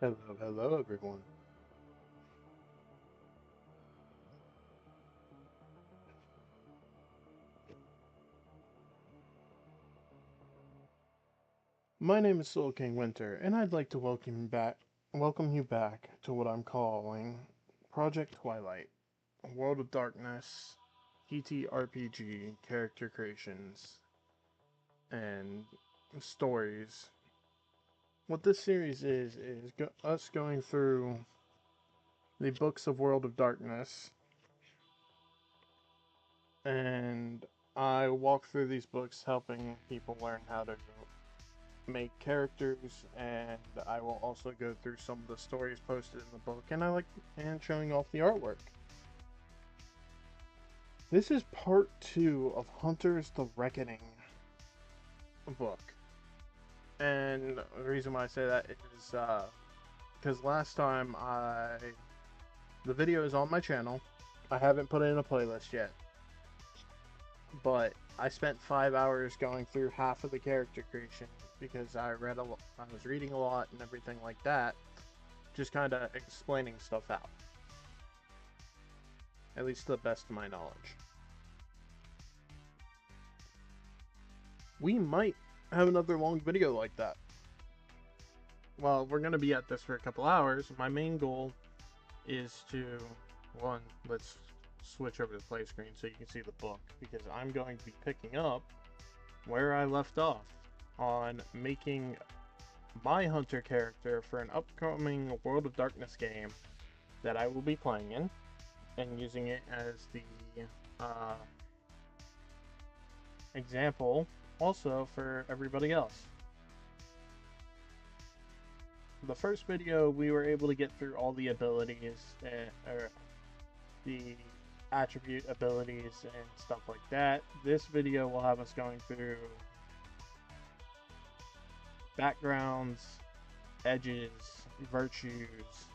Hello, hello everyone. My name is Soul King Winter, and I'd like to welcome you back to what I'm calling Project Twilight, World of Darkness, TTRPG character creations and stories. What this series is us going through the books of World of Darkness, and I walk through these books helping people learn how to make characters, and I will also go through some of the stories posted in the book, and showing off the artwork. This is part two of Hunter's The Reckoning book, and the reason why I say that is because last time the video is on my channel. I haven't put it in a playlist yet, but I spent 5 hours going through half of the character creation because I was reading a lot and everything like that, just kind of explaining stuff out, at least to the best of my knowledge. We might have another long video like that. Well, we're going to be at this for a couple hours. My main goal is to, one, let's switch over to the play screen so you can see the book, because I'm going to be picking up where I left off on making my Hunter character for an upcoming World of Darkness game that I will be playing in, and using it as the uh, example also for everybody else. The first video, we were able to get through all the abilities, or the attribute abilities and stuff like that. This video will have us going through backgrounds, edges, virtues,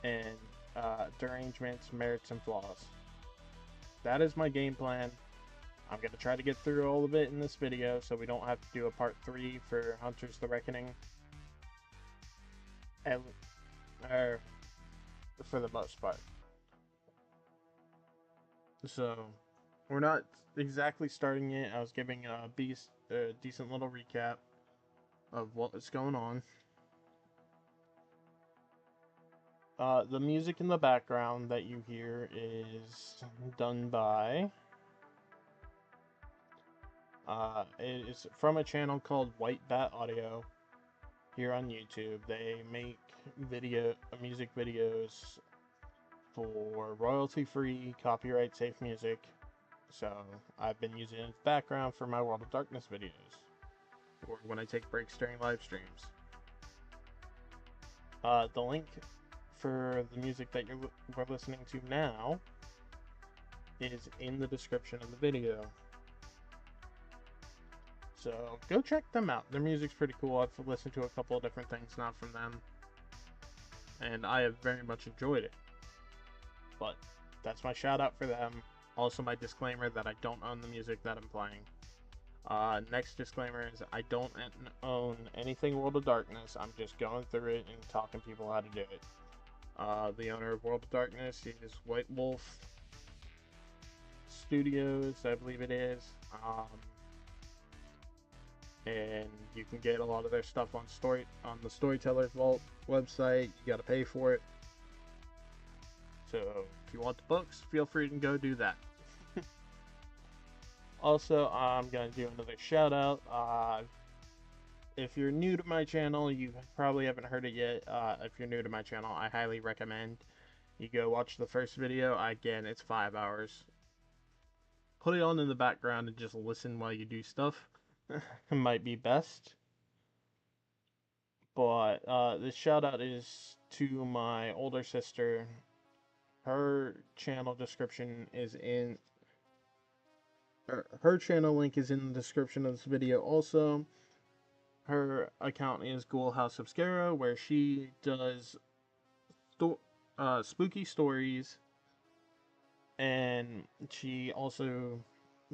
and derangements, merits, and flaws. That is my game plan. I'm going to try to get through all of it in this video so we don't have to do a part 3 for Hunter's The Reckoning. Or for the most part. So, we're not exactly starting it. I was giving a decent little recap of what is going on. The music in the background that you hear is done by... it is from a channel called White Bat Audio here on YouTube. They make music videos for royalty-free, copyright-safe music. So I've been using it as background for my World of Darkness videos, or when I take breaks during live streams. The link for the music that we're listening to now is in the description of the video. So go check them out. Their music's pretty cool. I've listened to a couple of different things not from them, and I have very much enjoyed it. But that's my shout out for them. Also, my disclaimer that I don't own the music that I'm playing. Next disclaimer is I don't own anything World of Darkness. I'm just going through it and talking people how to do it. The owner of World of Darkness is White Wolf Studios, I believe it is. And you can get a lot of their stuff on the Storyteller's Vault website. You got to pay for it. So if you want the books, feel free to go do that. Also, I'm going to do another shout out. If you're new to my channel, you probably haven't heard it yet. If you're new to my channel, I highly recommend you go watch the first video. Again, it's 5 hours. Put it on in the background and just listen while you do stuff. Might be best. But this shout out is to my older sister. Her channel description is in... Her channel link is in the description of this video also. Her account is Ghoul House Obscura, where she does spooky stories, and she also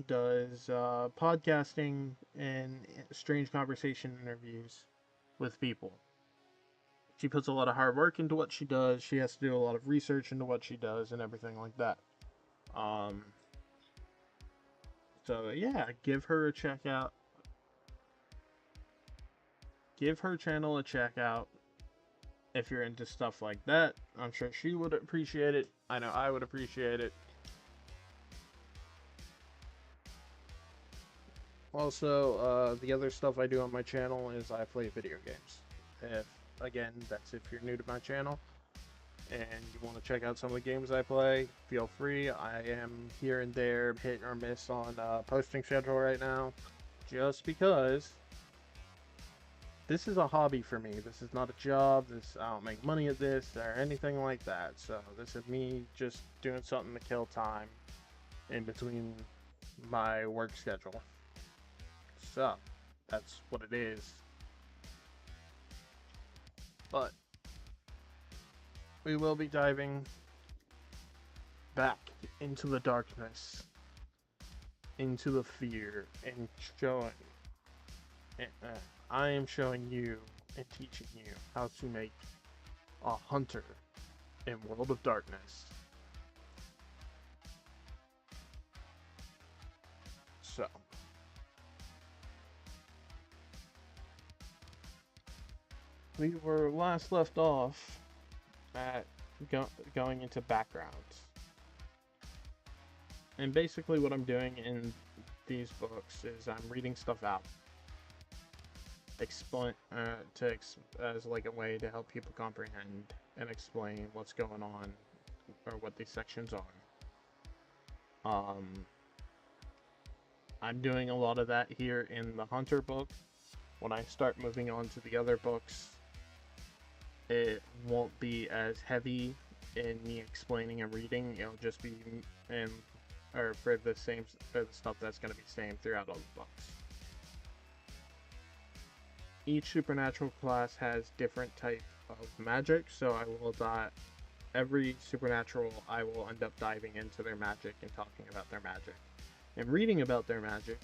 does podcasting and strange conversation interviews. with people. She puts a lot of hard work into what she does. She has to do a lot of research into what she does and everything like that. So yeah, give her a check out. Give her channel a check out if you're into stuff like that. I'm sure she would appreciate it. I know I would appreciate it. Also, the other stuff I do on my channel is I play video games. That's if you're new to my channel and you want to check out some of the games I play, feel free. I am here and there, hit or miss on posting schedule right now, just because this is a hobby for me. This is not a job. I don't make money at this or anything like that. So this is me just doing something to kill time in between my work schedule. So that's what it is. But we will be diving back into the darkness, into the fear, and showing. I am showing you and teaching you how to make a hunter in World of Darkness. So, we were last left off at going into backgrounds. And basically what I'm doing in these books is I'm reading stuff out. As like a way to help people comprehend and explain what's going on or what these sections are. I'm doing a lot of that here in the Hunter book. When I start moving on to the other books, it won't be as heavy in me explaining and reading. It'll just be for the stuff that's going to be same throughout all the books. Each supernatural class has different type of magic, so every supernatural I will end up diving into their magic and talking about their magic and reading about their magic,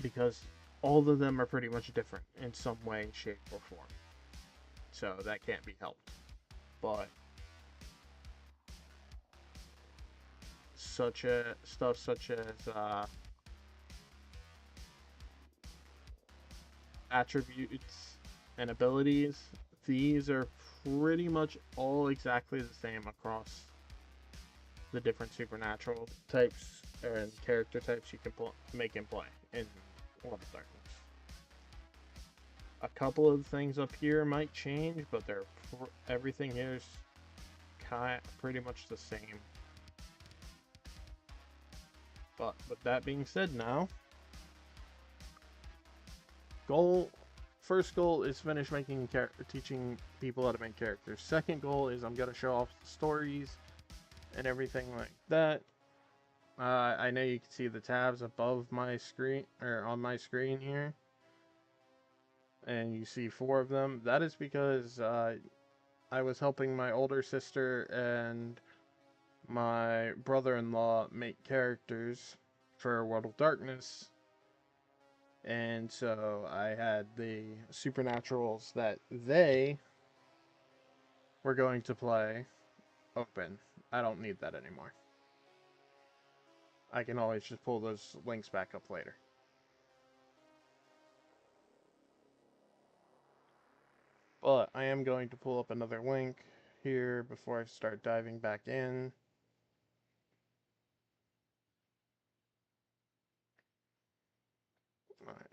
because all of them are pretty much different in some way, shape, or form. So that can't be helped. But stuff such as attributes and abilities, these are pretty much all exactly the same across the different supernatural types and character types you can make and play in World of Darkness. A couple of things up here might change, but everything here is pretty much the same. But with that being said, now first goal is finish teaching people how to make characters. Second goal is I'm gonna show off the stories and everything like that. I know you can see the tabs above my screen or on my screen here, and you see 4 of them. That is because I was helping my older sister and my brother-in-law make characters for World of Darkness, and so I had the supernaturals that they were going to play open. I don't need that anymore. I can always just pull those links back up later. But I am going to pull up another link here before I start diving back in. Alright.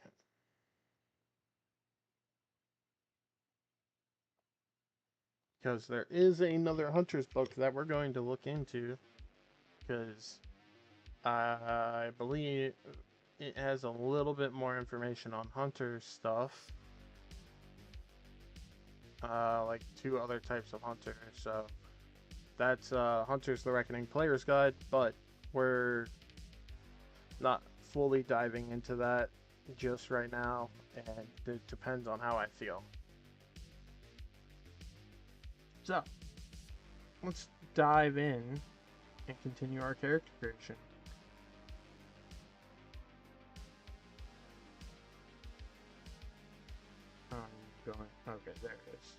Because there is another Hunter's book that we're going to look into, because I believe it has a little bit more information on Hunter's stuff. Like 2 other types of Hunter. So that's Hunter's the Reckoning Player's Guide, but we're not fully diving into that just right now, and it depends on how I feel. So let's dive in and continue our character creation. I'm going Okay, there it is.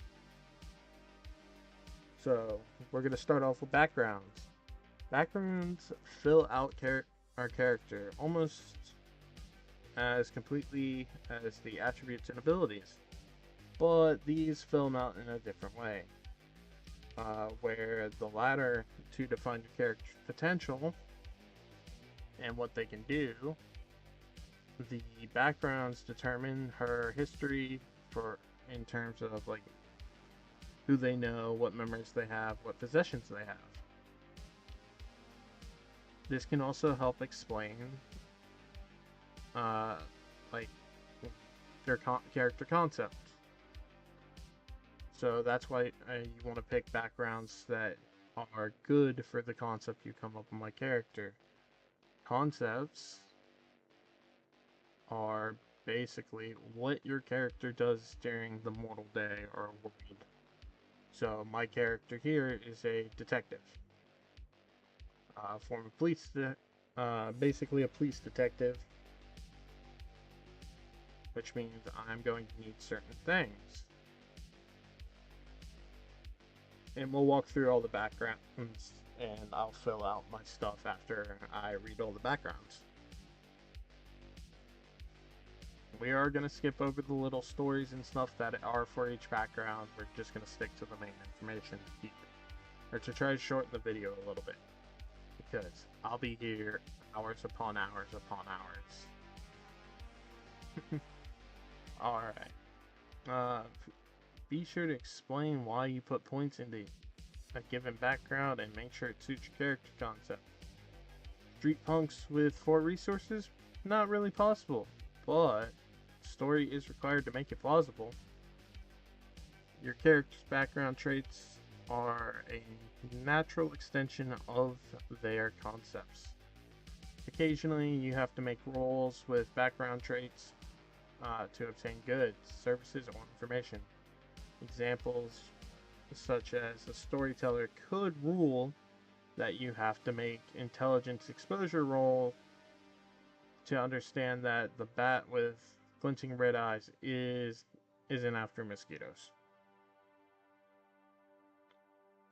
So, we're going to start off with backgrounds. Backgrounds fill out our character almost as completely as the attributes and abilities, but these fill them out in a different way. Where the latter to define your character's potential and what they can do, the backgrounds determine her history in terms of like who they know, what memories they have, what possessions they have. This can also help explain like their character concept. So that's why you want to pick backgrounds that are good for the concept you come up with my character. Concepts are basically what your character does during the mortal day or world. So my character here is a detective. Former police, basically a police detective, which means I'm going to need certain things. And we'll walk through all the backgrounds, and I'll fill out my stuff after I read all the backgrounds. We are going to skip over the little stories and stuff that are for each background. We're just going to stick to the main information here, or to try to shorten the video a little bit, because I'll be here hours upon hours upon hours. Alright. Be sure to explain why you put points into a given background and make sure it suits your character concept. Street punks with 4 resources? Not really possible, but story is required to make it plausible. Your character's background traits are a natural extension of their concepts. Occasionally, you have to make rolls with background traits to obtain goods, services, or information. Examples such as a storyteller could rule that you have to make intelligence exposure roll to understand that the bat with glinting red eyes isn't after mosquitoes.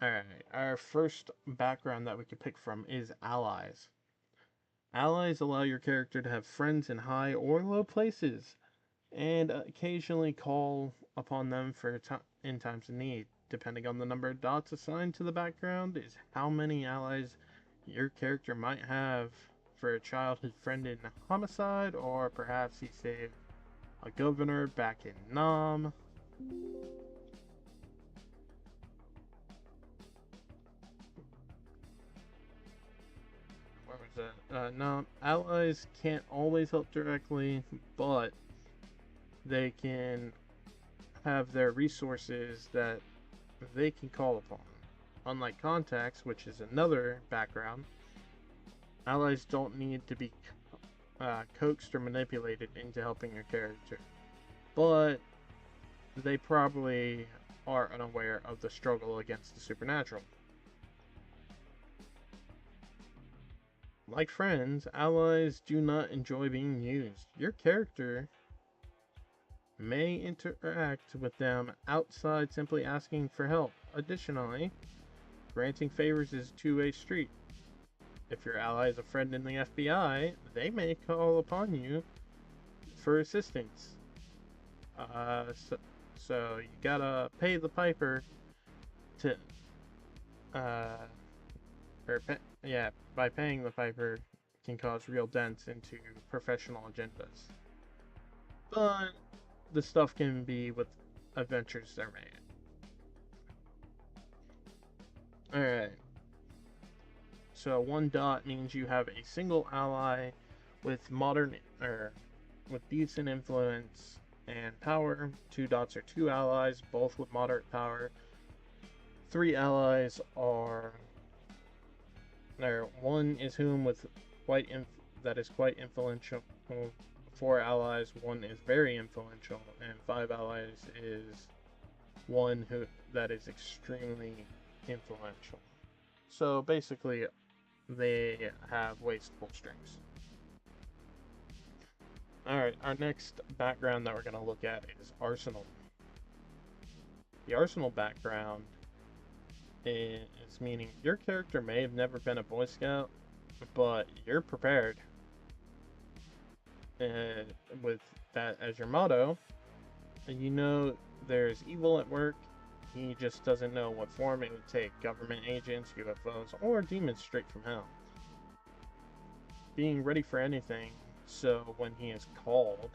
Alright, our first background that we can pick from is allies. Allies allow your character to have friends in high or low places, and occasionally call upon them in times of need. Depending on the number of dots assigned to the background is how many allies your character might have for a childhood friend in homicide, or perhaps he saved a governor back in Nam. Where was that? Nam. Allies can't always help directly, but they can have their resources that they can call upon. Unlike contacts, which is another background, allies don't need to be coaxed or manipulated into helping your character, but they probably are unaware of the struggle against the supernatural. Like friends, allies do not enjoy being used. Your character may interact with them outside simply asking for help. Additionally, granting favors is a two-way street. If your ally is a friend in the FBI, they may call upon you for assistance. So you gotta pay the piper to, by paying the piper can cause real dents into professional agendas. But the stuff can be with adventures they're made. Alright. So 1 dot means you have a single ally with with decent influence and power. 2 dots are 2 allies, both with moderate power. 3 allies are 1 is whom with that is quite influential. 4 allies, 1 is very influential, and 5 allies is 1 that is extremely influential. So basically, they have ways to pull strings. Alright, our next background that we're going to look at is Arsenal. The arsenal background is meaning your character may have never been a Boy Scout, but you're prepared. With that as your motto, you know there's evil at work. He just doesn't know what form it would take: government agents, UFOs, or demons straight from hell. Being ready for anything, so when he is called,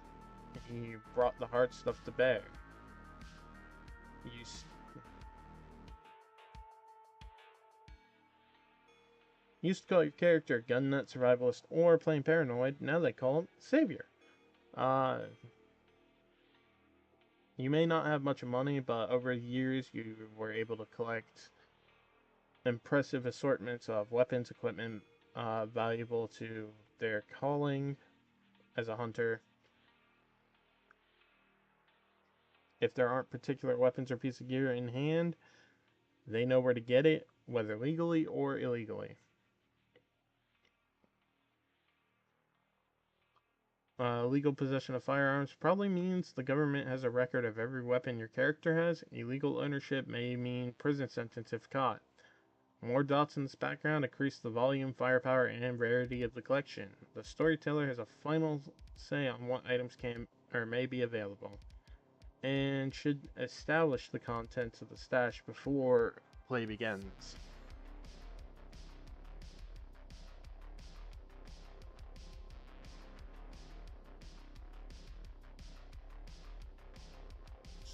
he brought the hard stuff to bear. You used to call your character gun nut survivalist or plain paranoid. Now they call him savior. You may not have much money, but over the years you were able to collect impressive assortments of weapons, equipment, valuable to their calling as a hunter. If there aren't particular weapons or pieces of gear in hand, they know where to get it, whether legally or illegally. Legal possession of firearms probably means the government has a record of every weapon your character has. Illegal ownership may mean prison sentence if caught. More dots in this background increase the volume, firepower, and rarity of the collection. The storyteller has a final say on what items can or may be available, and should establish the contents of the stash before play begins.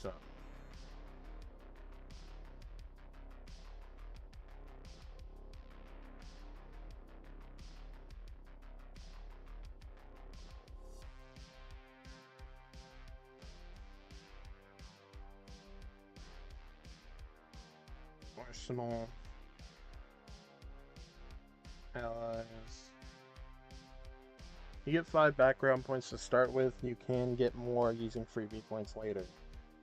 So, arsenal, allies. You get 5 background points to start with. You can get more using freebie points later.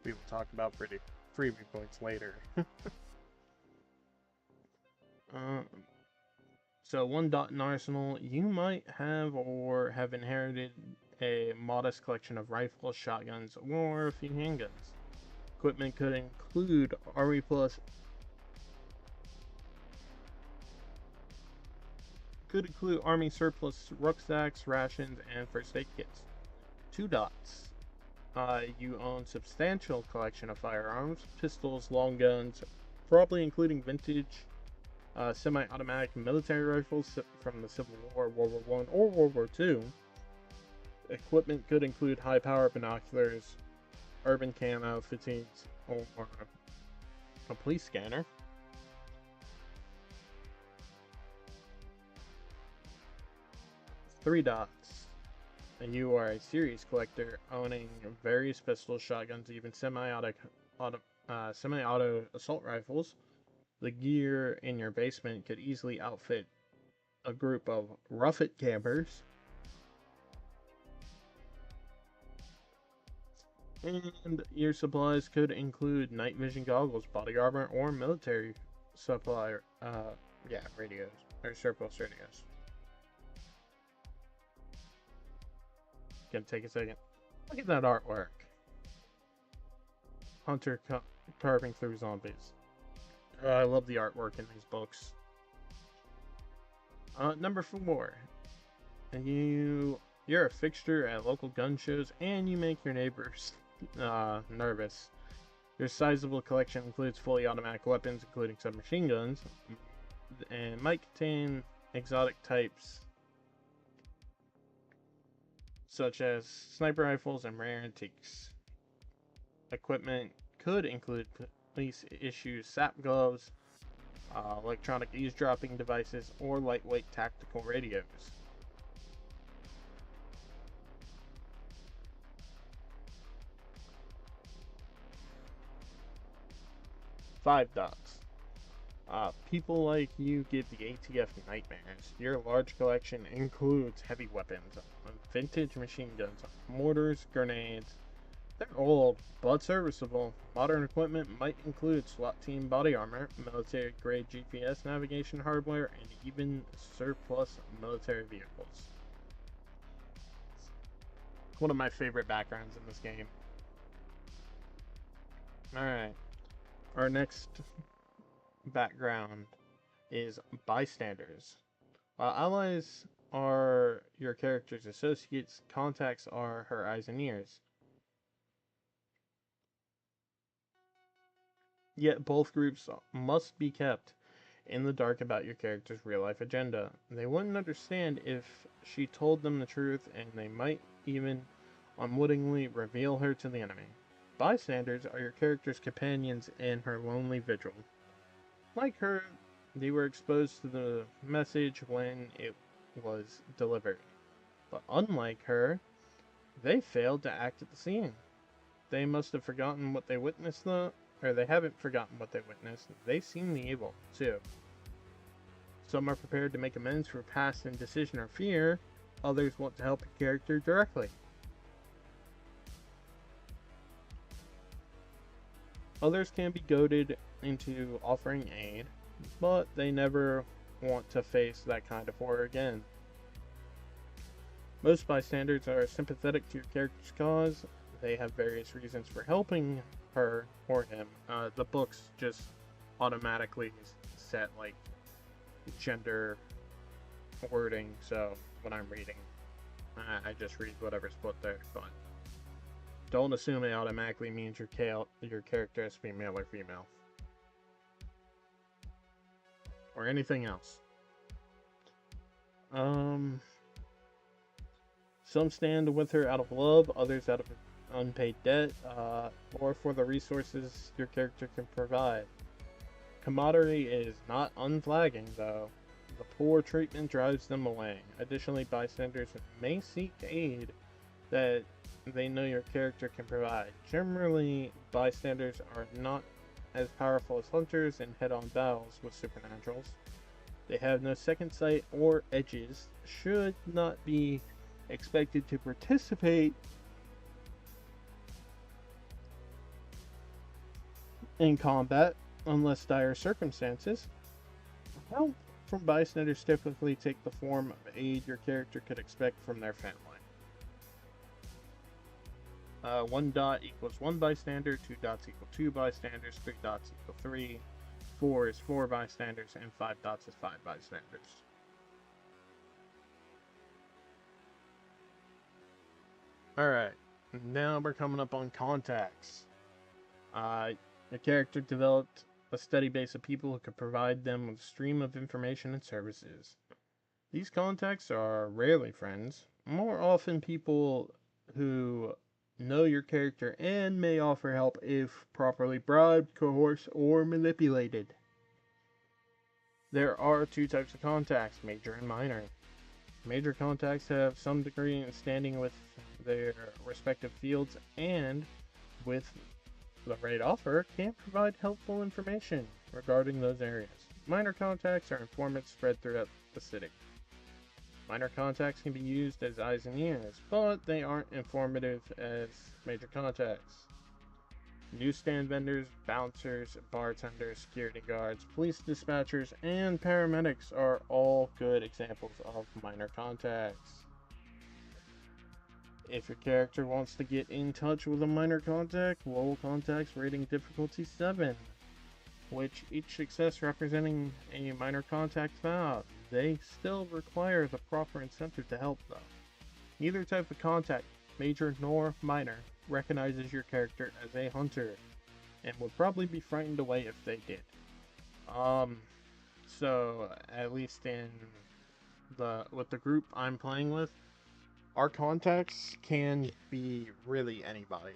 We will talk about freebie points later. So 1 dot in arsenal, you might have or have inherited a modest collection of rifles, shotguns, or a few handguns. Equipment could include Army Plus. Could include Army surplus rucksacks, rations, and first aid kits. 2 dots. You own substantial collection of firearms, pistols, long guns, probably including vintage semi-automatic military rifles from the Civil War, World War I, or World War II. Equipment could include high-power binoculars, urban camo, fatigues, or a police scanner. 3 dots. And you are a series collector owning various pistols, shotguns, even semi-auto assault rifles. The gear in your basement could easily outfit a group of rough-it campers. And your supplies could include night vision goggles, body armor, or military supply, radios, or surplus radios. Gonna take a second. Look at that artwork. Hunter carving through zombies. I love the artwork in these books. Number 4. You're a fixture at local gun shows, and you make your neighbors nervous. Your sizable collection includes fully automatic weapons, including submachine guns, and might contain exotic types such as sniper rifles and rare antiques. Equipment could include police issue SAP gloves, electronic eavesdropping devices, or lightweight tactical radios. 5 dots. People like you give the ATF nightmares. Your large collection includes heavy weapons, vintage machine guns, mortars, grenades. They're old, but serviceable. Modern equipment might include SWAT team body armor, military-grade GPS navigation hardware, and even surplus military vehicles. One of my favorite backgrounds in this game. Alright. Our next background is bystanders. While allies are your character's associates, contacts are her eyes and ears. Yet both groups must be kept in the dark about your character's real life agenda. They wouldn't understand if she told them the truth, and they might even unwittingly reveal her to the enemy. Bystanders are your character's companions in her lonely vigil. Like her, they were exposed to the message when it was delivered. But unlike her, they failed to act at the scene. They must have forgotten what they witnessed, though, or they haven't forgotten what they witnessed. They've seen the evil, too. Some are prepared to make amends for past indecision or fear. Others want to help a character directly. Others can be goaded into offering aid, but they never want to face that kind of horror again. Most bystanders are sympathetic to your character's cause. They have various reasons for helping her or him. The books just automatically set like gender wording, so when I'm reading, I just read whatever's put there. But don't assume it automatically means your character has to be male or female, or anything else. Some stand with her out of love, others out of unpaid debt, or for the resources your character can provide. Camaraderie is not unflagging, though. The poor treatment drives them away. Additionally, bystanders may seek aid that they know your character can provide. Generally, bystanders are not as powerful as hunters in head-on battles with supernaturals. They have no second sight or edges, should not be expected to participate in combat unless dire circumstances. Help from bystanders typically take the form of aid your character could expect from their family. 1 dot equals 1 bystander, 2 dots equal 2 bystanders, 3 dots equal 3, 4 is 4 bystanders, and 5 dots is 5 bystanders. Alright, now we're coming up on contacts. Your character developed a steady base of people who could provide them with a stream of information and services. These contacts are rarely friends, more often people who know your character and may offer help if properly bribed, coerced, or manipulated. There are 2 types of contacts, major and minor. Major contacts have some degree in standing with their respective fields and, with the right offer, can provide helpful information regarding those areas. Minor contacts are informants spread throughout the city. Minor contacts can be used as eyes and ears, but they aren't informative as major contacts. Newsstand vendors, bouncers, bartenders, security guards, police dispatchers, and paramedics are all good examples of minor contacts. If your character wants to get in touch with a minor contact, roll contacts rating difficulty 7, which each success representing a minor contact vow. They still require the proper incentive to help, though. Neither type of contact, major nor minor, recognizes your character as a hunter, and would probably be frightened away if they did. So at least with the group I'm playing with, our contacts can be really anybody.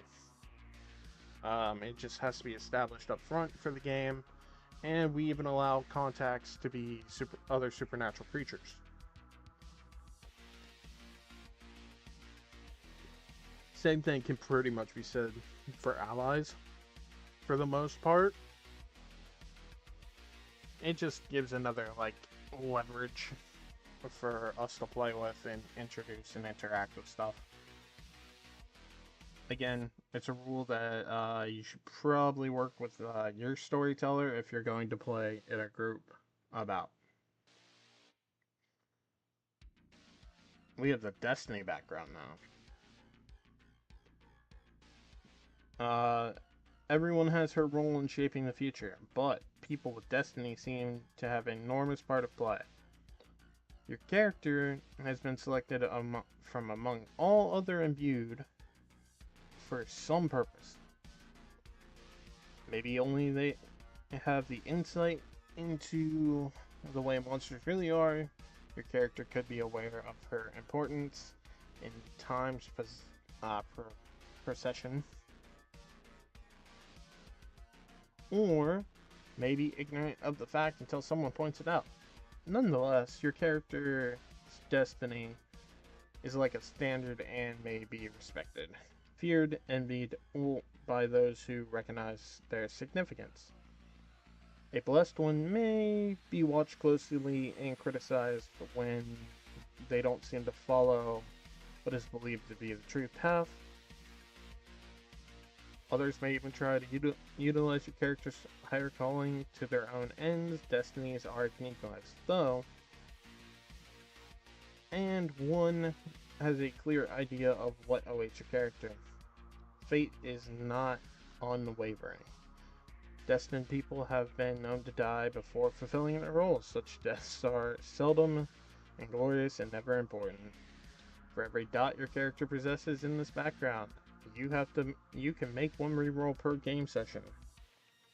It just has to be established up front for the game, and we even allow contacts to be other supernatural creatures. Same thing can pretty much be said for allies, for the most part. It just gives another, like, leverage for us to play with and introduce and interact with stuff. Again, it's a rule that you should probably work with your storyteller if you're going to play in a group about. We have the Destiny background now. Everyone has her role in shaping the future, but people with destiny seem to have an enormous part of play. Your character has been selected from among all other imbued for some purpose. Maybe only they have the insight into the way monsters really are. Your character could be aware of her importance in time's procession, or maybe ignorant of the fact until someone points it out. Nonetheless, your character's destiny is like a standard and may be respected, feared, envied by those who recognize their significance. A blessed one may be watched closely and criticized when they don't seem to follow what is believed to be the true path. Others may even try to utilize your character's higher calling to their own ends, destinies, art, and lives, though. And one has a clear idea of what awaits your character. Fate is not unwavering. Destined people have been known to die before fulfilling their roles. Such deaths are seldom inglorious and never important. For every dot your character possesses in this background, you can make one reroll per game session.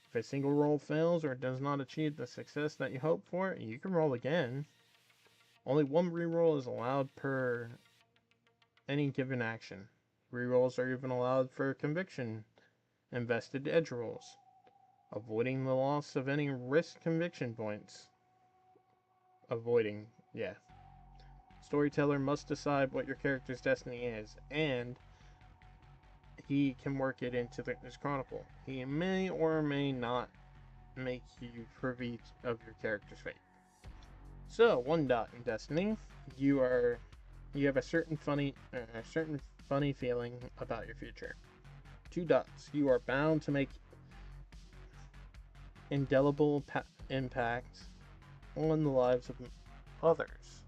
If a single roll fails or does not achieve the success that you hope for, you can roll again. Only one reroll is allowed per any given action. Rerolls are even allowed for conviction and vested edge rolls, avoiding the loss of any risk conviction points. Storyteller must decide what your character's destiny is, and he can work it into his chronicle. He may or may not make you privy of your character's fate. So, 1 dot in destiny, you have a certain funny feeling about your future. 2 dots, you are bound to make indelible impact on the lives of others.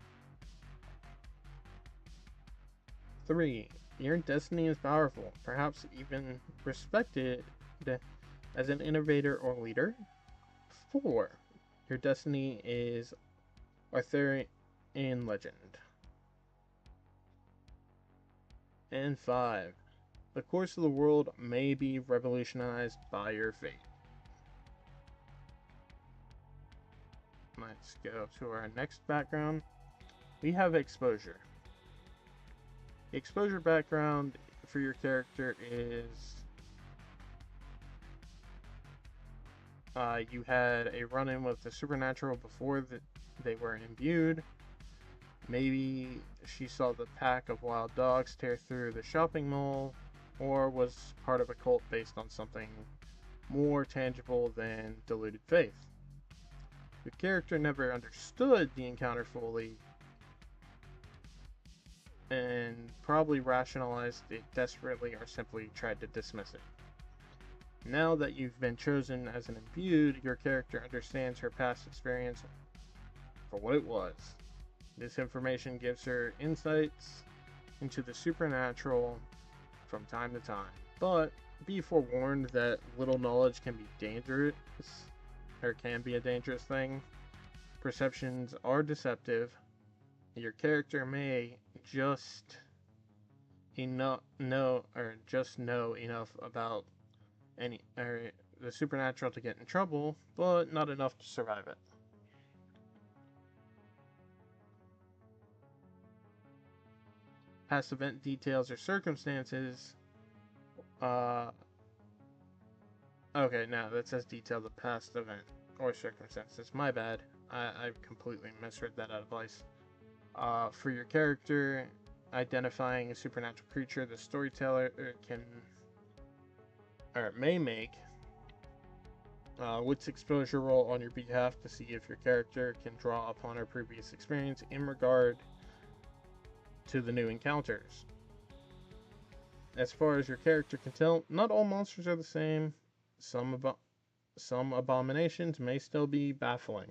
3, your destiny is powerful, perhaps even respected as an innovator or leader. 4, your destiny is Arthurian legend. And 5, the course of the world may be revolutionized by your fate. Let's go to our next background. We have exposure. The exposure background for your character is you had a run-in with the supernatural before they were imbued. Maybe she saw the pack of wild dogs tear through the shopping mall, or was part of a cult based on something more tangible than deluded faith. Your character never understood the encounter fully, and probably rationalized it desperately or simply tried to dismiss it. Now that you've been chosen as an imbued, your character understands her past experience for what it was. This information gives her insights into the supernatural from time to time, but be forewarned that little knowledge can be dangerous, or can be a dangerous thing. Perceptions are deceptive. Your character may just know enough about the supernatural to get in trouble, but not enough to survive it. Past event details or circumstances. Okay, now that says detail the past event or circumstances. My bad. I completely misread that advice. For your character, identifying a supernatural creature, the storyteller may make wits exposure roll on your behalf to see if your character can draw upon her previous experience in regard to the new encounters. As far as your character can tell, not all monsters are the same. Some abominations may still be baffling.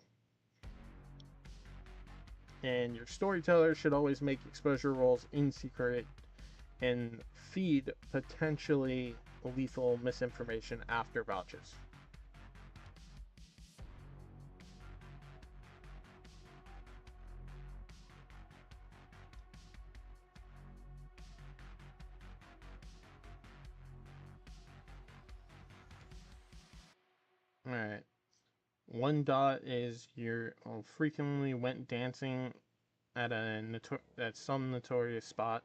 And your storyteller should always make exposure rolls in secret and feed potentially lethal misinformation after vouchers. Alright. One dot is you frequently went dancing at at some notorious spot.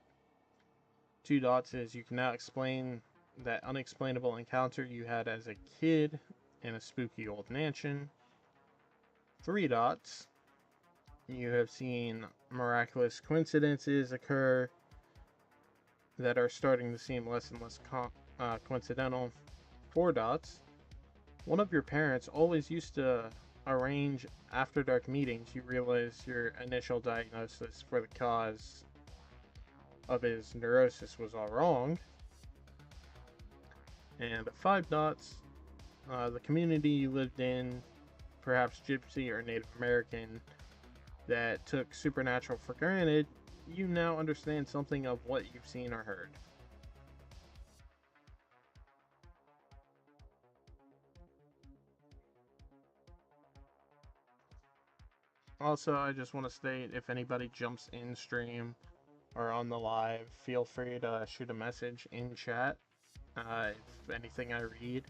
Two dots is you can now explain that unexplainable encounter you had as a kid in a spooky old mansion. Three dots, you have seen miraculous coincidences occur that are starting to seem less and less coincidental. Four dots, one of your parents always used to arrange after dark meetings. You realize your initial diagnosis for the cause of his neurosis was all wrong. And five dots, the community you lived in, perhaps Gypsy or Native American, that took supernatural for granted, you now understand something of what you've seen or heard. Also, I just want to state, if anybody jumps in stream or on the live, feel free to shoot a message in chat. If anything I read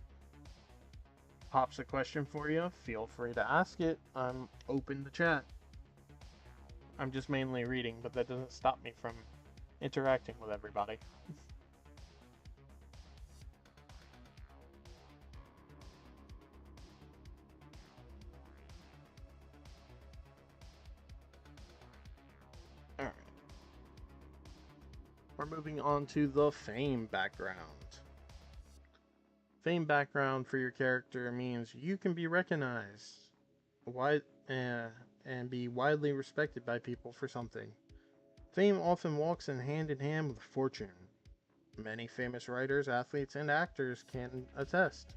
pops a question for you, feel free to ask it. I'm open to chat. I'm just mainly reading, but that doesn't stop me from interacting with everybody. Alright. We're moving on to the fame background. Fame background for your character means you can be recognized and be widely respected by people for something. Fame often walks in hand with fortune. Many famous writers, athletes, and actors can attest.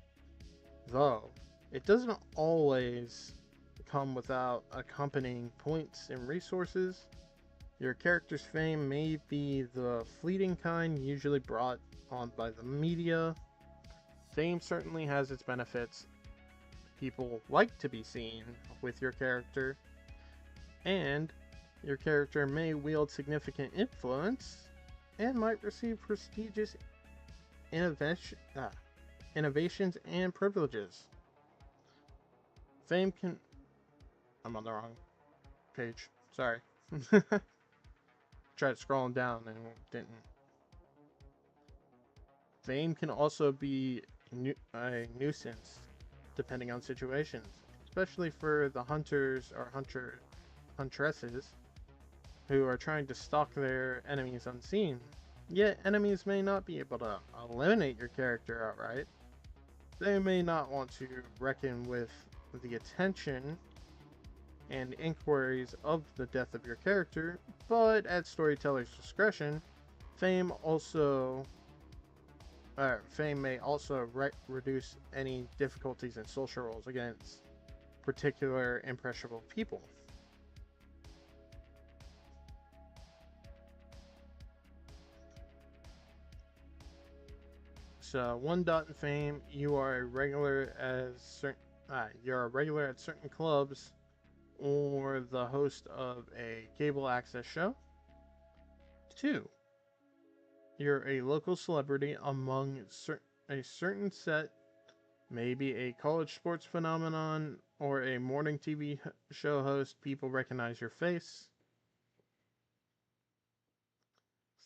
Though, it doesn't always come without accompanying points and resources. Your character's fame may be the fleeting kind usually brought on by the media. Fame certainly has its benefits. People like to be seen with your character, and your character may wield significant influence and might receive prestigious innovations and privileges. Fame can... I'm on the wrong page. Sorry. Tried scrolling down and didn't. Fame can also be a nuisance depending on situations, especially for the hunters or huntresses who are trying to stalk their enemies unseen. Yet enemies may not be able to eliminate your character outright. They may not want to reckon with the attention and inquiries of the death of your character, but at storyteller's discretion, fame may also reduce any difficulties in social roles against particular impressionable people. So, one dot in fame, you are a regular at certain clubs or the host of a cable access show. 2. You're a local celebrity among a certain set, maybe a college sports phenomenon or a morning TV show host. People recognize your face.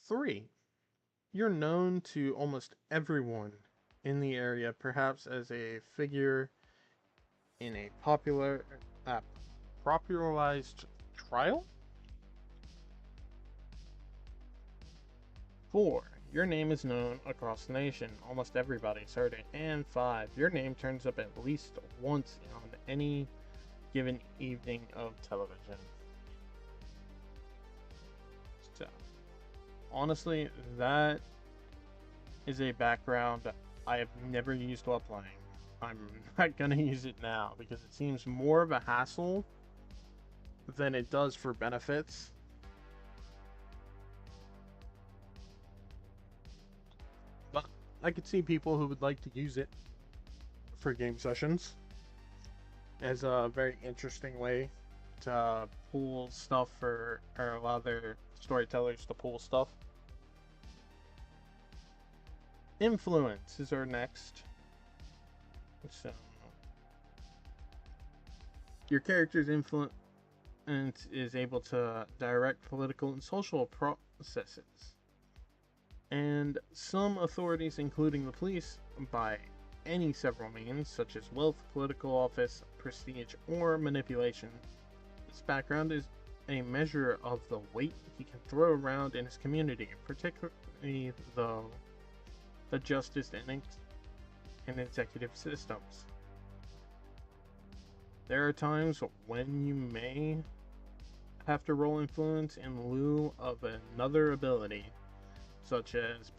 3. You're known to almost everyone in the area, perhaps as a figure in a popularized trial. 4. Your name is known across the nation. Almost everybody's heard it. And 5. Your name turns up at least once on any given evening of television. So, honestly, that is a background I have never used while playing. I'm not gonna use it now because it seems more of a hassle than it does for benefits. But I could see people who would like to use it for game sessions as a very interesting way to pull stuff or allow their storytellers to pull stuff. Influence is our next. So, your character's influence is able to direct political and social processes. And some authorities, including the police, by any several means, such as wealth, political office, prestige, or manipulation. This background is a measure of the weight he can throw around in his community, particularly the justice and executive systems. There are times when you may have to roll influence in lieu of another ability, such as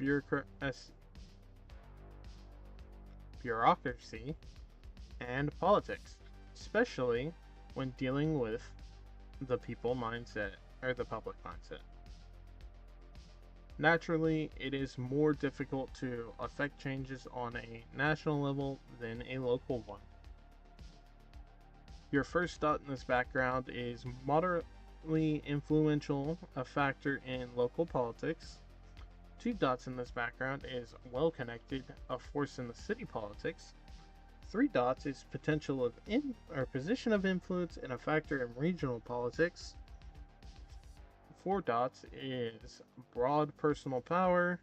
bureaucracy and politics, especially when dealing with the people mindset or the public mindset. Naturally, it is more difficult to affect changes on a national level than a local one. Your first dot in this background is moderately influential, a factor in local politics. 2 dots in this background is well connected, a force in the city politics. 3 dots is potential of position of influence and a factor in regional politics. 4 dots is broad personal power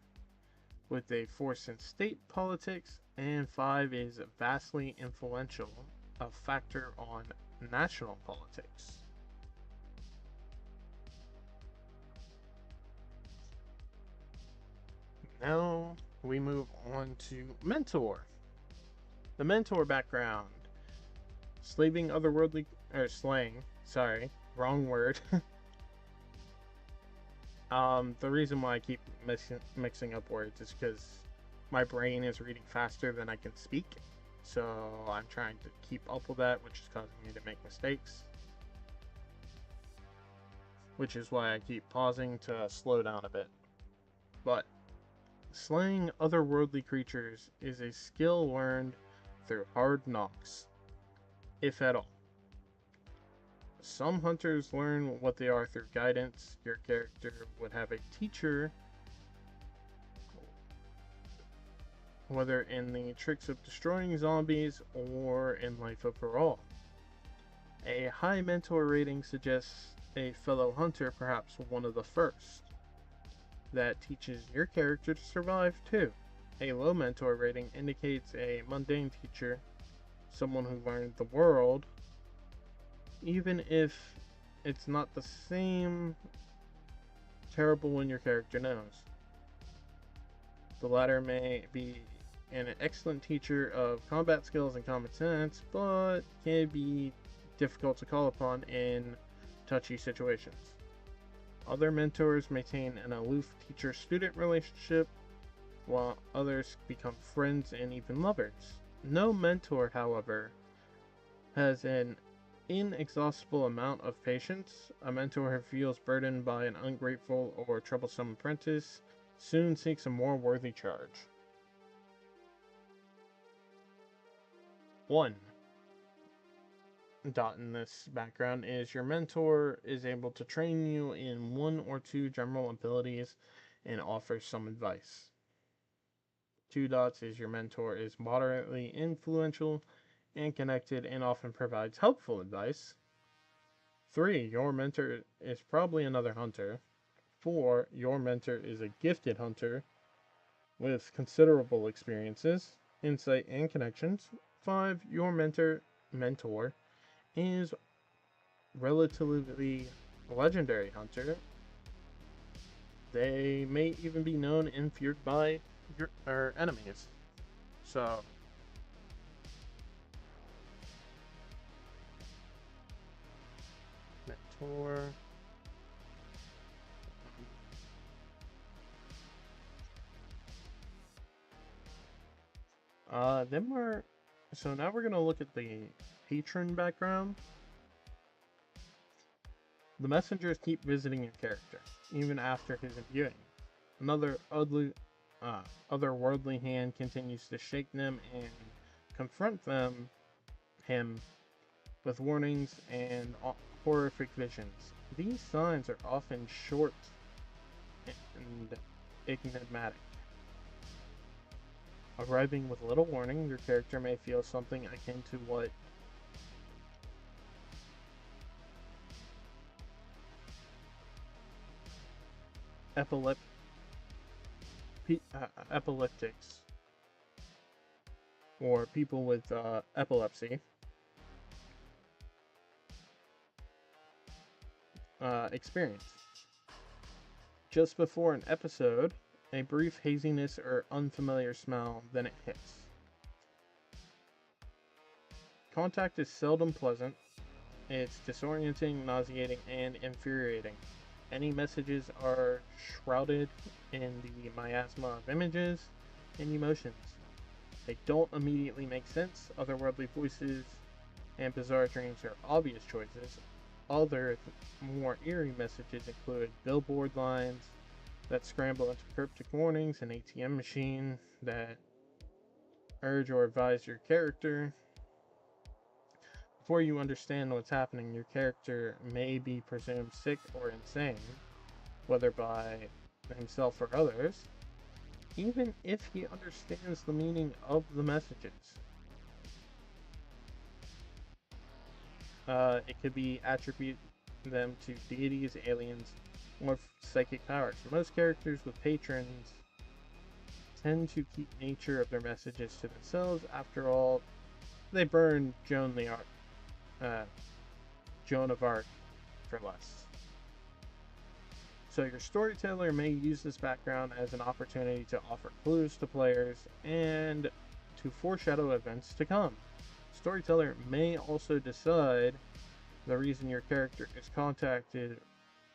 with a force in state politics, and 5 is vastly influential, a factor on national politics. Now we move on to mentor. The mentor background. Slaying otherworldly slaying, sorry, wrong word. The reason why I keep mixing up words is because my brain is reading faster than I can speak. So I'm trying to keep up with that, which is causing me to make mistakes. Which is why I keep pausing to slow down a bit. But slaying otherworldly creatures is a skill learned through hard knocks, if at all. Some hunters learn what they are through guidance. Your character would have a teacher, whether in the tricks of destroying zombies or in life overall. A high mentor rating suggests a fellow hunter, perhaps one of the first, that teaches your character to survive too. A low mentor rating indicates a mundane teacher, someone who learned the world, even if it's not the same terrible one your character knows. The latter may be an excellent teacher of combat skills and common sense, but can be difficult to call upon in touchy situations. Other mentors maintain an aloof teacher-student relationship, while others become friends and even lovers. No mentor, however, has an inexhaustible amount of patience. A mentor who feels burdened by an ungrateful or troublesome apprentice soon seeks a more worthy charge. 1 dot in this background is your mentor is able to train you in 1 or 2 general abilities and offers some advice. 2 dots is your mentor is moderately influential and connected and often provides helpful advice. 3, your mentor is probably another hunter. 4, your mentor is a gifted hunter with considerable experiences, insight, and connections. 5, your mentor is relatively legendary hunter. They may even be known and feared by your enemies. So mentor. So now we're gonna look at the patron background. The messengers keep visiting your character, even after his imbuing. Another otherworldly hand continues to shake them and confront him with warnings and horrific visions. These signs are often short and enigmatic. Arriving with little warning, your character may feel something akin to what epileptics, or people with epilepsy, experience. Just before an episode, a brief haziness or unfamiliar smell, then it hits. Contact is seldom pleasant. It's disorienting, nauseating, and infuriating. Any messages are shrouded in the miasma of images and emotions. They don't immediately make sense. Otherworldly voices and bizarre dreams are obvious choices. Other, more eerie messages include billboard lines that scramble into cryptic warnings, an ATM machine that urge or advise your character. Before you understand what's happening, your character may be presumed sick or insane, whether by himself or others, even if he understands the meaning of the messages. It could be attribute them to deities, aliens, or psychic powers. Most characters with patrons tend to keep nature of their messages to themselves. After all, they burned Joan of Arc for less. So your storyteller may use this background as an opportunity to offer clues to players and to foreshadow events to come. Storyteller may also decide the reason your character is contacted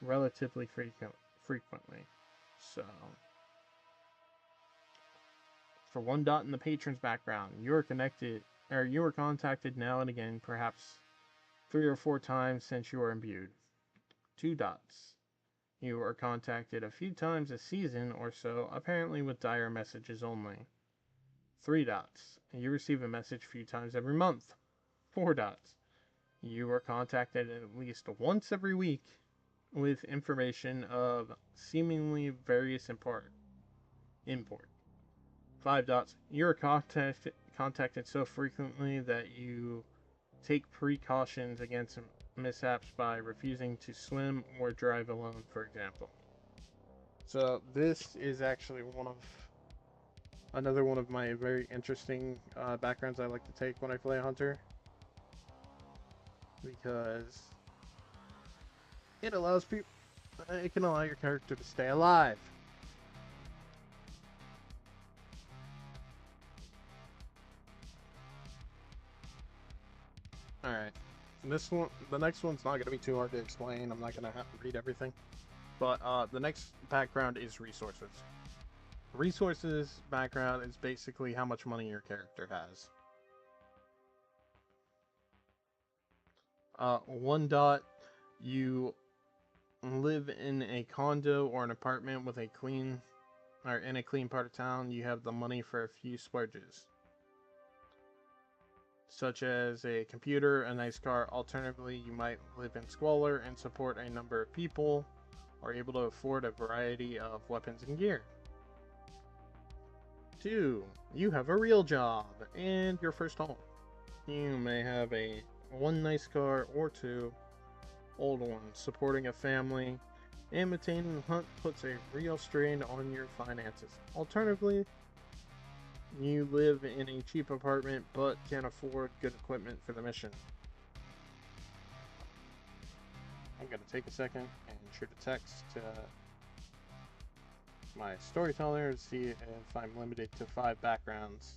relatively frequently. So, for one dot in the patron's background, you are contacted now and again, perhaps 3 or 4 times since you are imbued. 2 dots. You are contacted a few times a season or so, apparently with dire messages only. 3 dots. You receive a message a few times every month. 4 dots. You are contacted at least once every week with information of seemingly various import. 5 dots. You are contacted so frequently that you take precautions against mishaps by refusing to swim or drive alone, for example. So this is actually another one of my very interesting backgrounds I like to take when I play Hunter, because it allows people, it can allow your character to stay alive. Alright, the next one's not going to be too hard to explain. I'm not going to have to read everything. But the next background is resources. Resources background is basically how much money your character has. 1 dot, you live in a condo or an apartment with in a clean part of town. You have the money for a few splurges, such as a computer, a nice car. Alternatively, you might live in squalor and support a number of people, or able to afford a variety of weapons and gear. 2, you have a real job and your first home. You may have one nice car or 2 old ones. Supporting a family and maintaining the hunt puts a real strain on your finances. Alternatively, you live in a cheap apartment but can afford good equipment for the mission. I'm going to take a second and shoot a text to my storyteller to see if I'm limited to 5 backgrounds.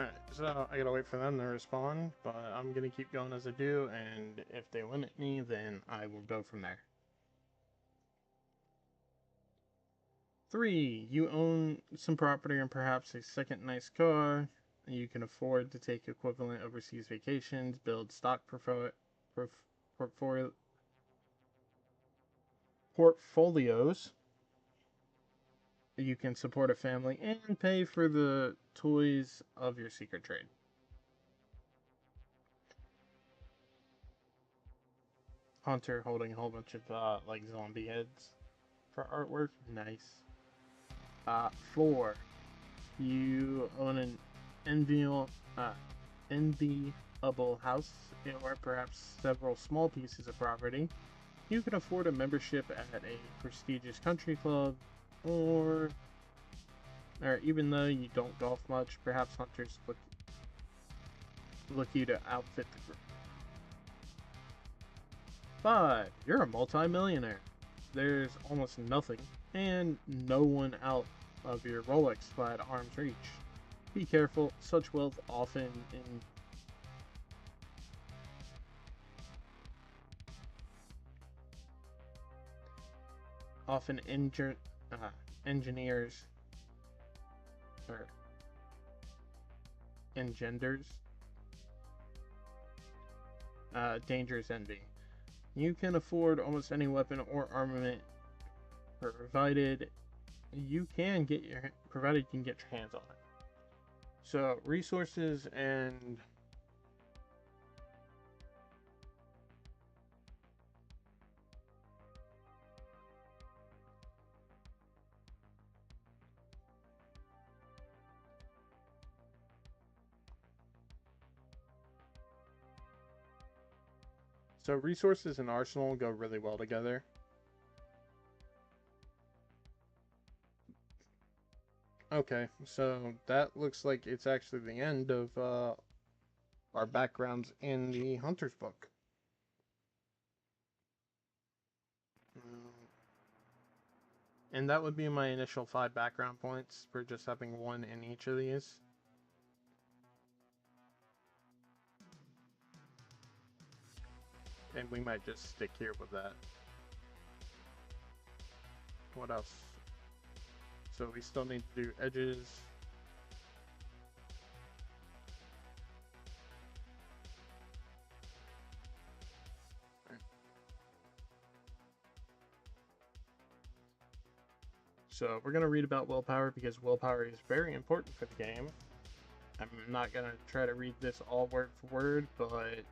Alright, so I gotta wait for them to respond, but I'm gonna keep going as I do, and if they limit me, then I will go from there. 3. You own some property and perhaps a second nice car. You can afford to take equivalent overseas vacations, build stock portfolios. You can support a family and pay for the toys of your secret trade. Hunter holding a whole bunch of like zombie heads for artwork. Nice. 4. You own an enviable house or perhaps several small pieces of property. You can afford a membership at a prestigious country club, or even though you don't golf much, perhaps hunters look you to outfit the group. 5. You're a multi-millionaire. There's almost nothing and no one out of your Rolex-clad arm's reach. Be careful, such wealth often engineers or engenders dangerous envy. You can afford almost any weapon or armament provided you can get your hands on it. So resources and resources and arsenal go really well together. Okay, so that looks like it's actually the end of our backgrounds in the Hunter's book. And that would be my initial 5 background points for just having one in each of these. And we might just stick here with that. What else? So we still need to do edges. So we're going to read about willpower because willpower is very important for the game. I'm not going to try to read this all word for word, but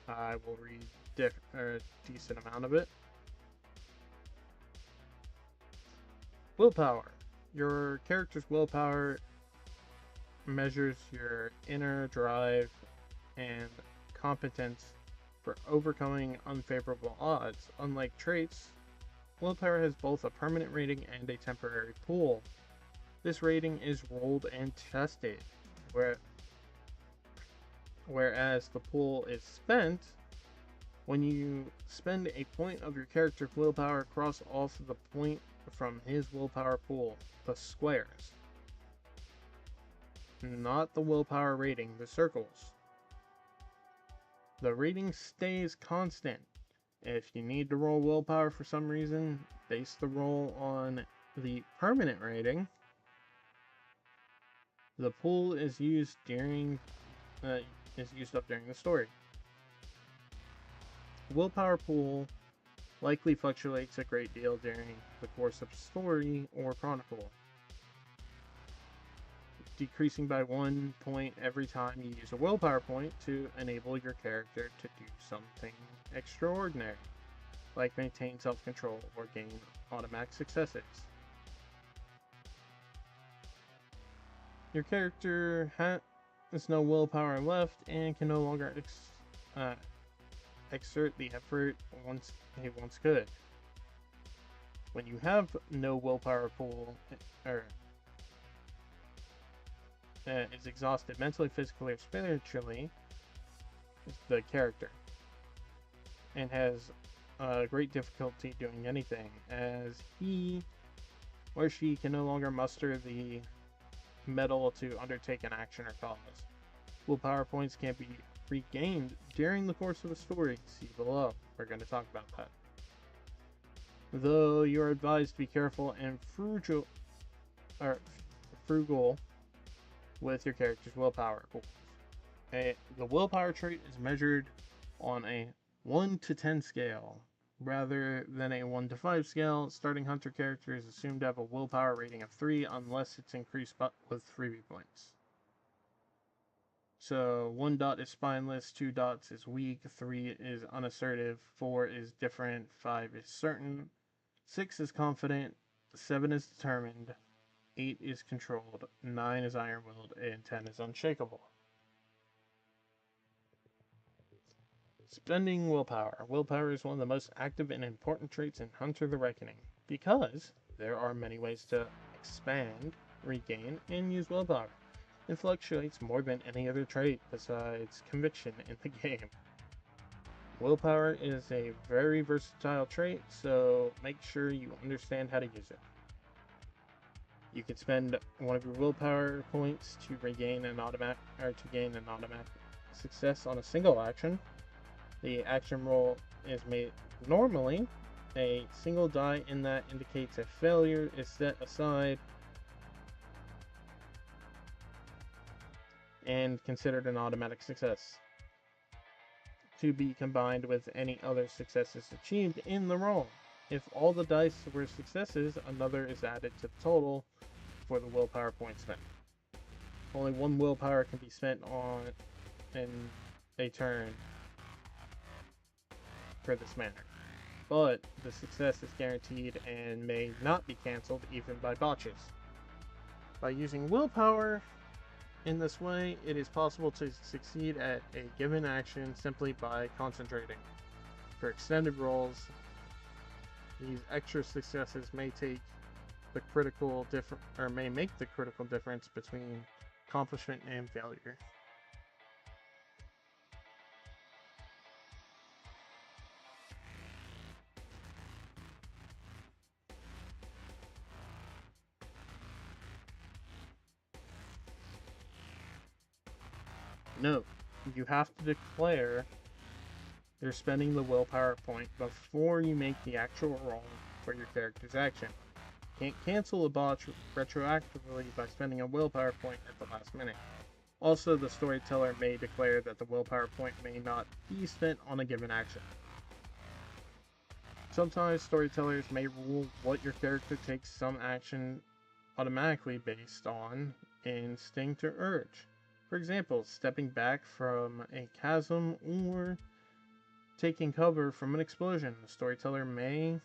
I will read a decent amount of it. Willpower. Your character's willpower measures your inner drive and competence for overcoming unfavorable odds. Unlike traits, willpower has both a permanent rating and a temporary pool. This rating is rolled and tested, whereas the pool is spent when you spend a point of your character's willpower. Cross off the point from his willpower pool, the squares. Not the willpower rating, the circles. The rating stays constant. If you need to roll willpower for some reason, base the roll on the permanent rating. The pool is used up during the story. Willpower pool likely fluctuates a great deal during the course of story or chronicle, decreasing by 1 point every time you use a willpower point to enable your character to do something extraordinary, like maintain self-control or gain automatic successes. Your character has no willpower left and can no longer exert the effort he once could. When you have no willpower pool, is exhausted mentally, physically, or spiritually, the character, and has great difficulty doing anything, as he or she can no longer muster the metal to undertake an action or cause. Willpower points can be regained during the course of a story. See below. We're going to talk about that. Though you are advised to be careful and frugal with your character's willpower. The willpower trait is measured on a 1 to 10 scale rather than a 1 to 5 scale. Starting hunter character is assumed to have a willpower rating of 3 unless it's increased with freebie points. So 1 dot is spineless, 2 dots is weak, 3 is unassertive, 4 is different, 5 is certain, 6 is confident, 7 is determined, 8 is controlled, 9 is iron-willed, and 10 is unshakable. Spending willpower. Willpower is one of the most active and important traits in Hunter the Reckoning because there are many ways to expand, regain, and use willpower. It fluctuates more than any other trait besides conviction in the game. Willpower is a very versatile trait, so make sure you understand how to use it. You can spend one of your willpower points to gain an automatic success on a single action. The action roll is made normally. A single die in that indicates a failure is set aside and considered an automatic success, to be combined with any other successes achieved in the roll. If all the dice were successes, another is added to the total for the willpower point spent. Only one willpower can be spent in a turn for this manner, but the success is guaranteed and may not be cancelled even by botches. By using willpower in this way, it is possible to succeed at a given action simply by concentrating. For extended rolls, these extra successes may make the critical difference between accomplishment and failure. Note, you have to declare you're spending the willpower point before you make the actual roll for your character's action. You can't cancel a botch retroactively by spending a willpower point at the last minute. Also, the storyteller may declare that the willpower point may not be spent on a given action. Sometimes storytellers may rule what your character takes some action automatically based on instinct or urge. For example, stepping back from a chasm or taking cover from an explosion. The storyteller may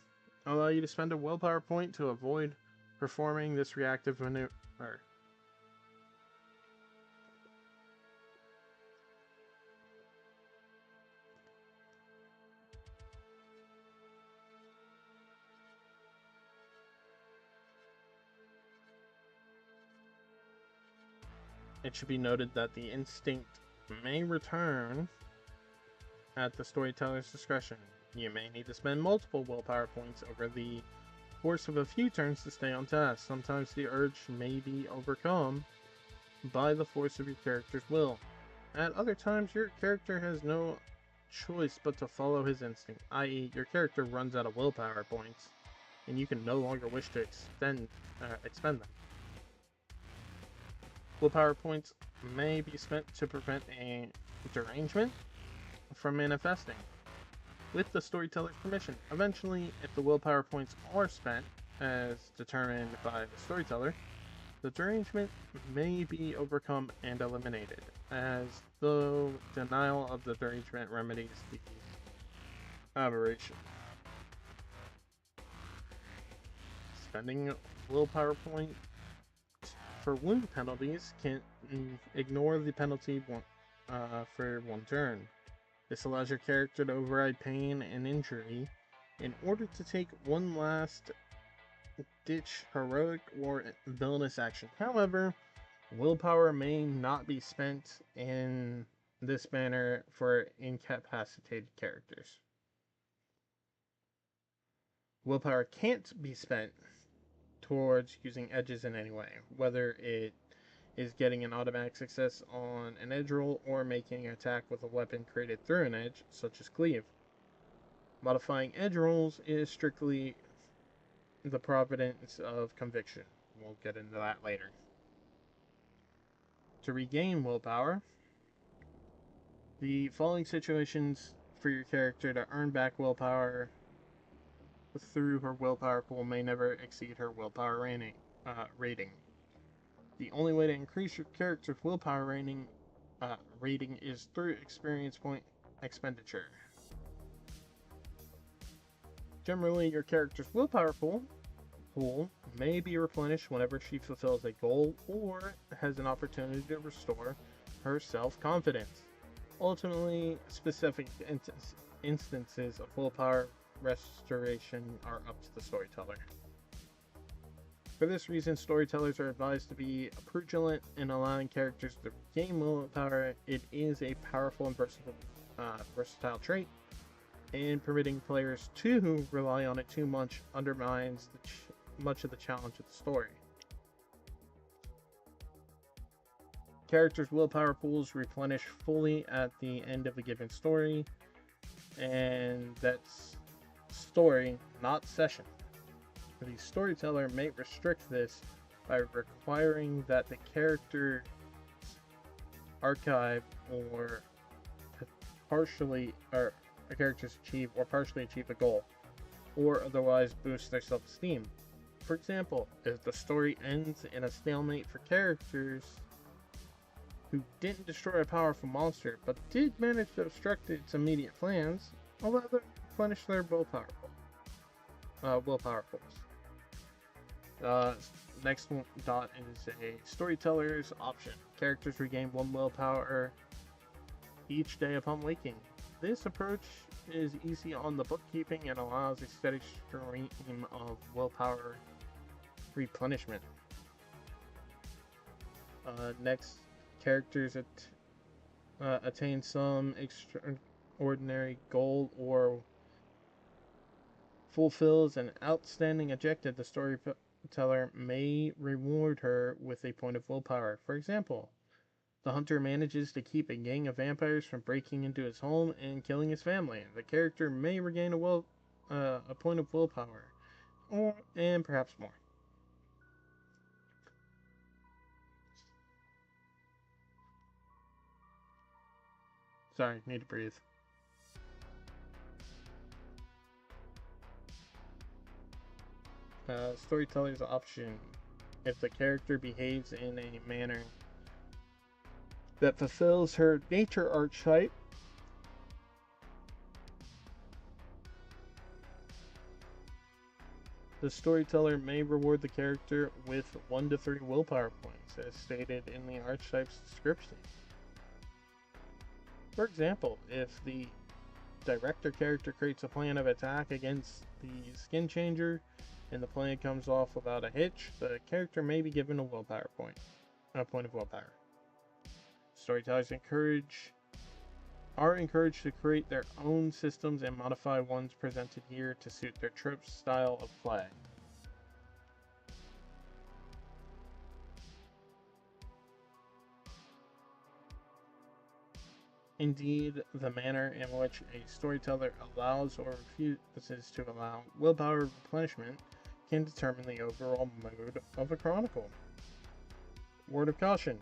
allow you to spend a willpower point to avoid performing this reactive maneuver. It should be noted that the instinct may return at the storyteller's discretion. You may need to spend multiple willpower points over the course of a few turns to stay on task. Sometimes the urge may be overcome by the force of your character's will. At other times, your character has no choice but to follow his instinct, i.e. your character runs out of willpower points, and you can no longer wish to expend them. Willpower points may be spent to prevent a derangement from manifesting, with the storyteller's permission. Eventually, if the willpower points are spent, as determined by the storyteller, the derangement may be overcome and eliminated, as though denial of the derangement remedies the aberration. Spending willpower point for wound penalties can ignore the penalty for one turn. This allows your character to override pain and injury in order to take one last ditch heroic or villainous action. However, willpower may not be spent in this manner for incapacitated characters. Willpower can't be spent towards using edges in any way, whether it is getting an automatic success on an edge roll or making an attack with a weapon created through an edge, such as cleave. Modifying edge rolls is strictly the providence of conviction. We'll get into that later. To regain willpower, the following situations for your character to earn back willpower through her willpower pool may never exceed her willpower rating. The only way to increase your character's willpower rating is through experience point expenditure. Generally, your character's willpower pool may be replenished whenever she fulfills a goal or has an opportunity to restore her self-confidence. Ultimately, specific instances of willpower restoration are up to the storyteller. For this reason, storytellers are advised to be prudent in allowing characters to regain willpower. It is a powerful and versatile trait, and permitting players to rely on it too much undermines much of the challenge of the story. Characters' willpower pools replenish fully at the end of a given story, and that's story, not session. The storyteller may restrict this by requiring that the character archive or partially achieve a goal, or otherwise boost their self-esteem. For example, if the story ends in a stalemate for characters who didn't destroy a powerful monster but did manage to obstruct its immediate plans, allow them to replenish their willpower pools. Next dot is a storyteller's option. Characters regain 1 willpower each day upon waking. This approach is easy on the bookkeeping and allows a steady stream of willpower replenishment. Next, characters attain some extraordinary goal or fulfills an outstanding objective. The storyteller may reward her with a point of willpower. For example, the hunter manages to keep a gang of vampires from breaking into his home and killing his family. The character may regain a point of willpower, and perhaps more. Sorry, need to breathe. Storyteller's option. If the character behaves in a manner that fulfills her nature archetype, the storyteller may reward the character with 1 to 3 willpower points, as stated in the archetype's description. For example, if the director character creates a plan of attack against the skin changer and the plan comes off without a hitch, the character may be given a point of willpower. Storytellers are encouraged to create their own systems and modify ones presented here to suit their trope's style of play. Indeed, the manner in which a storyteller allows or refuses to allow willpower replenishment can determine the overall mood of a chronicle. Word of caution: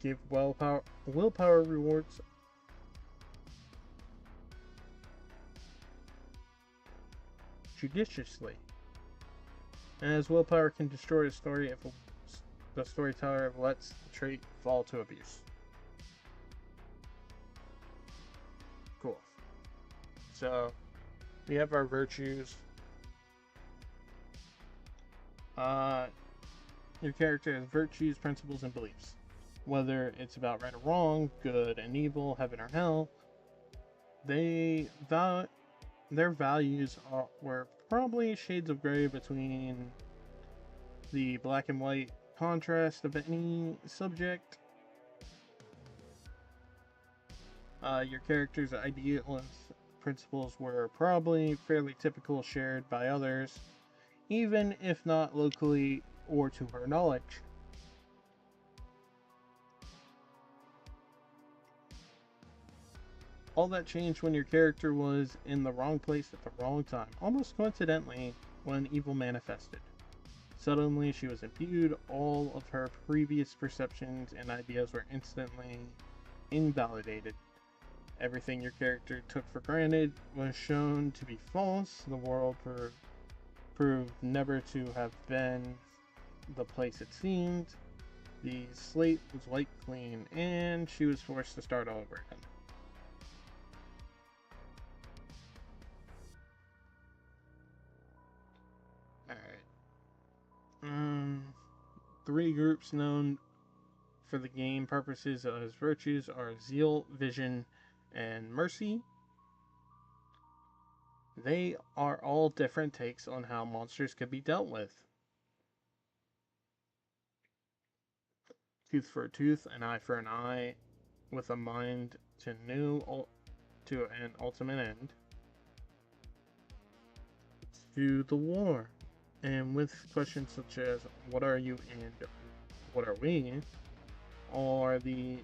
give willpower rewards judiciously, as willpower can destroy a story if the storyteller lets the trait fall to abuse. Cool. So, we have our virtues. Your character has virtues, principles, and beliefs. Whether it's about right or wrong, good and evil, heaven or hell, their values were probably shades of gray between the black and white contrast of any subject. Your character's ideals and principles were probably fairly typical, shared by others, even if not locally or to her knowledge. All that changed when your character was in the wrong place at the wrong time, almost coincidentally when evil manifested. Suddenly, she was imbued. All of her previous perceptions and ideas were instantly invalidated. Everything your character took for granted was shown to be false. The world proved never to have been the place it seemed. The slate was wiped clean, and she was forced to start all over again. Alright. Three groups known for the game purposes as virtues are zeal, vision, and mercy. They are all different takes on how monsters could be dealt with. Tooth for a tooth, an eye for an eye, with a mind to an ultimate end. To the war, and with questions such as what are you and what are we, or the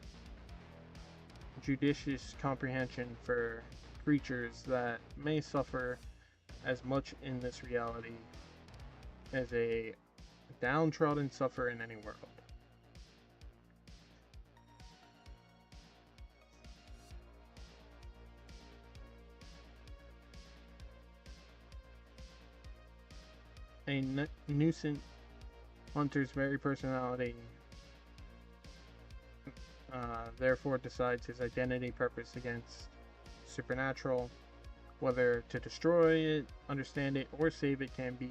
judicious comprehension for creatures that may suffer as much in this reality as a downtrodden suffer in any world. A nuisance hunter's very personality therefore decides his identity purpose against supernatural. Whether to destroy it, understand it, or save it can be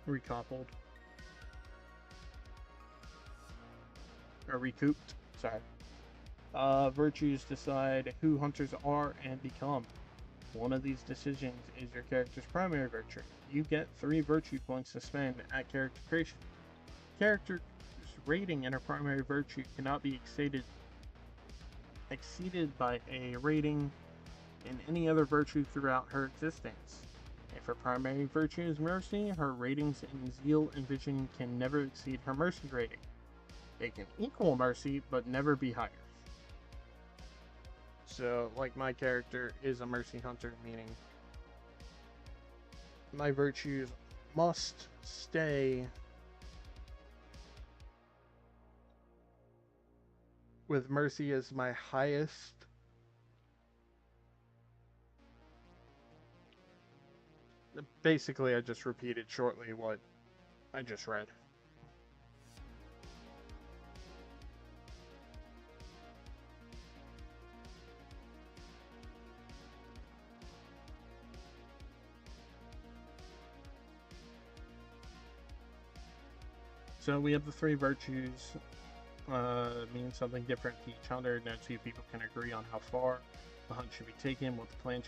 recoupled. Or recouped. Sorry. Virtues decide who hunters are and become. One of these decisions is your character's primary virtue. You get 3 virtue points to spend at character creation. Character's rating in a primary virtue cannot be exceeded by a rating in any other virtue throughout her existence. If her primary virtue is mercy, her ratings in zeal and vision can never exceed her mercy rating. They can equal mercy, but never be higher. So, like, my character is a mercy hunter, meaning my virtues must stay with mercy as my highest. Basically, I just repeated shortly what I just read. So we have the 3 virtues. Means something different to each hunter. No 2 people can agree on how far the hunt should be taken, what plan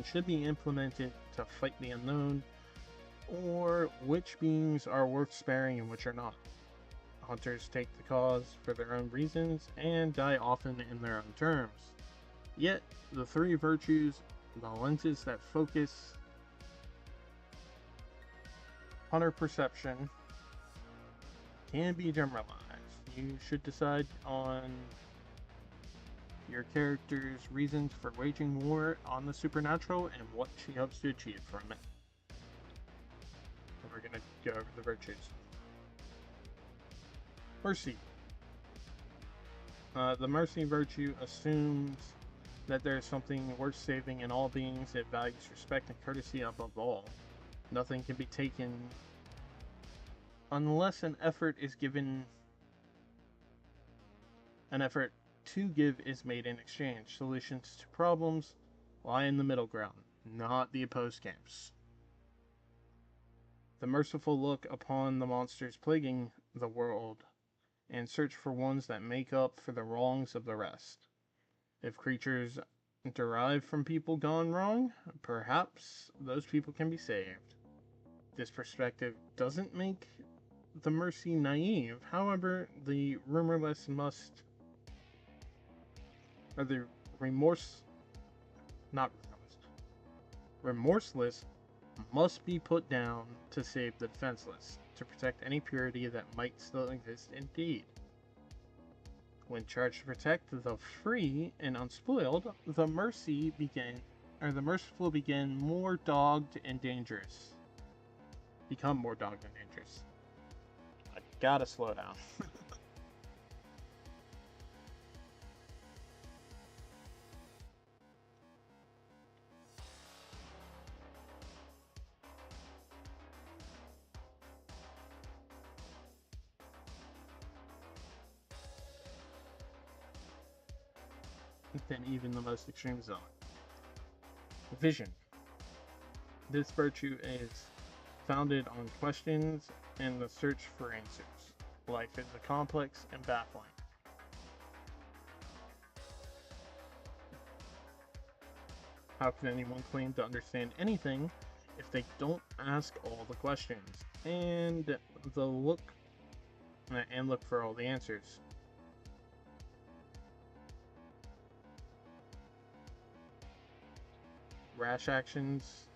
should be implemented to fight the unknown, or which beings are worth sparing and which are not. Hunters take the cause for their own reasons and die often in their own terms. Yet, the 3 virtues, the lenses that focus hunter perception, can be generalized. You should decide on your character's reasons for waging war on the supernatural and what she hopes to achieve from it. And we're going to go over the virtues. Mercy. The mercy virtue assumes that there is something worth saving in all beings. It values respect and courtesy above all. Nothing can be taken unless an effort to give is made in exchange. Solutions to problems lie in the middle ground, not the opposed camps. The merciful look upon the monsters plaguing the world and search for ones that make up for the wrongs of the rest. If creatures derive from people gone wrong, perhaps those people can be saved. This perspective doesn't make the mercy naive. However, the remorseless must be put down to save the defenseless, to protect any purity that might still exist indeed. When charged to protect the free and unspoiled, the merciful begin more dogged and dangerous. Become more dogged and dangerous. I gotta slow down. Than even the most extreme zone. Vision. This virtue is founded on questions and the search for answers. Life is complex and baffling. How can anyone claim to understand anything if they don't ask all the questions and look for all the answers? Rash actions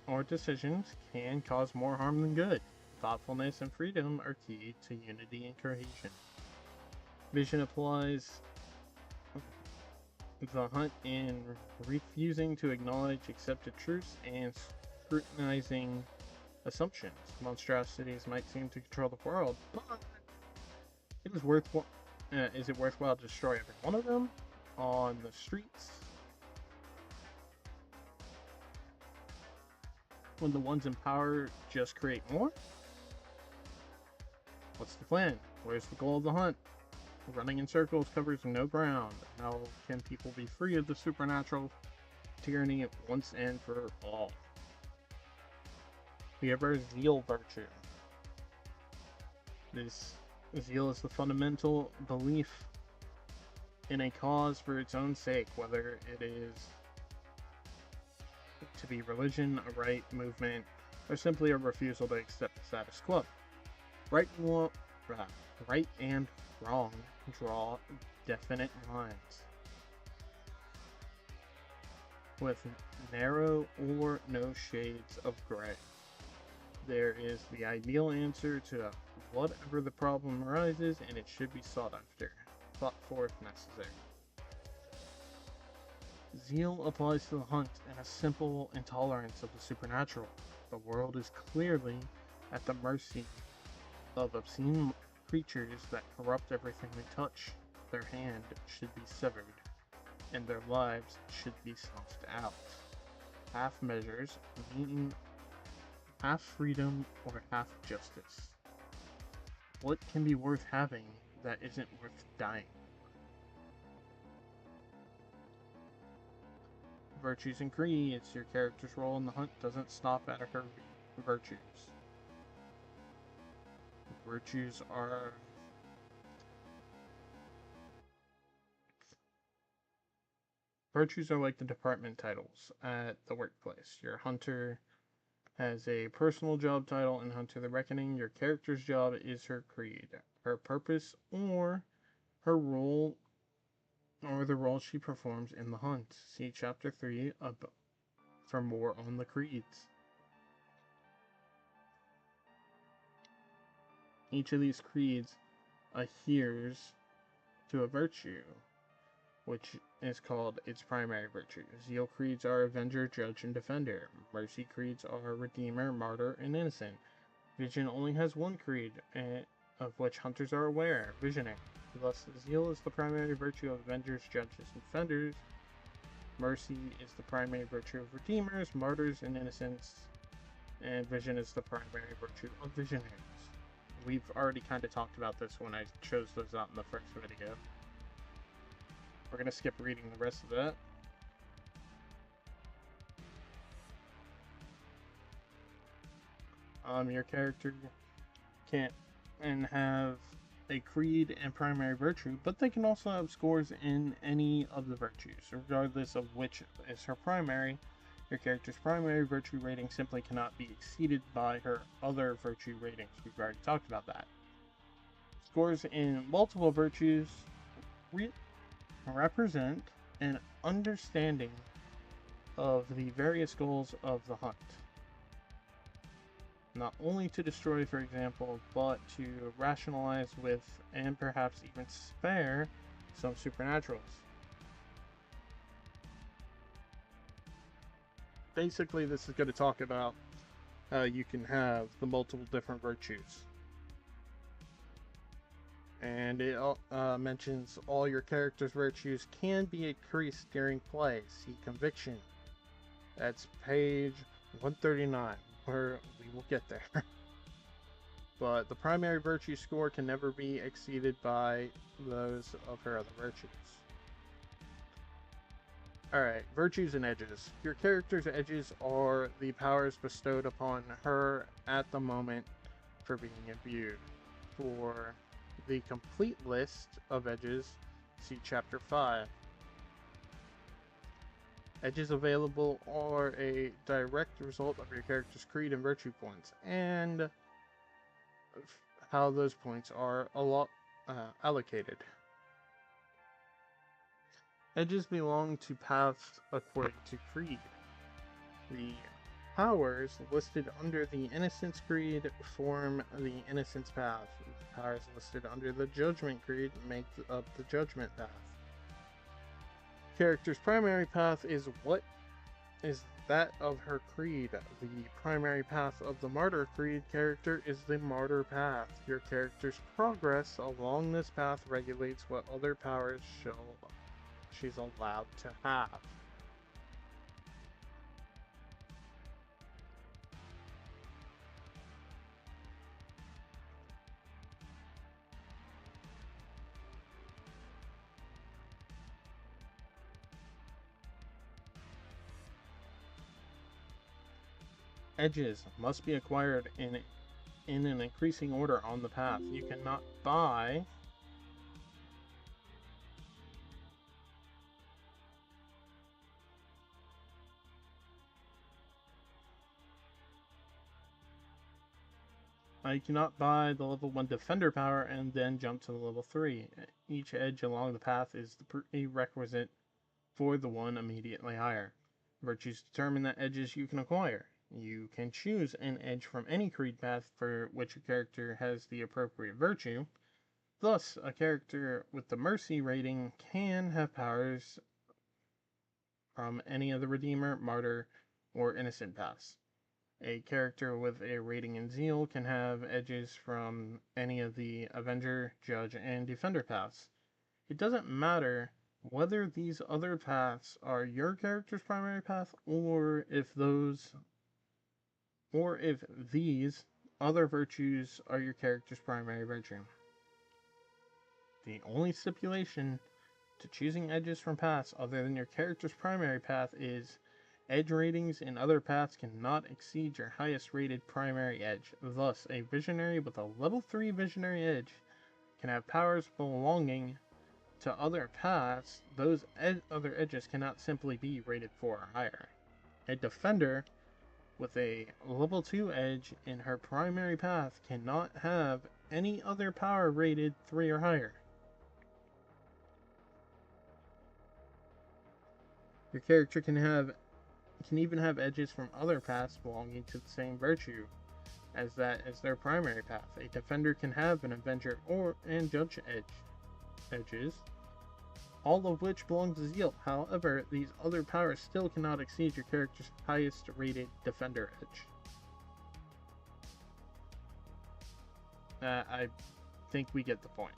or decisions can cause more harm than good. Thoughtfulness and freedom are key to unity and cohesion. Vision applies the hunt in refusing to acknowledge accepted truths and scrutinizing assumptions. Monstrosities might seem to control the world, but is it worthwhile to destroy every one of them on the streets? When the ones in power just create more? What's the plan? Where's the goal of the hunt? Running in circles covers no ground. How can people be free of the supernatural tyranny once and for all? We have our zeal virtue. This zeal is the fundamental belief in a cause for its own sake, whether it is to be religion, a right movement, or simply a refusal to accept the status quo. Right and wrong draw definite lines, with narrow or no shades of gray. There is the ideal answer to whatever the problem arises, and it should be sought after, fought for if necessary. Zeal applies to the hunt and a simple intolerance of the supernatural. The world is clearly at the mercy of obscene creatures that corrupt everything they touch. Their hand should be severed, and their lives should be snuffed out. Half measures mean half freedom or half justice. What can be worth having that isn't worth dying? Virtues and creeds. Your character's role in the hunt doesn't stop at her virtues. Virtues are like the department titles at the workplace. Your hunter has a personal job title in Hunter the Reckoning. Your character's job is her creed, her purpose, or her role, or the role she performs in the hunt. See Chapter 3 for more on the creeds. Each of these creeds adheres to a virtue, which is called its primary virtue. Zeal creeds are Avenger, Judge, and Defender. Mercy creeds are Redeemer, Martyr, and Innocent. Vision only has one creed, of which hunters are aware, Visionary. Thus, zeal is the primary virtue of Avengers, Judges, and Defenders. Mercy is the primary virtue of Redeemers, Martyrs, and Innocents. And Vision is the primary virtue of Visionaries. We've already kind of talked about this when I chose those out in the first video. We're going to skip reading the rest of that. Your character can't have a creed and primary virtue, but they can also have scores in any of the virtues, regardless of which is her primary. Your character's primary virtue rating simply cannot be exceeded by her other virtue ratings. We've already talked about that. Scores in multiple virtues represent an understanding of the various goals of the hunt. Not only to destroy, for example, but to rationalize with, and perhaps even spare, some supernaturals. Basically, this is going to talk about how you can have the multiple different virtues. And it mentions all your character's virtues can be increased during play. See Conviction. That's page 139, where we will get there. But the primary virtue score can never be exceeded by those of her other virtues. Alright, virtues and edges. Your character's edges are the powers bestowed upon her at the moment for being imbued. For the complete list of edges, see Chapter 5. Edges available are a direct result of your character's creed and virtue points, and how those points are allocated. Edges belong to paths according to creed. The powers listed under the Innocence Creed form the Innocence Path. The powers listed under the Judgment Creed make up the Judgment Path. Character's primary path is that of her creed. The primary path of the Martyr Creed character is the Martyr Path. Your character's progress along this path regulates what other powers she's allowed to have. Edges must be acquired in an increasing order on the path. You cannot buy the level 1 Defender power and then jump to the level 3. Each edge along the path is the prerequisite for the one immediately higher. Virtues determine the edges you can acquire. You can choose an edge from any creed path for which your character has the appropriate virtue. Thus, a character with the Mercy rating can have powers from any of the Redeemer, Martyr, or Innocent paths. A character with a rating in Zeal can have edges from any of the Avenger, Judge, and Defender paths. It doesn't matter whether these other paths are your character's primary path or if these other virtues are your character's primary virtue. The only stipulation to choosing edges from paths other than your character's primary path is edge ratings in other paths cannot exceed your highest rated primary edge. Thus, a visionary with a level 3 visionary edge can have powers belonging to other paths. Those other edges cannot simply be rated 4 or higher. A defender with a level 2 edge in her primary path cannot have any other power rated 3 or higher. Your character can even have edges from other paths belonging to the same virtue as their primary path. A defender can have an Avenger and Judge edges, all of which belong to Zeal. However, these other powers still cannot exceed your character's highest rated Defender edge. I think we get the point.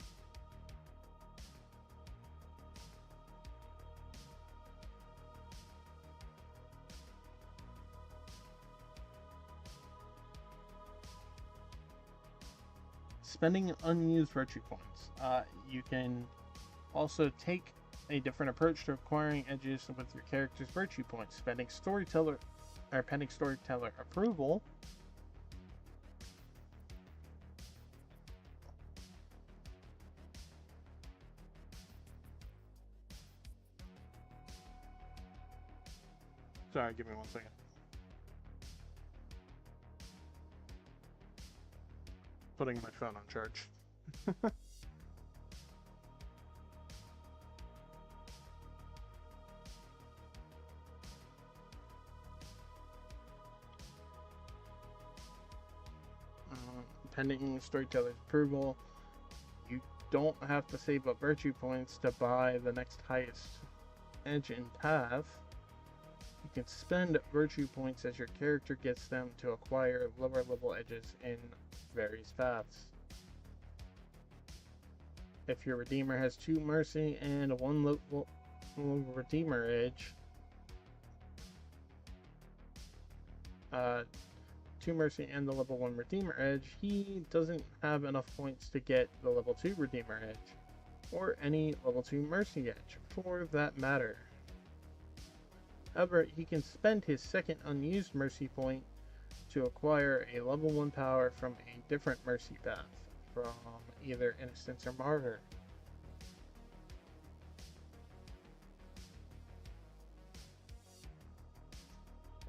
Spending unused virtue points. You can also take a different approach to acquiring edges with your character's virtue points. Pending storyteller approval, sorry, give me 1 second. Putting my phone on charge. Pending storyteller's approval, you don't have to save up virtue points to buy the next highest edge in path, you can spend virtue points as your character gets them to acquire lower level edges in various paths. If your Redeemer has 2 Mercy and 1 local Redeemer edge, 2 Mercy and the level 1 Redeemer edge, he doesn't have enough points to get the level 2 Redeemer edge, or any level 2 Mercy edge, for that matter. However, he can spend his second unused Mercy point to acquire a level 1 power from a different Mercy path, from either Innocence or Martyr.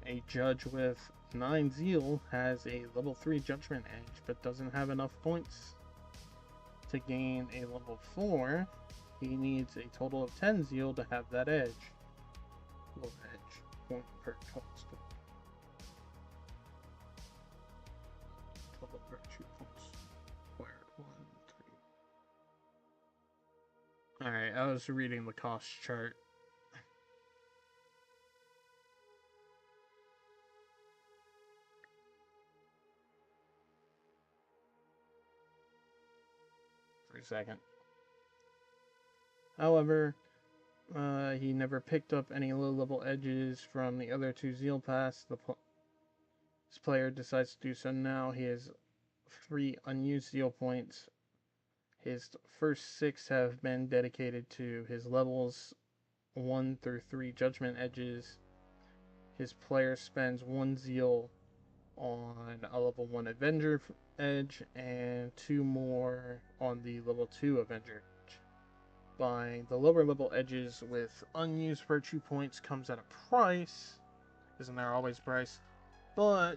A judge with 9 Zeal has a level 3 Judgment edge, but doesn't have enough points to gain a level 4. He needs a total of 10 Zeal to have that edge. Level edge, point per cost. Total virtue points. Where? 1, 3. Alright, I was reading the cost chart. For a second. However, he never picked up any low-level edges from the other 2 Zeal Pass. This player decides to do so now. He has 3 unused Zeal points. His first 6 have been dedicated to his levels 1 through 3 Judgment edges. His player spends 1 Zeal on a level 1 Avenger edge and 2 more on the level 2 Avenger edge. Buying the lower level edges with unused virtue points comes at a price. Isn't there always a price? But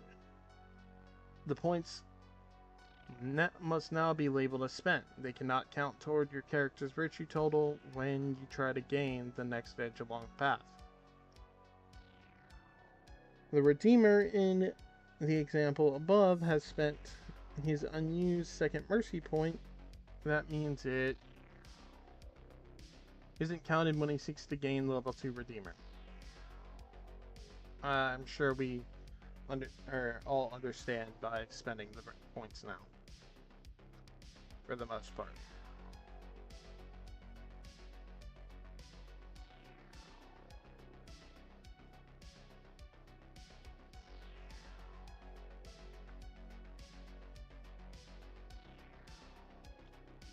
the points must now be labeled as spent. They cannot count toward your character's virtue total when you try to gain the next edge along the path. The Redeemer in the example above has spent his unused second Mercy point. That means it isn't counted when he seeks to gain level 2 Redeemer. I'm sure we all understand by spending the points now, for the most part.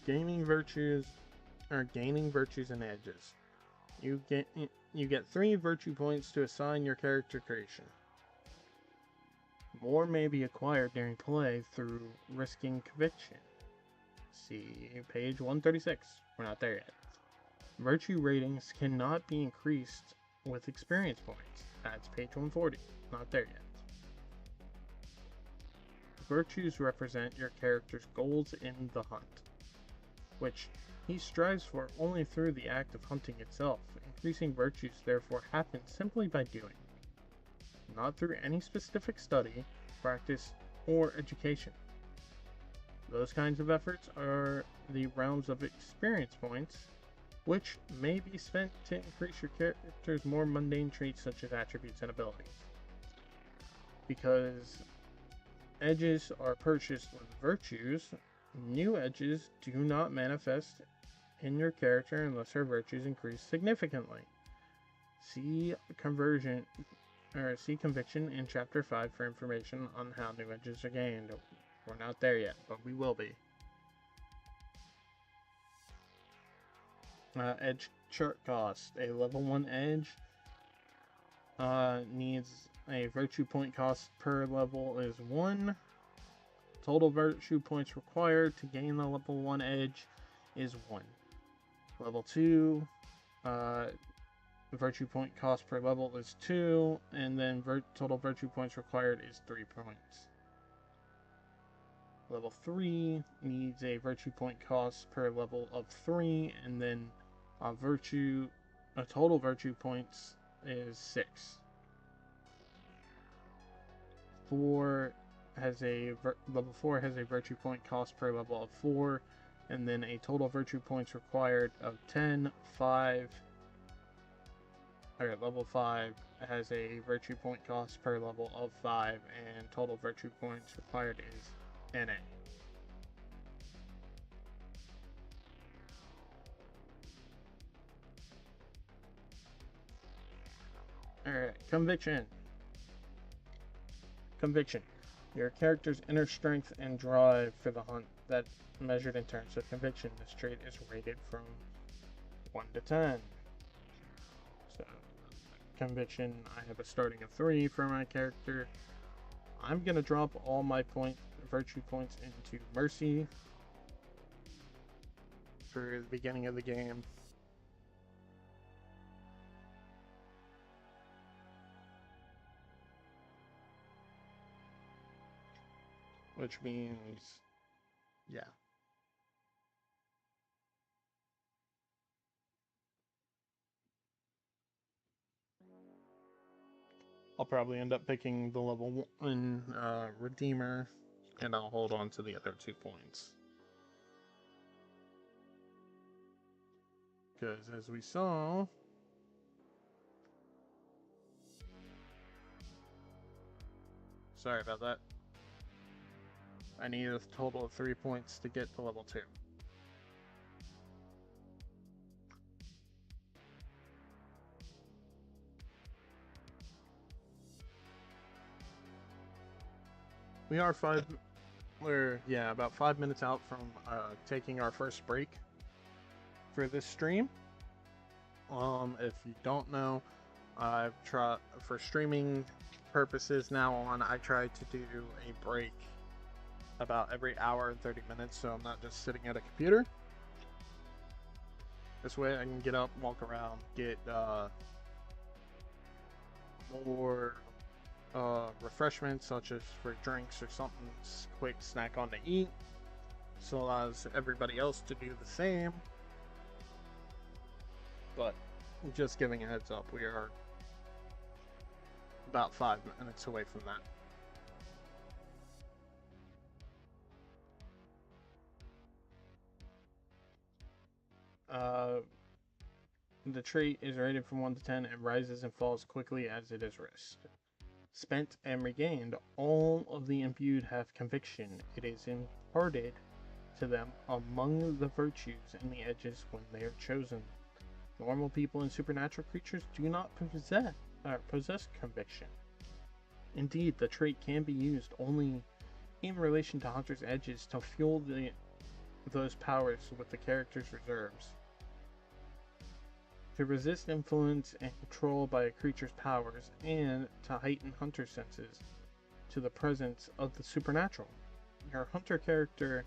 Gaining virtues and edges. You get 3 virtue points to assign your character creation. More may be acquired during play through risking conviction. See page 136. We're not there yet. Virtue ratings cannot be increased with experience points. That's page 140. Not there yet. Virtues represent your character's goals in the hunt, which he strives for only through the act of hunting itself. Increasing virtues therefore happens simply by doing, not through any specific study, practice, or education. Those kinds of efforts are the realms of experience points, which may be spent to increase your character's more mundane traits such as attributes and abilities. Because edges are purchased with virtues, new edges do not manifest in your character unless her virtues increase significantly. See Conviction in Chapter 5 for information on how new edges are gained. We're not there yet, but we will be. Edge chart cost. A level 1 edge needs a virtue point cost per level is 1. Total virtue points required to gain the level 1 edge is 1. Level 2, virtue point cost per level is 2, and then total virtue points required is 3 points. Level 3 needs a virtue point cost per level of 3, and then total virtue points is 6. 4 has a level 4 has a virtue point cost per level of 4, and then a total virtue points required of 10, 5. Alright, level 5 has a virtue point cost per level of 5, and total virtue points required is NA. Alright, Conviction. Conviction. Your character's inner strength and drive for the hunt that measured in terms of conviction. This trait is rated from 1 to 10. So, Conviction, I have a starting of 3 for my character. I'm gonna drop all my virtue points into Mercy for the beginning of the game. Which means, yeah. I'll probably end up picking the level 1 Redeemer, and I'll hold on to the other 2 points. Because as we saw, sorry about that, I need a total of 3 points to get to level 2. We are about 5 minutes out from taking our first break for this stream. If you don't know, I've tried, for streaming purposes now on, I try to do a break about every hour and 30 minutes, so I'm not just sitting at a computer. This way I can get up, walk around, get more refreshments, such as for drinks or something quick snack on to eat, so allows everybody else to do the same. But just giving a heads up, we are about 5 minutes away from that. The trait is rated from 1 to 10 and rises and falls quickly as it is risked. Spent and regained, all of the imbued have conviction. It is imparted to them among the virtues and the edges when they are chosen. Normal people and supernatural creatures do not possess conviction. Indeed, the trait can be used only in relation to Hunter's edges to fuel those powers with the character's reserves. To resist influence and control by a creature's powers, and to heighten Hunter's senses to the presence of the supernatural. Your Hunter character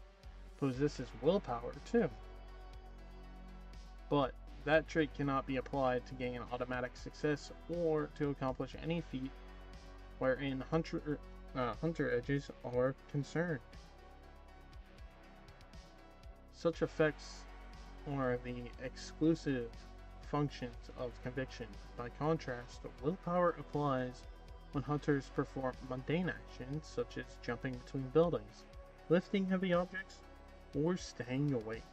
possesses willpower too, but that trait cannot be applied to gain automatic success or to accomplish any feat wherein Hunter edges are concerned. Such effects are the exclusive functions of conviction. By contrast, willpower applies when hunters perform mundane actions such as jumping between buildings, lifting heavy objects, or staying awake.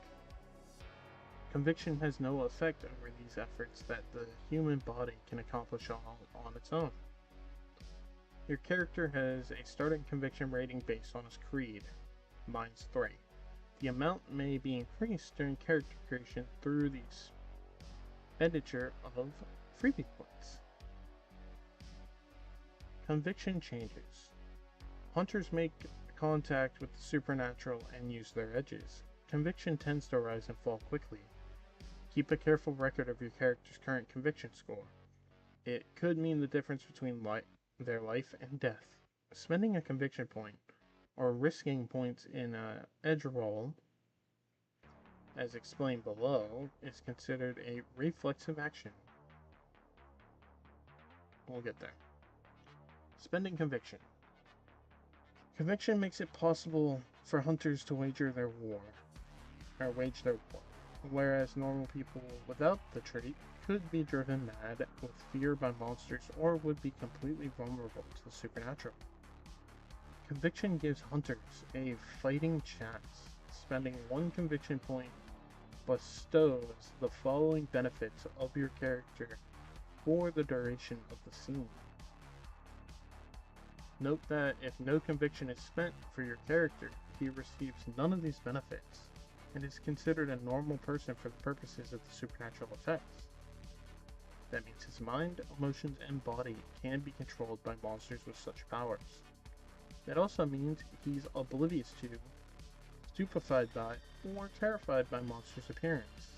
Conviction has no effect over these efforts that the human body can accomplish on its own. Your character has a starting conviction rating based on his creed. Mine's 3. The amount may be increased during character creation through the expenditure of freebie points. Conviction changes. Hunters make contact with the supernatural and use their edges. Conviction tends to rise and fall quickly. Keep a careful record of your character's current conviction score. It could mean the difference between their life and death. Spending a conviction point or risking points in an edge roll, as explained below, is considered a reflexive action. We'll get there. Spending conviction. Conviction makes it possible for hunters to wage their war, whereas normal people without the trait could be driven mad with fear by monsters or would be completely vulnerable to the supernatural. Conviction gives hunters a fighting chance spending 1 conviction point bestows the following benefits of your character for the duration of the scene. Note that if no conviction is spent for your character, he receives none of these benefits, and is considered a normal person for the purposes of the supernatural effects. That means his mind, emotions, and body can be controlled by monsters with such powers. That also means he's oblivious to, stupefied by, or terrified by monsters' appearance.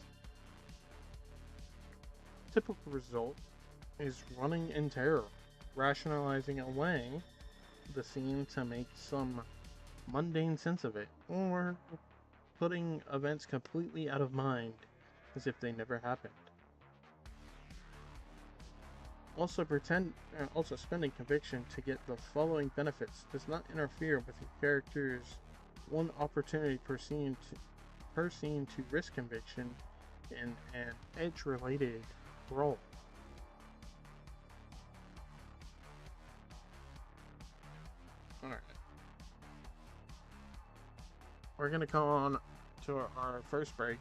Typical result is running in terror, rationalizing away the scene to make some mundane sense of it, or putting events completely out of mind as if they never happened. Also spending conviction to get the following benefits does not interfere with your character's one opportunity per scene to risk conviction in an edge-related role. Alright. We're gonna come on to our first break.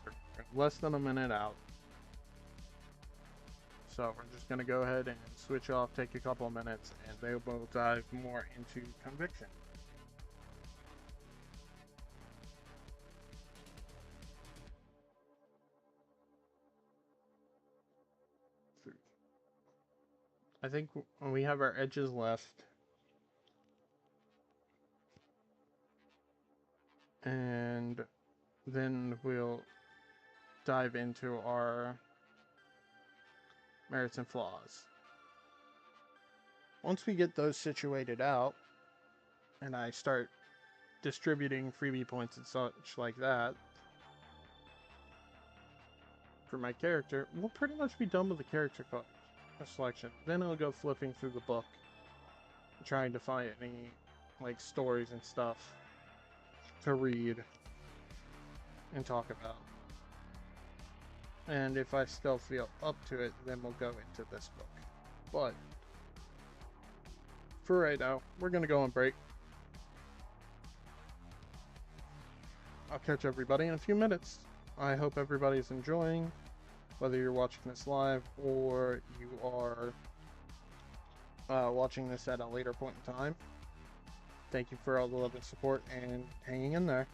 We're less than a minute out. So we're just going to go ahead and switch off, take a couple of minutes, and they will dive more into conviction. I think we have our edges left. And then we'll dive into our merits and flaws. Once we get those situated out, and I start distributing freebie points and such like that for my character, we'll pretty much be done with the character selection. Then I'll go flipping through the book, trying to find any like stories and stuff to read and talk about. And if I still feel up to it, then we'll go into this book. But for right now, we're going to go on break. I'll catch everybody in a few minutes. I hope everybody's enjoying, whether you're watching this live or you are watching this at a later point in time. Thank you for all the love and support and hanging in there.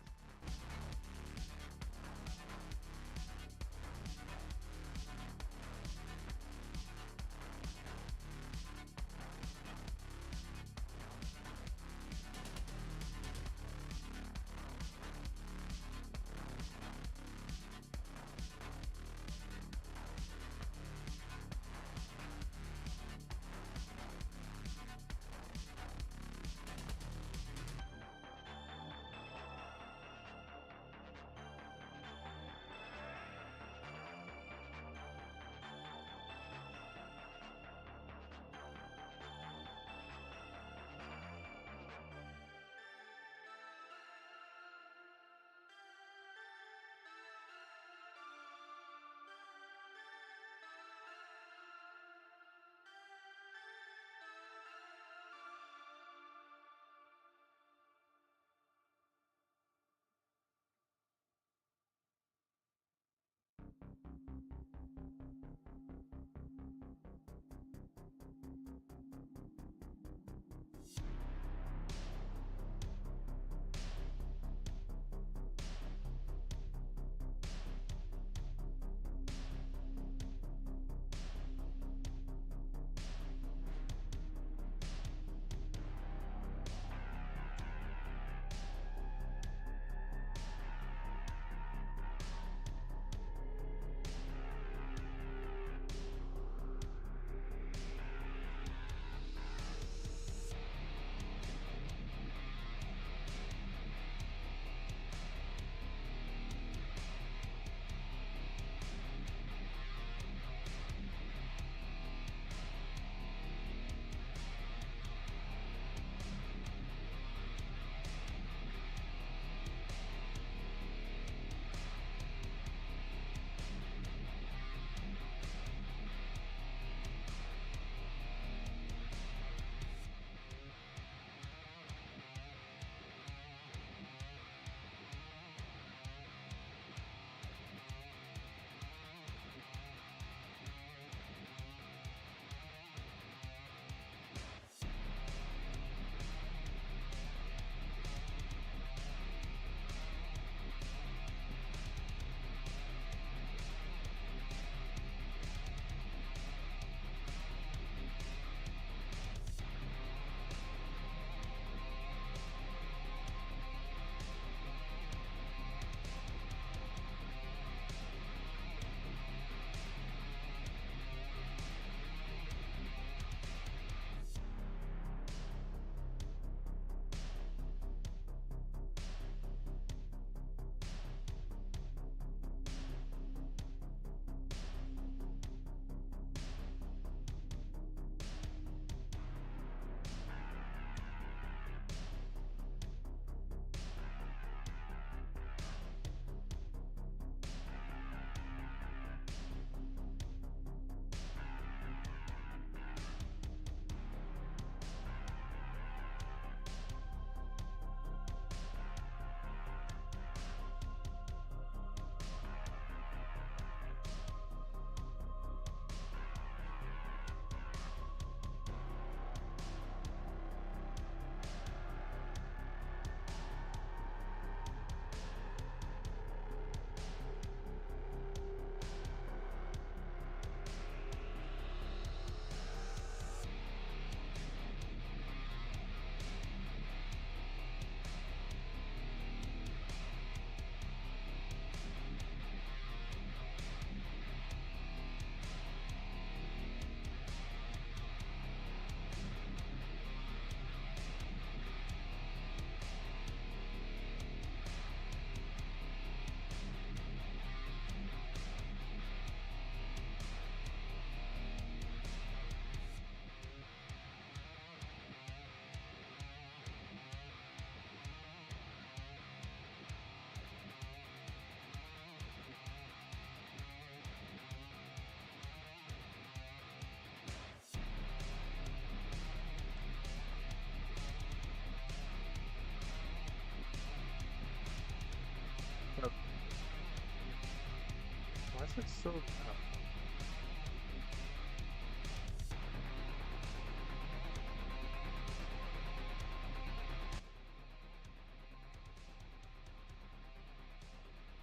it's so loud?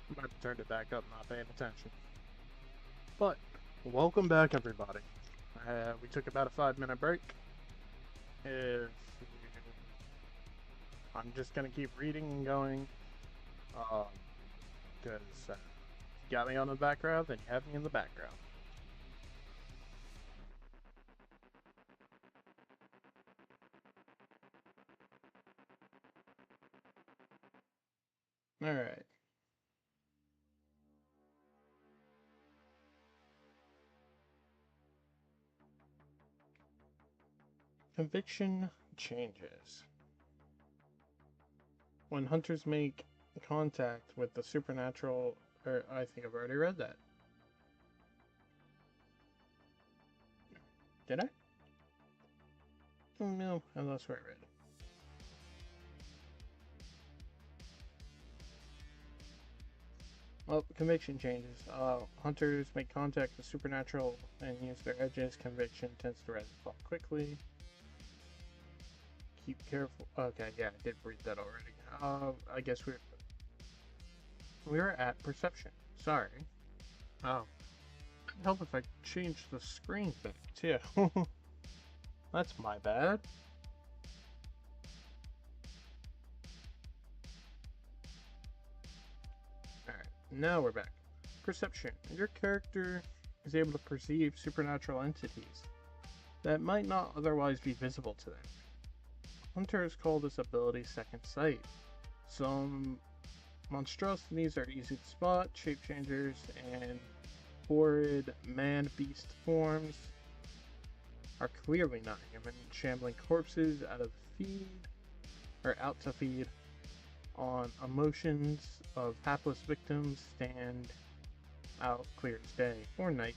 I might have turned it back up, not paying attention. But, welcome back, everybody. We took about a 5-minute break. If I'm just gonna keep reading and going, because you got me on the background, then you have me in the background. Alright. Conviction changes. When hunters make contact with the supernatural, or I think I've already read that. Did I? Oh no, that's where I read. Well, conviction changes. Hunters make contact with supernatural and use their edges. Conviction tends to rise and fall quickly. Keep careful. Okay, yeah, I did read that already. I guess we're at perception. Sorry. Oh, it'd help if I changed the screen back too. That's my bad. Alright, now we're back. Perception. Your character is able to perceive supernatural entities that might not otherwise be visible to them. Hunters call this ability second sight. Some monstrosities are easy to spot, shapechangers and horrid man-beast forms are clearly not human, shambling corpses out to feed on emotions of hapless victims stand out clear as day or night.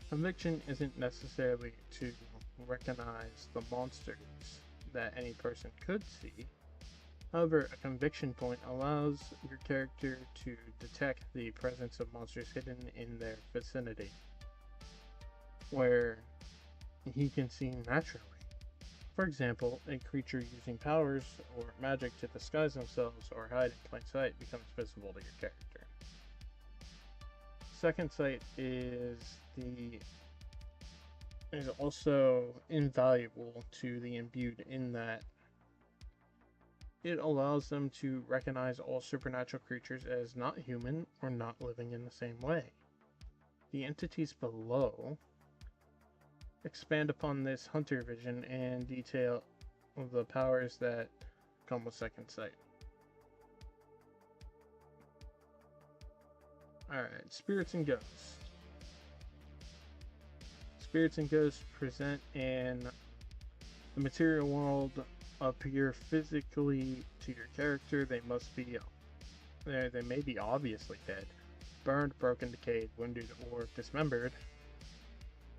Conviction isn't necessarily to recognize the monsters that any person could see. However, a conviction point allows your character to detect the presence of monsters hidden in their vicinity, where he can see naturally. For example, a creature using powers or magic to disguise themselves or hide in plain sight becomes visible to your character. Second sight is also invaluable to the imbued in that it allows them to recognize all supernatural creatures as not human or not living in the same way. The entities below expand upon this hunter vision and detail the powers that come with second sight. Alright, spirits and ghosts. Spirits and ghosts present in the material world appear physically to your character. They may be obviously dead, burned, broken, decayed, wounded, or dismembered.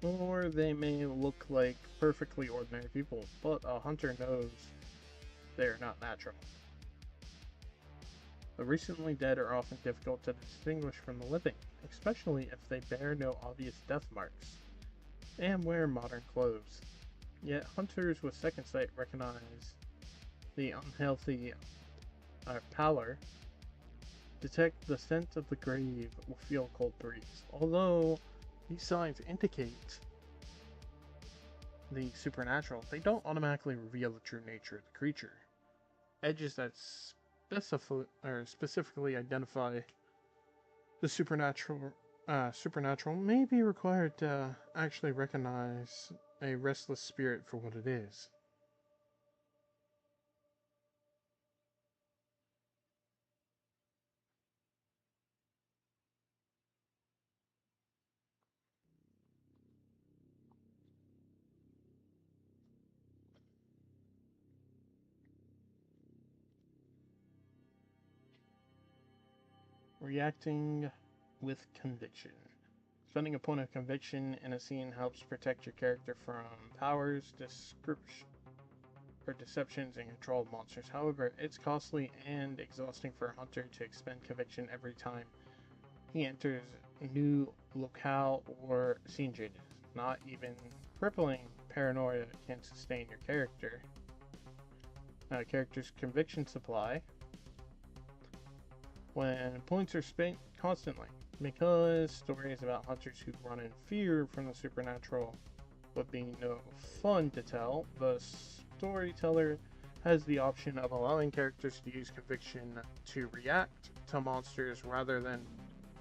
Or they may look like perfectly ordinary people, but a hunter knows they are not natural. The recently dead are often difficult to distinguish from the living, especially if they bear no obvious death marks and wear modern clothes. Yet hunters with second sight recognize the unhealthy pallor, detect the scent of the grave, or feel cold breeze. Although these signs indicate the supernatural, they don't automatically reveal the true nature of the creature. Edges that specifically identify the supernatural may be required to actually recognize a restless spirit for what it is. Reacting with conviction. Spending a point of conviction in a scene helps protect your character from powers, deceptions, and controlled monsters. However, it's costly and exhausting for a hunter to expend conviction every time he enters new locale or scene changes. Not even crippling paranoia can sustain your character. Character's conviction supply. When points are spent constantly, because stories about hunters who run in fear from the supernatural would be no fun to tell, the storyteller has the option of allowing characters to use conviction to react to monsters rather than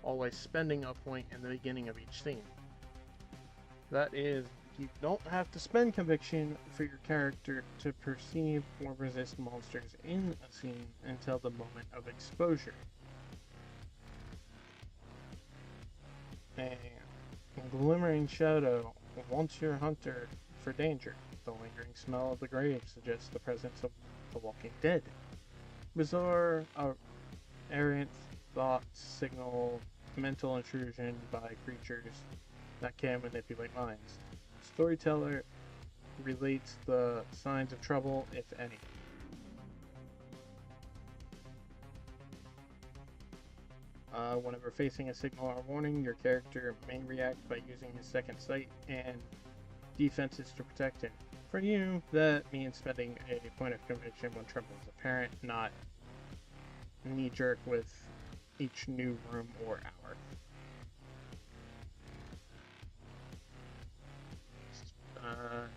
always spending a point in the beginning of each scene. That is, you don't have to spend conviction for your character to perceive or resist monsters in a scene until the moment of exposure. A glimmering shadow wants your hunter for danger. The lingering smell of the grave suggests the presence of the walking dead. Bizarre, errant thoughts signal mental intrusion by creatures that can manipulate minds. Storyteller relates the signs of trouble, if any. Whenever facing a signal or warning, your character may react by using his second sight and defenses to protect him. For you, that means spending a point of conviction when trouble is apparent, not knee-jerk with each new room or hour.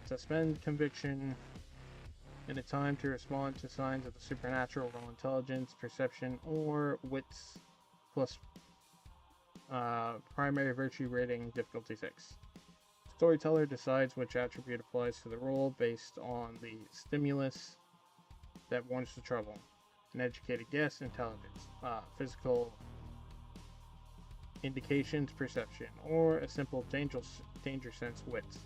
To spend conviction in a time to respond to signs of the supernatural, roll intelligence, perception, or wits plus primary virtue rating difficulty 6. Storyteller decides which attribute applies to the roll based on the stimulus that warrants the trouble. An educated guess, intelligence, physical indications, perception, or a simple danger sense, wits.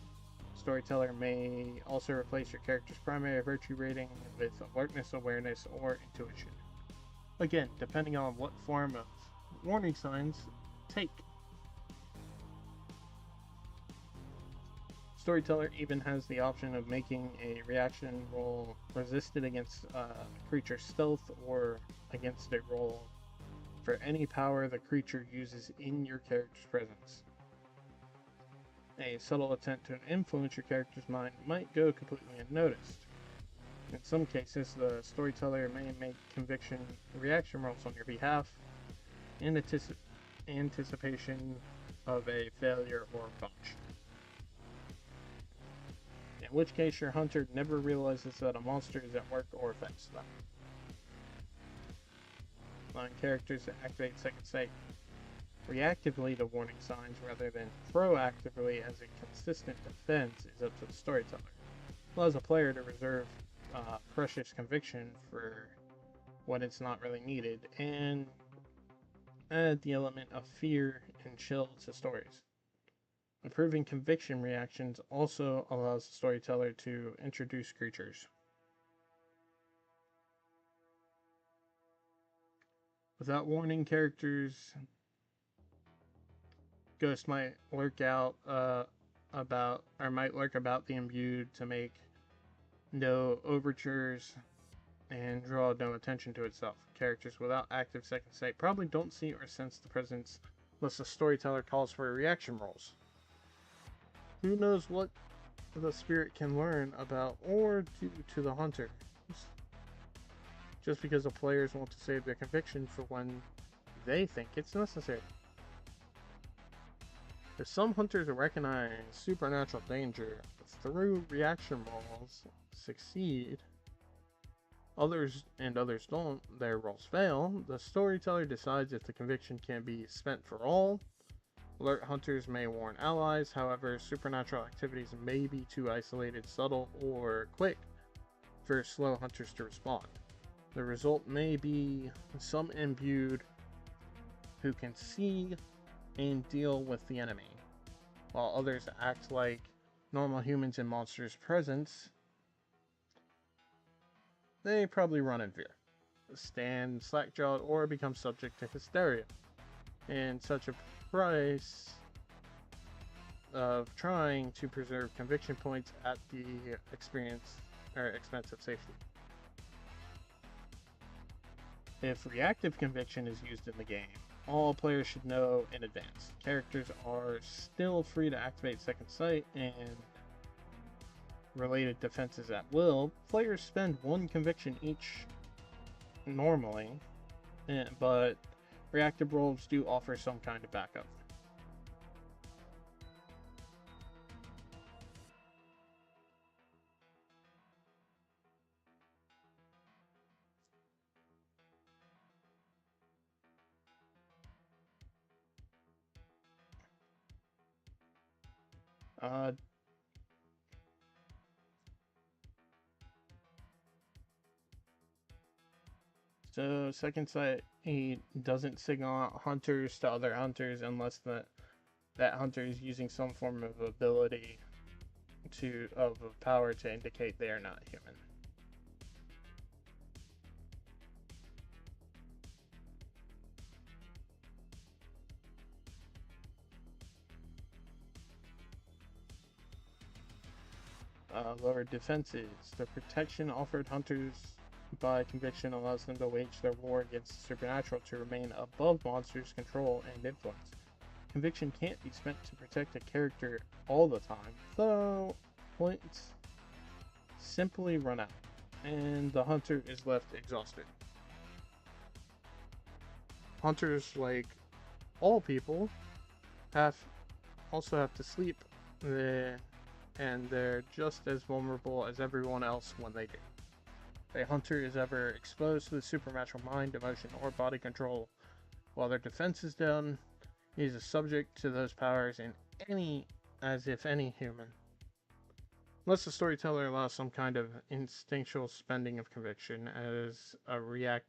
Storyteller may also replace your character's primary virtue rating with alertness, awareness, or intuition. Again, depending on what form of warning signs take. Storyteller even has the option of making a reaction roll resisted against a creature's stealth or against a roll for any power the creature uses in your character's presence. A subtle attempt to influence your character's mind might go completely unnoticed. In some cases, the storyteller may make conviction reaction rolls on your behalf in anticipation of a failure or botch. In which case, your hunter never realizes that a monster is at work or affects them. Allowing characters to activate second sight reactively to warning signs rather than proactively as a consistent defense is up to the storyteller. Allows a player to reserve precious conviction for when it's not really needed, and add the element of fear and chill to stories. Improving conviction reactions also allows the storyteller to introduce creatures. Without warning characters, Ghost might lurk out might lurk about the imbued to make no overtures and draw no attention to itself. Characters without active second sight probably don't see or sense the presence unless the storyteller calls for reaction rolls. Who knows what the spirit can learn about or do to the hunter? Just because the players want to save their conviction for when they think it's necessary. If some hunters recognize supernatural danger through reaction rolls succeed, others don't, their rolls fail, the storyteller decides if the conviction can be spent for all. Alert hunters may warn allies, however, supernatural activities may be too isolated, subtle, or quick for slow hunters to respond. The result may be some imbued who can see and deal with the enemy, while others act like normal humans in monsters' presence. They probably run in fear, stand slack-jawed, or become subject to hysteria. And such a price of trying to preserve conviction points at the expense of safety. If reactive conviction is used in the game, all players should know in advance. Characters are still free to activate Second Sight and related defenses at will. Players spend one conviction each normally, but reactive roles do offer some kind of backup. Uh, so Second Sight, he doesn't signal out hunters to other hunters unless that hunter is using some form of ability of a power to indicate they are not human. Lower defenses. The protection offered hunters by conviction allows them to wage their war against the supernatural to remain above monsters' control and influence. Conviction can't be spent to protect a character all the time, though points simply run out, and the hunter is left exhausted. Hunters, like all people, have have to sleep, and they're just as vulnerable as everyone else when they do. If a hunter is ever exposed to the supernatural mind, emotion, or body control while their defense is down, he is subject to those powers as if any human. Unless the storyteller allows some kind of instinctual spending of conviction as a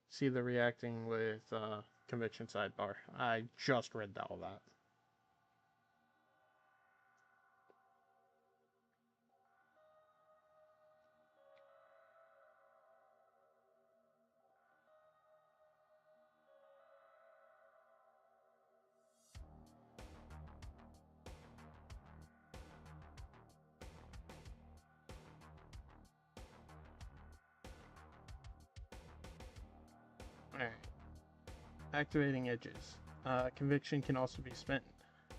see the reacting with conviction sidebar. I just read all that. Alright. Activating edges. Conviction can also be spent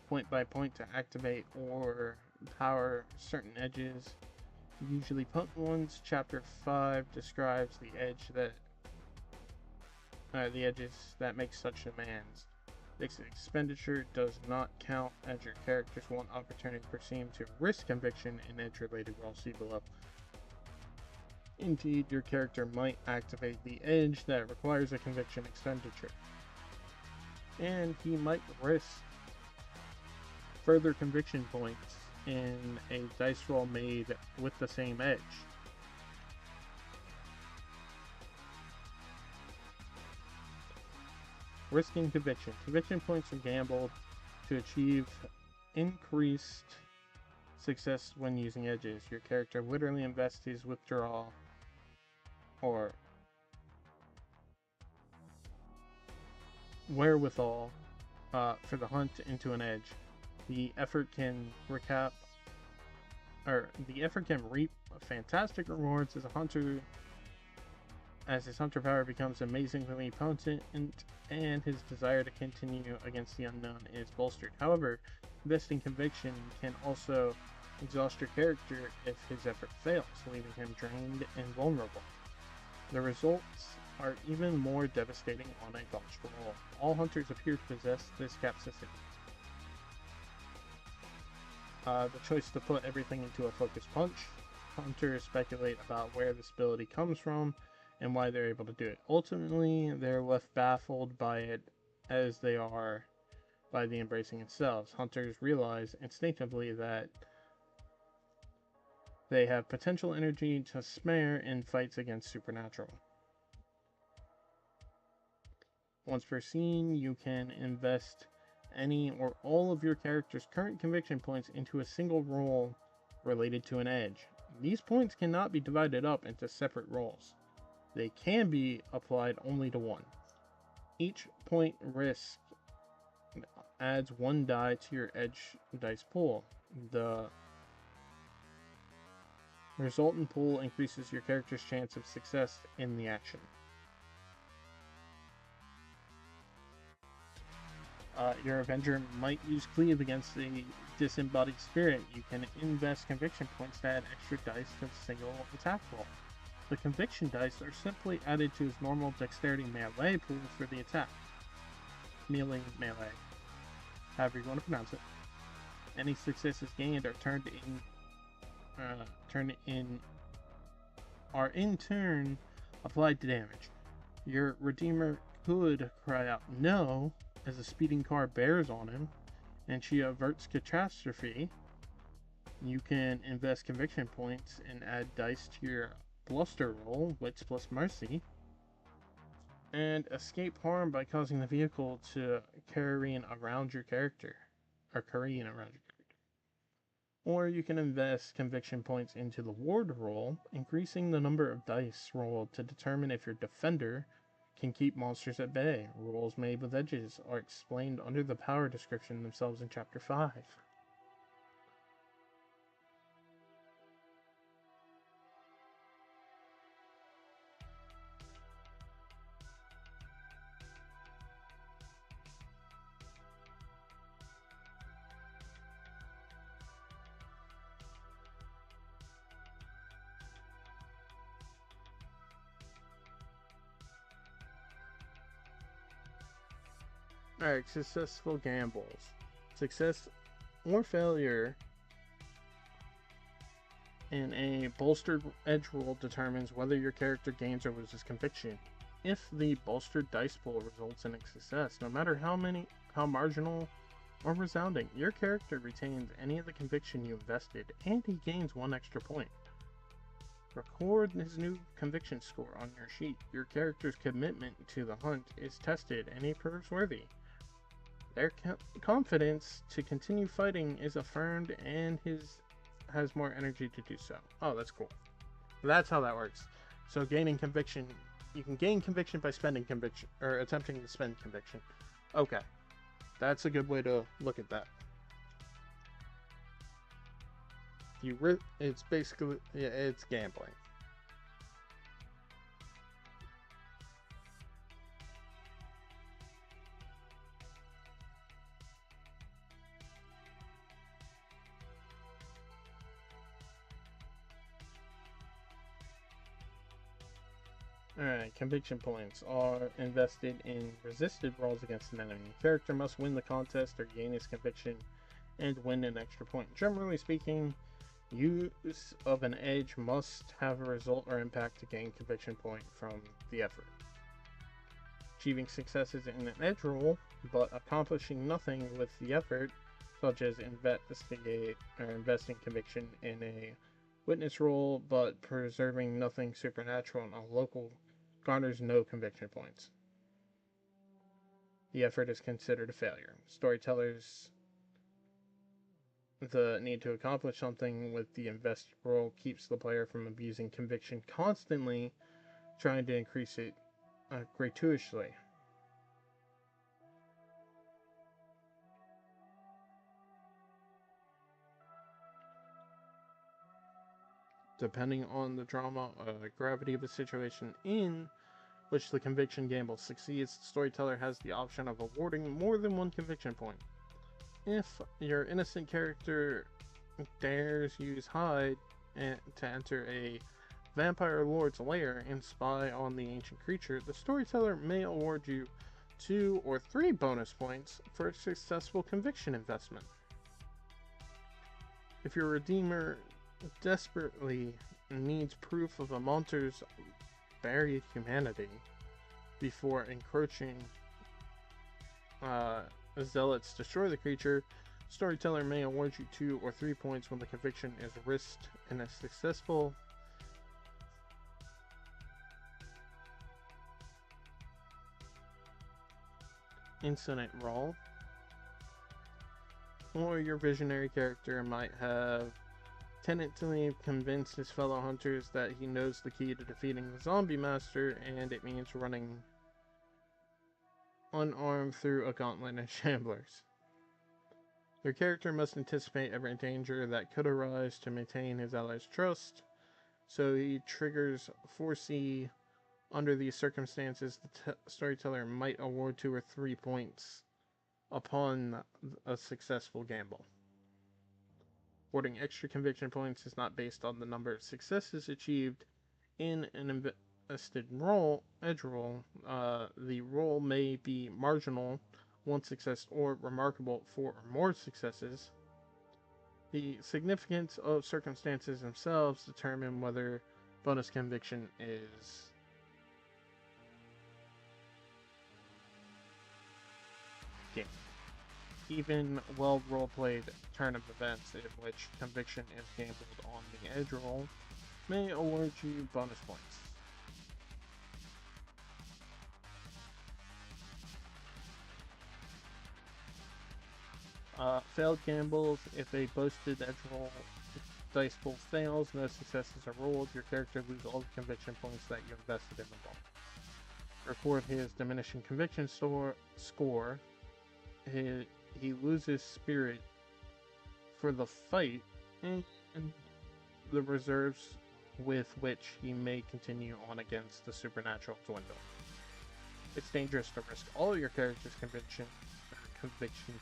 point by point to activate or power certain edges, usually potent ones. Chapter 5 describes the edges that make such demands. This expenditure does not count as your character's one opportunity per scene to risk conviction in edge-related rolls. See below. Indeed, your character might activate the edge that requires a conviction expenditure, and he might risk further conviction points in a dice roll made with the same edge. Risking conviction. Conviction points are gambled to achieve increased success when using edges. Your character literally invests his withdrawal or wherewithal for the hunt into an edge. The effort can reap fantastic rewards as his hunter power becomes amazingly potent, and his desire to continue against the unknown is bolstered. However, investing conviction can also exhaust your character if his effort fails, leaving him drained and vulnerable. The results are even more devastating on a botched roll. All hunters appear to possess this capacity. The choice to put everything into a focused punch. Hunters speculate about where this ability comes from and why they're able to do it. Ultimately, they're left baffled by it as they are by the embracing themselves. Hunters realize instinctively that they have potential energy to spare in fights against supernatural. Once per scene, you can invest any or all of your character's current conviction points into a single roll related to an edge. These points cannot be divided up into separate rolls. They can be applied only to one. Each point risk adds one die to your edge dice pool. The resultant pool increases your character's chance of success in the action. your Avenger might use Cleave against a disembodied spirit. You can invest conviction points to add extra dice to a single attack roll. The conviction dice are simply added to his normal dexterity melee pool for the attack. Melee, however you want to pronounce it. Any successes gained are in turn applied to damage. Your Redeemer could cry out no as a speeding car bears on him, and she averts catastrophe. You can invest conviction points and add dice to your bluster roll, wits plus mercy, and escape harm by causing the vehicle to careen around your character. Or you can invest conviction points into the ward roll, increasing the number of dice rolled to determine if your defender can keep monsters at bay. Rolls made with edges are explained under the power description themselves in Chapter 5. Alright, successful gambles. Success or failure in a bolstered edge roll determines whether your character gains or loses conviction. If the bolstered dice pool results in a success, no matter how marginal or resounding, your character retains any of the conviction you invested, and he gains 1 extra point. Record his new conviction score on your sheet. Your character's commitment to the hunt is tested, and he proves worthy. Their confidence to continue fighting is affirmed, and has more energy to do so. Oh, that's cool. That's how that works. So gaining conviction, you can gain conviction by spending conviction, or attempting to spend conviction. Okay. That's a good way to look at that. It's basically, yeah, it's gambling. Alright, conviction points are invested in resisted rolls against an enemy. Character must win the contest or gain his conviction and win an extra point. Generally speaking, use of an edge must have a result or impact to gain conviction point from the effort. Achieving successes in an edge roll, but accomplishing nothing with the effort, such as investigate or investing conviction in a witness roll, but preserving nothing supernatural in a local, garners no conviction points. The effort is considered a failure. Storytellers, the need to accomplish something with the invest roll keeps the player from abusing conviction constantly, trying to increase it gratuitously. Depending on the drama or the gravity of the situation in which the conviction gamble succeeds, the storyteller has the option of awarding more than 1 conviction point. If your innocent character dares use hide to enter a vampire lord's lair and spy on the ancient creature, the storyteller may award you 2 or 3 bonus points for a successful conviction investment. If your redeemer desperately needs proof of a monster's buried humanity before encroaching zealots destroy the creature, storyteller may award you 2 or 3 points when the conviction is risked in a successful incident roll. Or your visionary character might have tentatively convinced his fellow hunters that he knows the key to defeating the zombie master, and it means running unarmed through a gauntlet of shamblers. Your character must anticipate every danger that could arise to maintain his allies' trust, so he triggers foresee. Under these circumstances, the storyteller might award 2 or 3 points upon a successful gamble. Awarding extra conviction points is not based on the number of successes achieved in an invested edge roll. The roll may be marginal, one success, or remarkable, 4 or more successes. The significance of circumstances themselves determine whether bonus conviction is gained. Even well role-played turn of events in which conviction is gambled on the edge roll may award you bonus points. Failed gambles. If a boasted edge roll dice pool fails, no successes are rolled, your character loses all the conviction points that you invested in the roll. Record his diminishing conviction score. He loses spirit for the fight and the reserves with which he may continue on against the supernatural dwindle. It's dangerous to risk all your character's conviction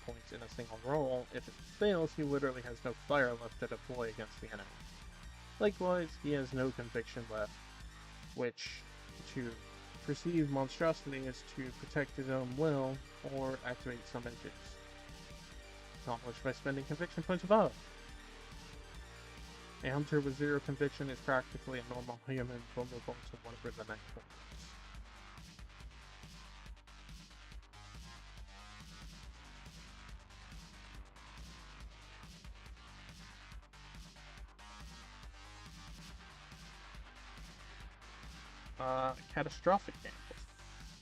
points in a single roll. If it fails, he literally has no fire left to deploy against the enemy. Likewise, he has no conviction left, which to perceive monstrosity is to protect his own will or activate some engines. Accomplished by spending conviction points above. A hunter with 0 conviction is practically a normal human, vulnerable to whatever the next one is. Catastrophic gambles.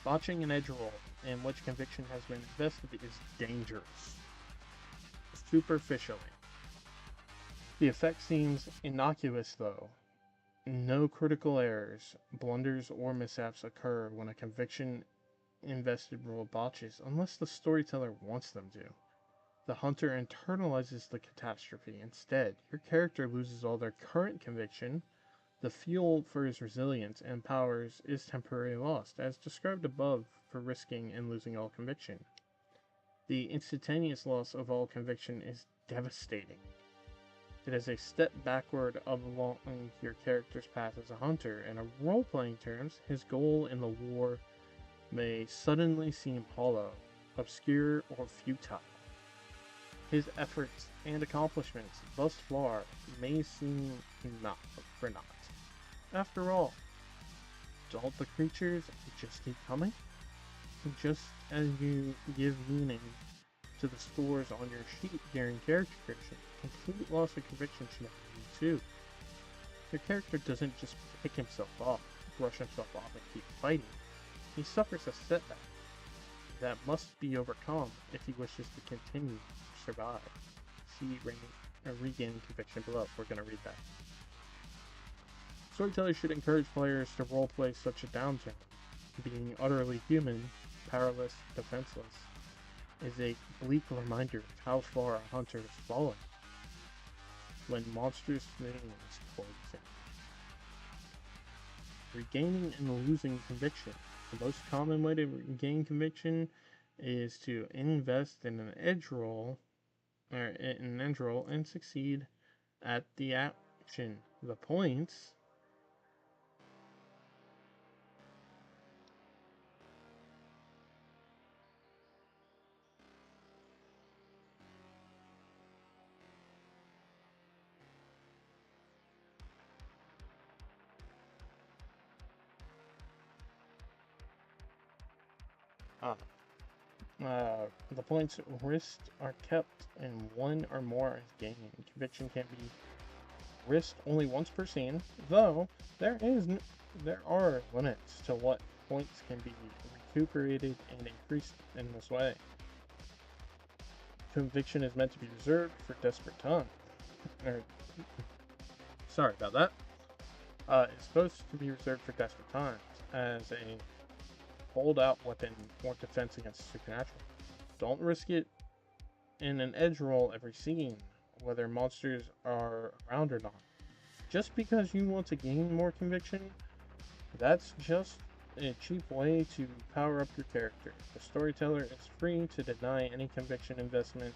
Botching an edge roll in which conviction has been invested is dangerous. Superficially. The effect seems innocuous though. No critical errors, blunders, or mishaps occur when a conviction invested roll botches unless the storyteller wants them to. The hunter internalizes the catastrophe. Instead, your character loses all their current conviction. The fuel for his resilience and powers is temporarily lost, as described above for risking and losing all conviction. The instantaneous loss of all conviction is devastating. It is a step backward along your character's path as a hunter. In role-playing terms, his goal in the war may suddenly seem hollow, obscure, or futile. His efforts and accomplishments thus far may seem not for naught. After all, don't the creatures just keep coming? Just as you give meaning to the scores on your sheet during character creation, complete loss of conviction should happen too. Your character doesn't just pick himself off, brush himself off, and keep fighting. He suffers a setback that must be overcome if he wishes to continue to survive. See Regain Conviction below. We're going to read that. Storytellers should encourage players to roleplay such a downturn. Being utterly human, powerless, defenseless, is a bleak reminder of how far a hunter has fallen when monstrous things poison him. Regaining and losing conviction. The most common way to regain conviction is to invest in an edge roll, and succeed at the action. The points the points risked are kept and one or more is gained. Conviction can be risked only once per scene, though there are limits to what points can be recuperated and increased in this way. Conviction is meant to be reserved for desperate times. Sorry about that. It's supposed to be reserved for desperate times as a hold-out weapon or defense against supernatural. Don't risk it in an edge roll every scene, whether monsters are around or not. Just because you want to gain more conviction, that's just a cheap way to power up your character. The storyteller is free to deny any conviction investment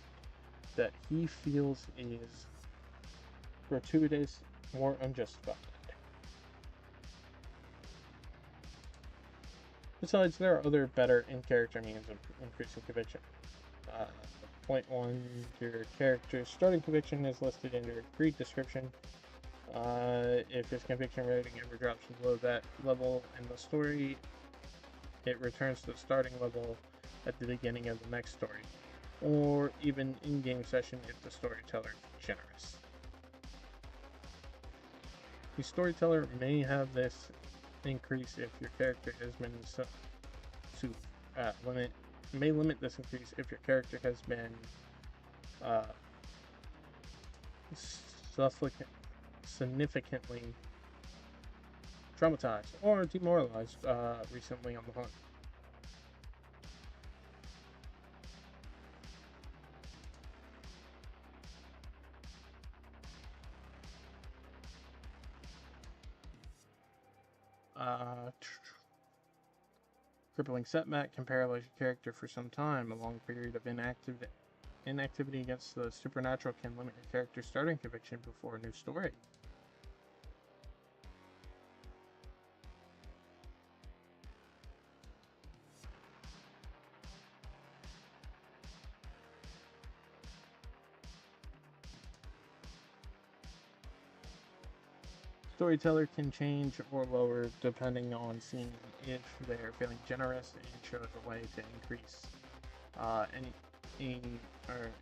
that he feels is gratuitous or unjustified. Besides, there are other better in-character means of increasing conviction. Uh, Point 1, your character's starting conviction is listed in your creed description. If his conviction rating ever drops below that level in the story, it returns to the starting level at the beginning of the next story, or even in-game session if the storyteller is generous. The storyteller may have this increase if your character has been may limit this increase if your character has been significantly traumatized or demoralized recently on the hunt. Crippling setback can paralyze your character for some time. A long period of inactivity against the supernatural can limit your character's starting conviction before a new story. Storyteller can change or lower depending on seeing if they're feeling generous and shows a way to increase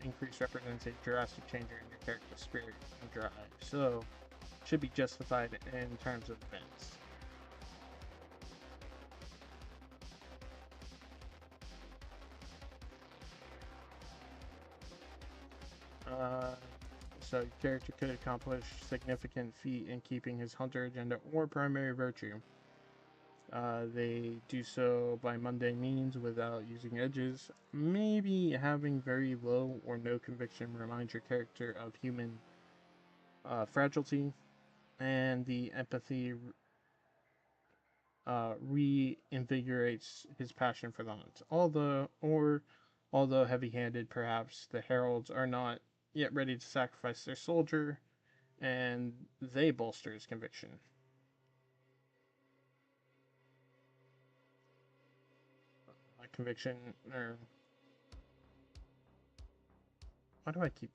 increase represents a drastic change in your character's spirit and drive, so should be justified in terms of events. So your character could accomplish significant feat in keeping his hunter agenda or primary virtue. They do so by mundane means without using edges. Maybe having very low or no conviction reminds your character of human fragility, and the empathy reinvigorates his passion for the hunt. Although heavy-handed, perhaps the heralds are not yet ready to sacrifice their soldier, and they bolster his conviction. Conviction, or why do I keep?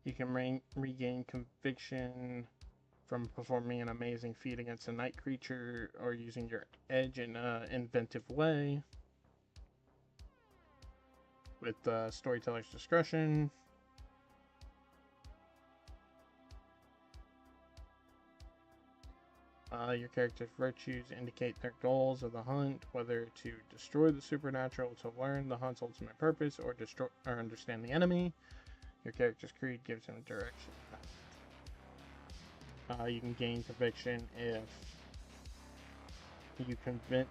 You can regain conviction from performing an amazing feat against a night creature or using your edge in an inventive way. With storyteller's discretion. Your character's virtues indicate their goals of the hunt, whether to destroy the supernatural, to learn the hunt's ultimate purpose, or destroy or understand the enemy. Your character's creed gives him direction. You can gain conviction if you convince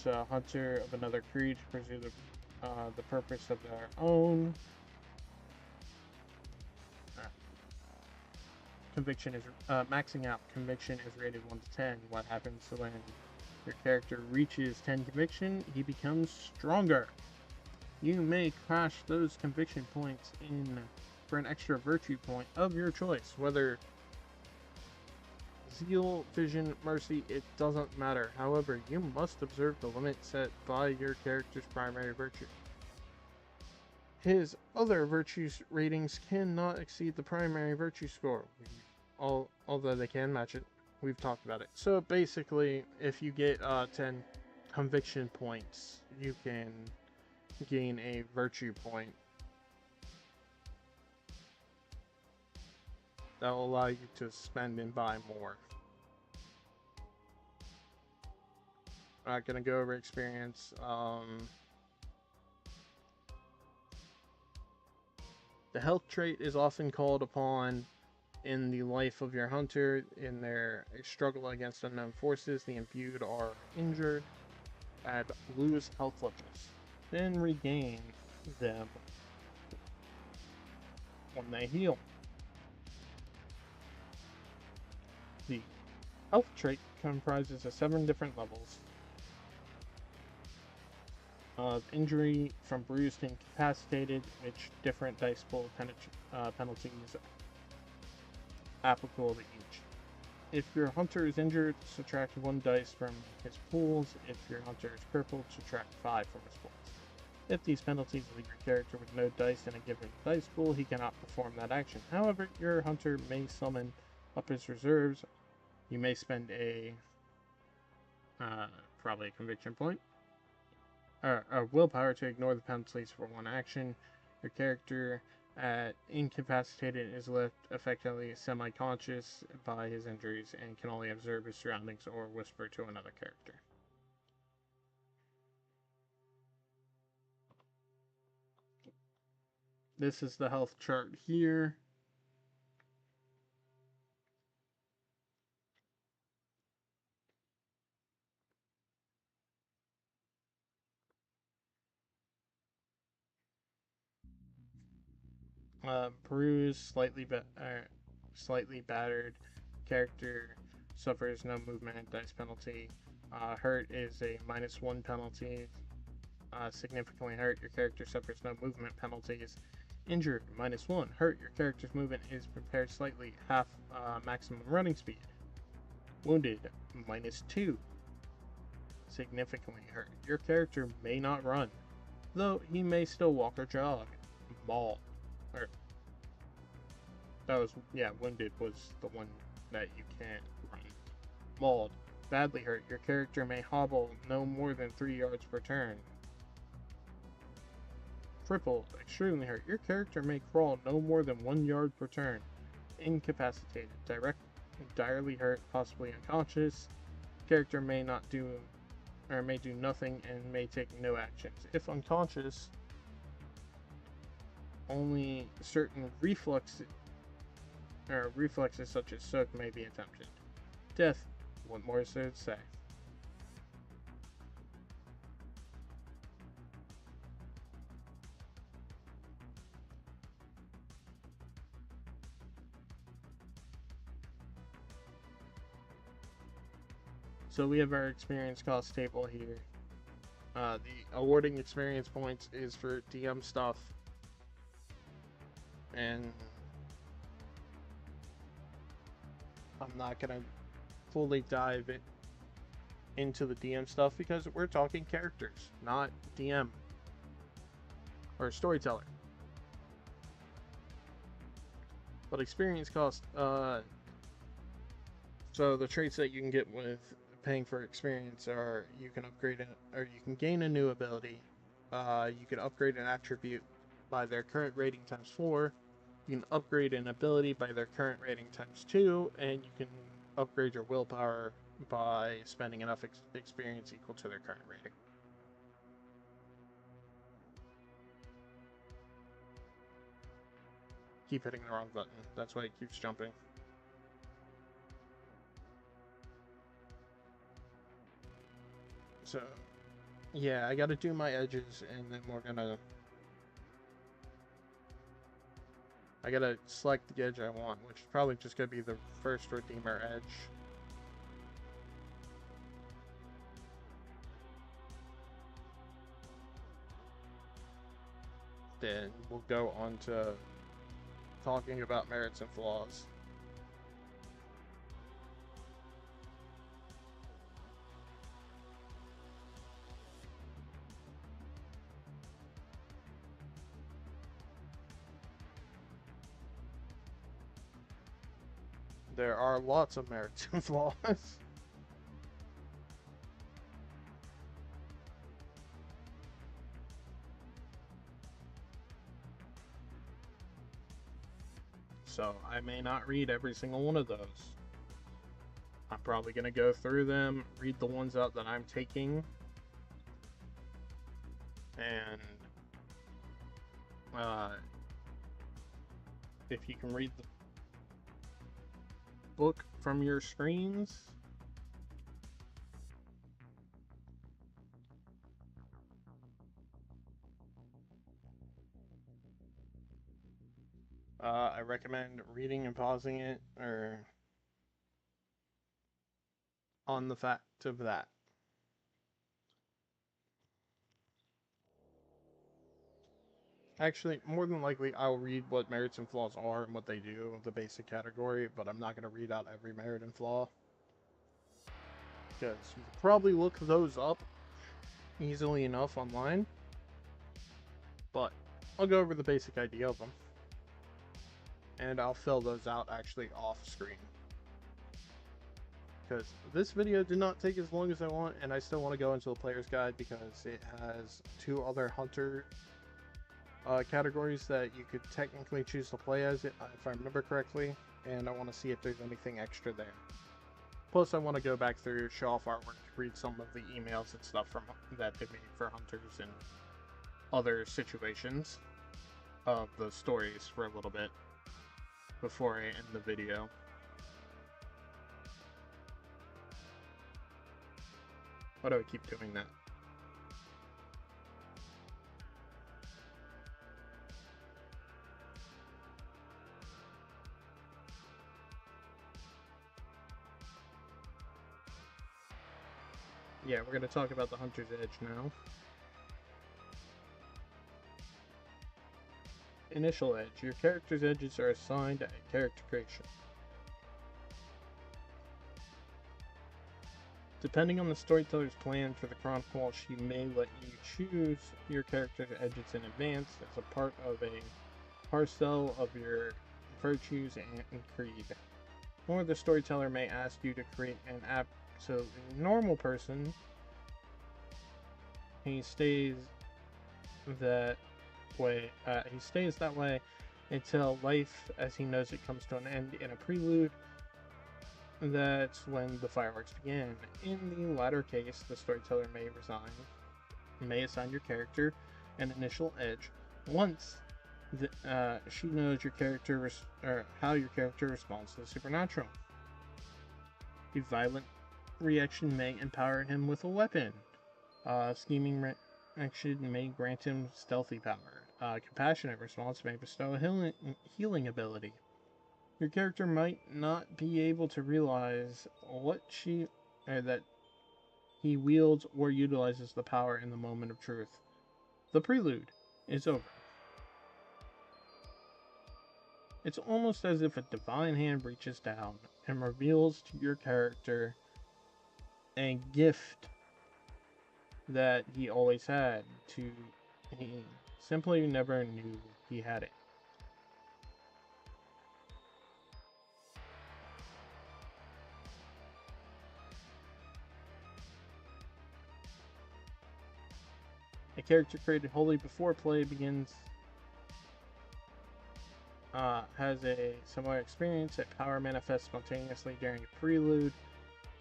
a hunter of another creed to pursue the purpose of their own. Conviction is maxing out. Conviction is rated 1 to 10. What happens when your character reaches 10 conviction? He becomes stronger. You may crash those conviction points in for an extra virtue point of your choice, whether zeal, vision, mercy, it doesn't matter. However, you must observe the limit set by your character's primary virtue. His other virtues ratings cannot exceed the primary virtue score, although they can match it. We've talked about it. So basically, if you get 10 conviction points, you can gain a virtue point that will allow you to spend and buy more. I'm not going to go over experience. The health trait is often called upon in the life of your hunter in their struggle against unknown forces. The imbued are injured and lose health levels, then regain them when they heal. health trait comprises of 7 different levels of injury from bruised to incapacitated, which different dice pool penalties applicable to each. If your hunter is injured, subtract 1 dice from his pools. If your hunter is crippled, subtract 5 from his pools. If these penalties leave your character with no dice in a given dice pool, he cannot perform that action. However, your hunter may summon up his reserves. You may spend probably a conviction point, or a willpower to ignore the penalties for 1 action. Your character incapacitated is left effectively semi-conscious by his injuries and can only observe his surroundings or whisper to another character. This is the health chart here. Bruised, slightly battered character suffers no movement and dice penalty. Hurt is a -1 penalty. Significantly hurt, your character suffers no movement penalties. Injured, -1. Hurt, your character's movement is impaired slightly, half maximum running speed. Wounded, -2. Significantly hurt, your character may not run, though he may still walk or jog. Mauled, or wounded was the one that you can't run. Mauled, badly hurt, your character may hobble no more than 3 yards per turn. Crippled, extremely hurt, your character may crawl no more than 1 yard per turn. Incapacitated, direly hurt, possibly unconscious. Character may do nothing and may take no actions. If unconscious, only certain reflexes such as soak may be attempted. Death, what more is there to say? So we have our experience cost table here. The awarding experience points is for DM stuff, and I'm not gonna fully dive into the DM stuff because we're talking characters, not DM or storyteller. But experience cost, so the traits that you can get with paying for experience are you can upgrade or you can gain a new ability, you can upgrade an attribute by their current rating times 4, you can upgrade an ability by their current rating times 2, and you can upgrade your willpower by spending enough experience equal to their current rating. Keep hitting the wrong button, that's why it keeps jumping. So, yeah, I gotta do my edges, and then I gotta select the edge I want, which is probably just gonna be the first Redeemer edge. Then we'll go on to talking about merits and flaws. There are lots of merits and flaws. So I may not read every single one of those. I'm probably going to go through them, read the ones out that I'm taking, and if you can read the book from your screens, I recommend reading and pausing it, or on the fact of that. Actually, more than likely, I'll read what merits and flaws are and what they do, the basic category, but I'm not going to read out every merit and flaw. Because you can probably look those up easily enough online. But I'll go over the basic idea of them. And I'll fill those out actually off screen. Because this video did not take as long as I want, and I still want to go into the player's guide because it has 2 other hunter categories that you could technically choose to play as it, if I remember correctly, and I want to see if there's anything extra there. Plus, I want to go back through, show off artwork, read some of the emails and stuff from that they made for hunters and other situations of the stories for a little bit before I end the video. Why do I keep doing that? Yeah, we're going to talk about the Hunter's Edge now. Initial Edge. Your character's edges are assigned at character creation. Depending on the storyteller's plan for the chronicle, she may let you choose your character's edges in advance as a part of a parcel of your virtues and creed. Or the storyteller may ask you to create an absolutely normal person. He stays that way. He stays that way until life, as he knows it, comes to an end in a prelude. That's when the fireworks begin. In the latter case, the storyteller may assign your character an initial edge once she knows your character or how your character responds to the supernatural. A violent reaction may empower him with a weapon. Scheming reaction may grant him stealthy power. Compassionate response may bestow a healing ability. Your character might not be able to realize that he wields or utilizes the power in the moment of truth. The prelude is over. It's almost as if a divine hand reaches down and reveals to your character a gift that he always had. He simply never knew he had it. A character created wholly before play begins has a similar experience. That power manifests spontaneously during a prelude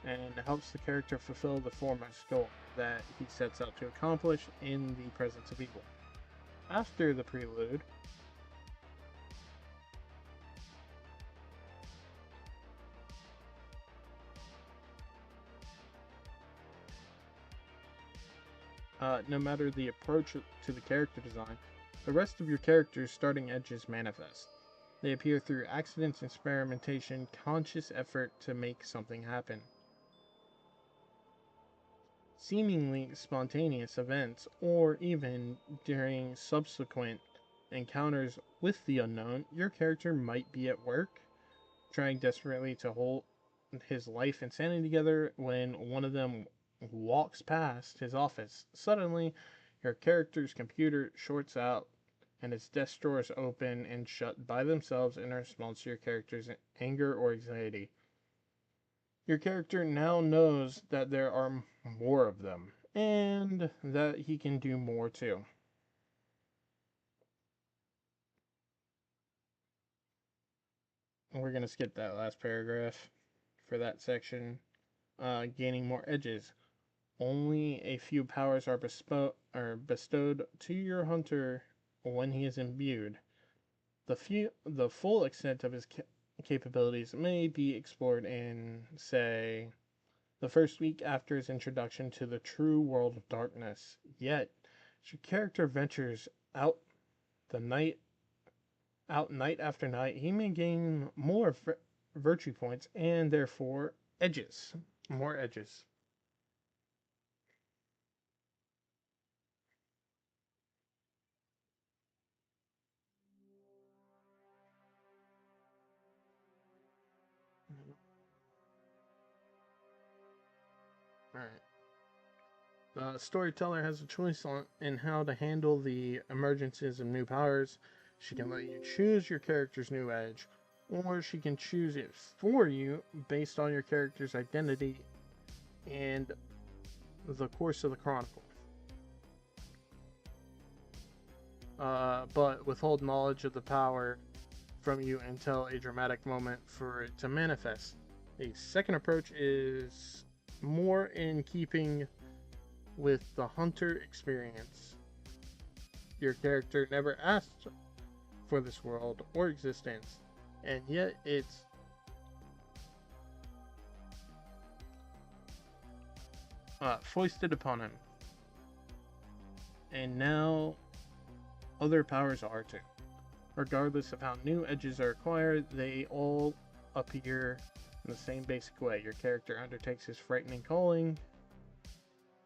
and helps the character fulfill the foremost goal that he sets out to accomplish in the presence of evil. After the prelude, no matter the approach to the character design, the rest of your character's starting edges manifest. They appear through accidents, experimentation, conscious effort to make something happen. Seemingly spontaneous events, or even during subsequent encounters with the unknown, your character might be at work, trying desperately to hold his life and sanity together when one of them walks past his office. Suddenly, your character's computer shorts out and its desk drawers open and shut by themselves in response to your character's anger or anxiety. Your character now knows that there are more of them, and that he can do more too. We're going to skip that last paragraph for that section. Gaining more edges. Only a few powers are bestowed to your hunter when he is imbued. The full extent of his capabilities may be explored in, say, the first week after his introduction to the true world of darkness. Yet, as your character ventures out night after night, he may gain more virtue points and therefore edges. More edges. Alright. The storyteller has a choice in how to handle the emergences of new powers. She can let you choose your character's new edge, or she can choose it for you based on your character's identity and the course of the chronicle. But withhold knowledge of the power from you until a dramatic moment for it to manifest. A second approach is more in keeping with the hunter experience. Your character never asked for this world or existence, and yet it's foisted upon him. And now other powers are too. Regardless of how new edges are acquired, they all appear in the same basic way. Your character undertakes his frightening calling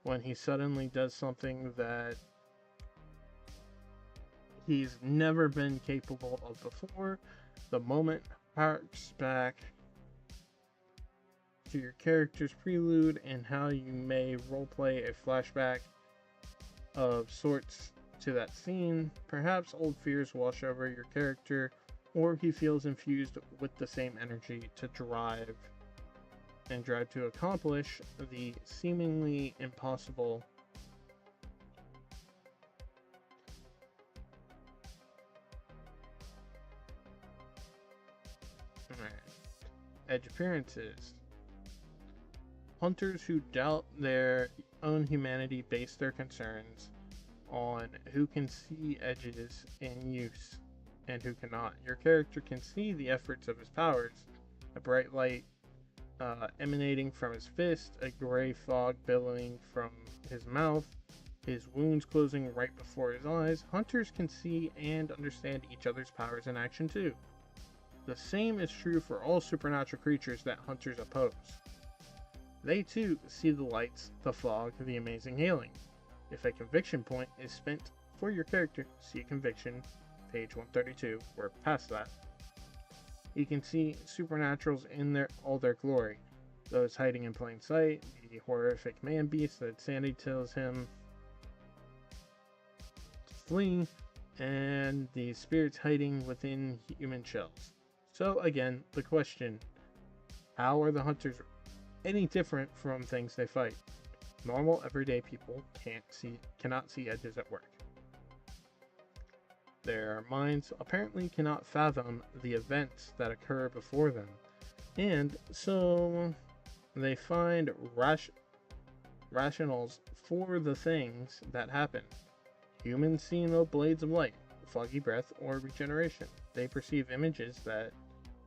when he suddenly does something that he's never been capable of before. The moment harks back to your character's prelude and how you may roleplay a flashback of sorts to that scene. Perhaps old fears wash over your character, or he feels infused with the same energy to drive to accomplish the seemingly impossible. Edge appearances. Hunters who doubt their own humanity base their concerns on who can see edges in use and who cannot. Your character can see the efforts of his powers, a bright light emanating from his fist, a gray fog billowing from his mouth, his wounds closing right before his eyes. Hunters can see and understand each other's powers in action too. The same is true for all supernatural creatures that hunters oppose. They too see the lights, the fog, the amazing healing. If a conviction point is spent for your character, see conviction, page 132, we're past that. You can see supernaturals in all their glory. Those hiding in plain sight, the horrific man beast that Sandy tells him to flee, and the spirits hiding within human shells. So again, the question, how are the hunters any different from things they fight? Normal, everyday people cannot see edges at work. Their minds apparently cannot fathom the events that occur before them, and so they find rationals for the things that happen. Humans see no blades of light, foggy breath, or regeneration. They perceive images that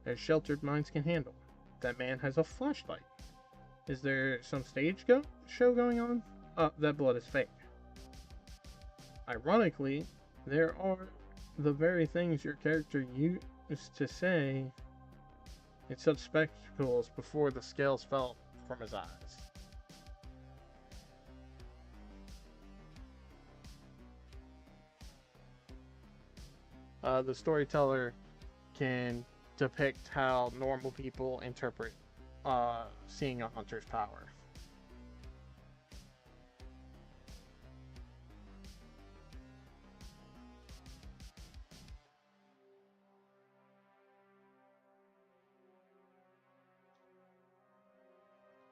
their sheltered minds can handle. That man has a flashlight. Is there some stage show going on? That blood is fake. Ironically, there are the very things your character used to say in such spectacles before the scales fell from his eyes. The storyteller can depict how normal people interpret seeing a hunter's power.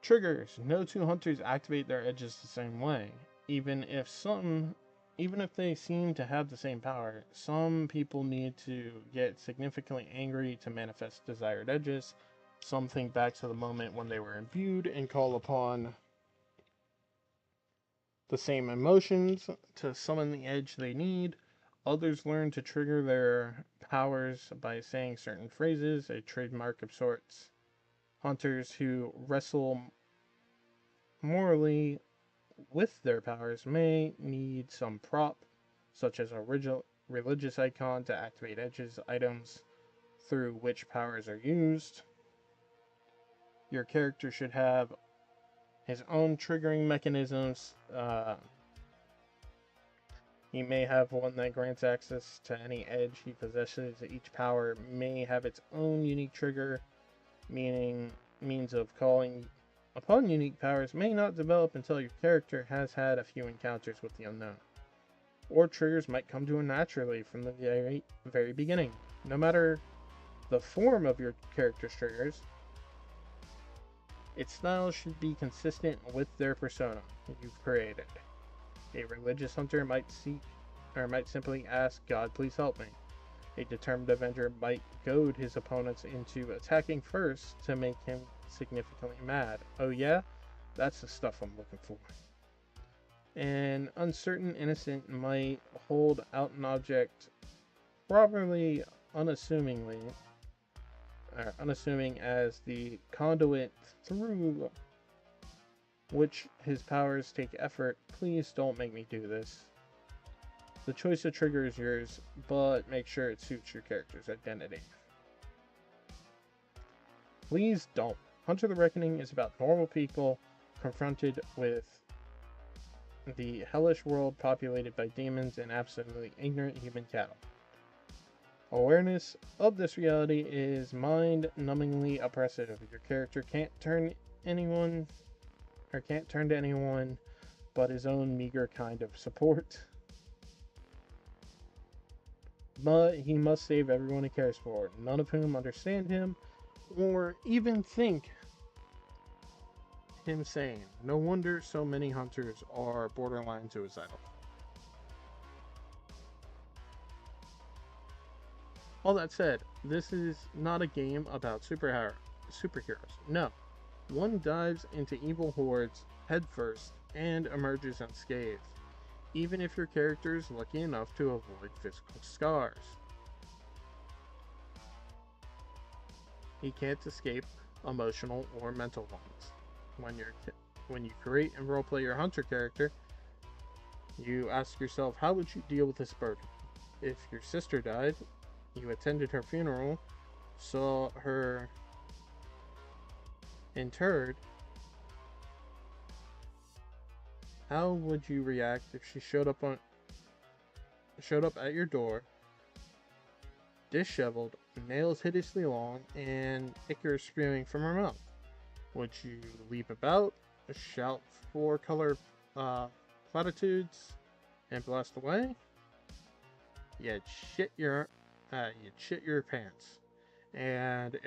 Triggers. No two hunters activate their edges the same way. Even if they seem to have the same power, some people need to get significantly angry to manifest desired edges. Some think back to the moment when they were imbued and call upon the same emotions to summon the edge they need. Others learn to trigger their powers by saying certain phrases, a trademark of sorts. Hunters who wrestle morally with their powers may need some prop, such as a religious icon to activate edges, items through which powers are used. Your character should have his own triggering mechanisms. He may have one that grants access to any edge he possesses. Each power may have its own unique trigger, meaning means of calling upon unique powers may not develop until your character has had a few encounters with the unknown. Or triggers might come to him naturally from the very beginning. No matter the form of your character's triggers, its style should be consistent with their persona you've created. A religious hunter might simply ask, "God, please help me." A determined avenger might goad his opponents into attacking first to make him significantly mad. Oh yeah? That's the stuff I'm looking for. An uncertain innocent might hold out an object, probably unassuming as the conduit through which his powers take effort. Please don't make me do this. The choice of trigger is yours, but make sure it suits your character's identity. Please don't. Hunter the Reckoning is about normal people confronted with the hellish world populated by demons and absolutely ignorant human cattle. Awareness of this reality is mind-numbingly oppressive. Your character can't turn to anyone but his own meager kind of support. But he must save everyone he cares for, none of whom understand him or even think him sane. No wonder so many hunters are borderline suicidal. All that said, this is not a game about superheroes. No. One dives into evil hordes headfirst and emerges unscathed, even if your character is lucky enough to avoid physical scars. He can't escape emotional or mental ones. When you create and roleplay your hunter character, you ask yourself, how would you deal with this burden? If your sister died, you attended her funeral, saw her interred, how would you react if she showed up at your door, disheveled, nails hideously long, and ichor spewing from her mouth? Would you leap about, shout four-color platitudes, and blast away? You'd shit your pants. And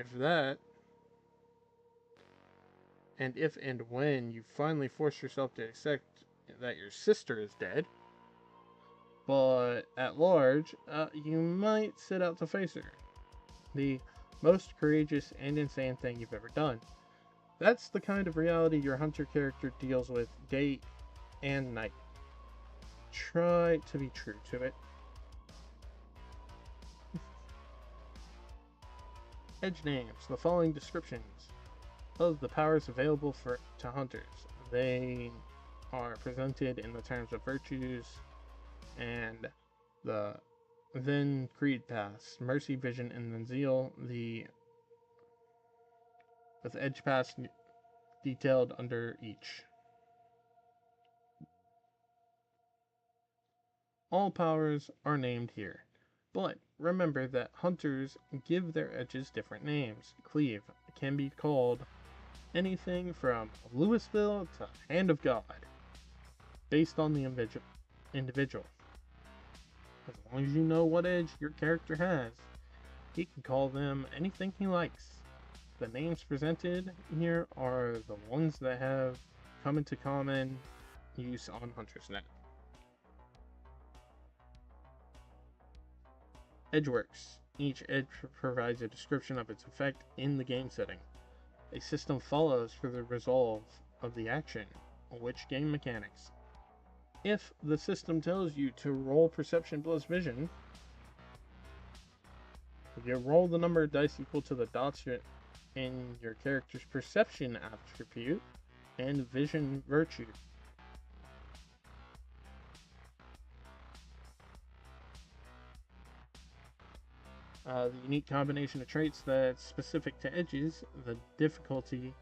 if and when you finally force yourself to accept that your sister is dead, but at large, you might set out to face her. The most courageous and insane thing you've ever done. That's the kind of reality your hunter character deals with day and night. Try to be true to it. Edge names. The following descriptions of the powers available to hunters. They are presented in the terms of virtues and the then creed paths, mercy, vision, and then zeal. With edge paths detailed under each. All powers are named here, but remember that hunters give their edges different names. Cleave can be called anything from Louisville to Hand of God, based on the individual. As long as you know what edge your character has, he can call them anything he likes. The names presented here are the ones that have come into common use on HuntersNet. Edgeworks. Each edge provides a description of its effect in the game setting. A system follows for the resolve of the action, which game mechanics. If the system tells you to roll perception plus vision, you roll the number of dice equal to the dots in your character's perception attribute and vision virtue. The unique combination of traits that's specific to edges, the difficulty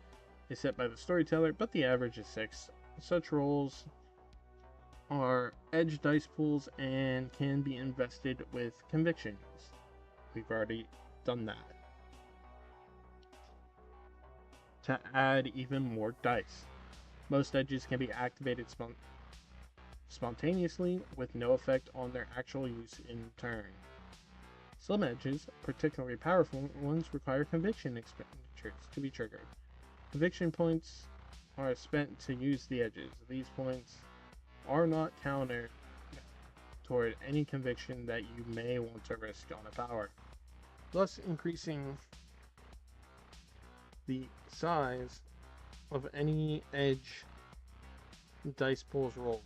is set by the storyteller, but the average is 6. Such rolls are edge dice pools and can be invested with convictions. We've already done that. To add even more dice. Most edges can be activated spontaneously with no effect on their actual use in turn. Some edges, particularly powerful ones, require conviction expenditures to be triggered. Conviction points are spent to use the edges. These points are not counted toward any conviction that you may want to risk on a power, thus increasing the size of any edge dice pools rolled.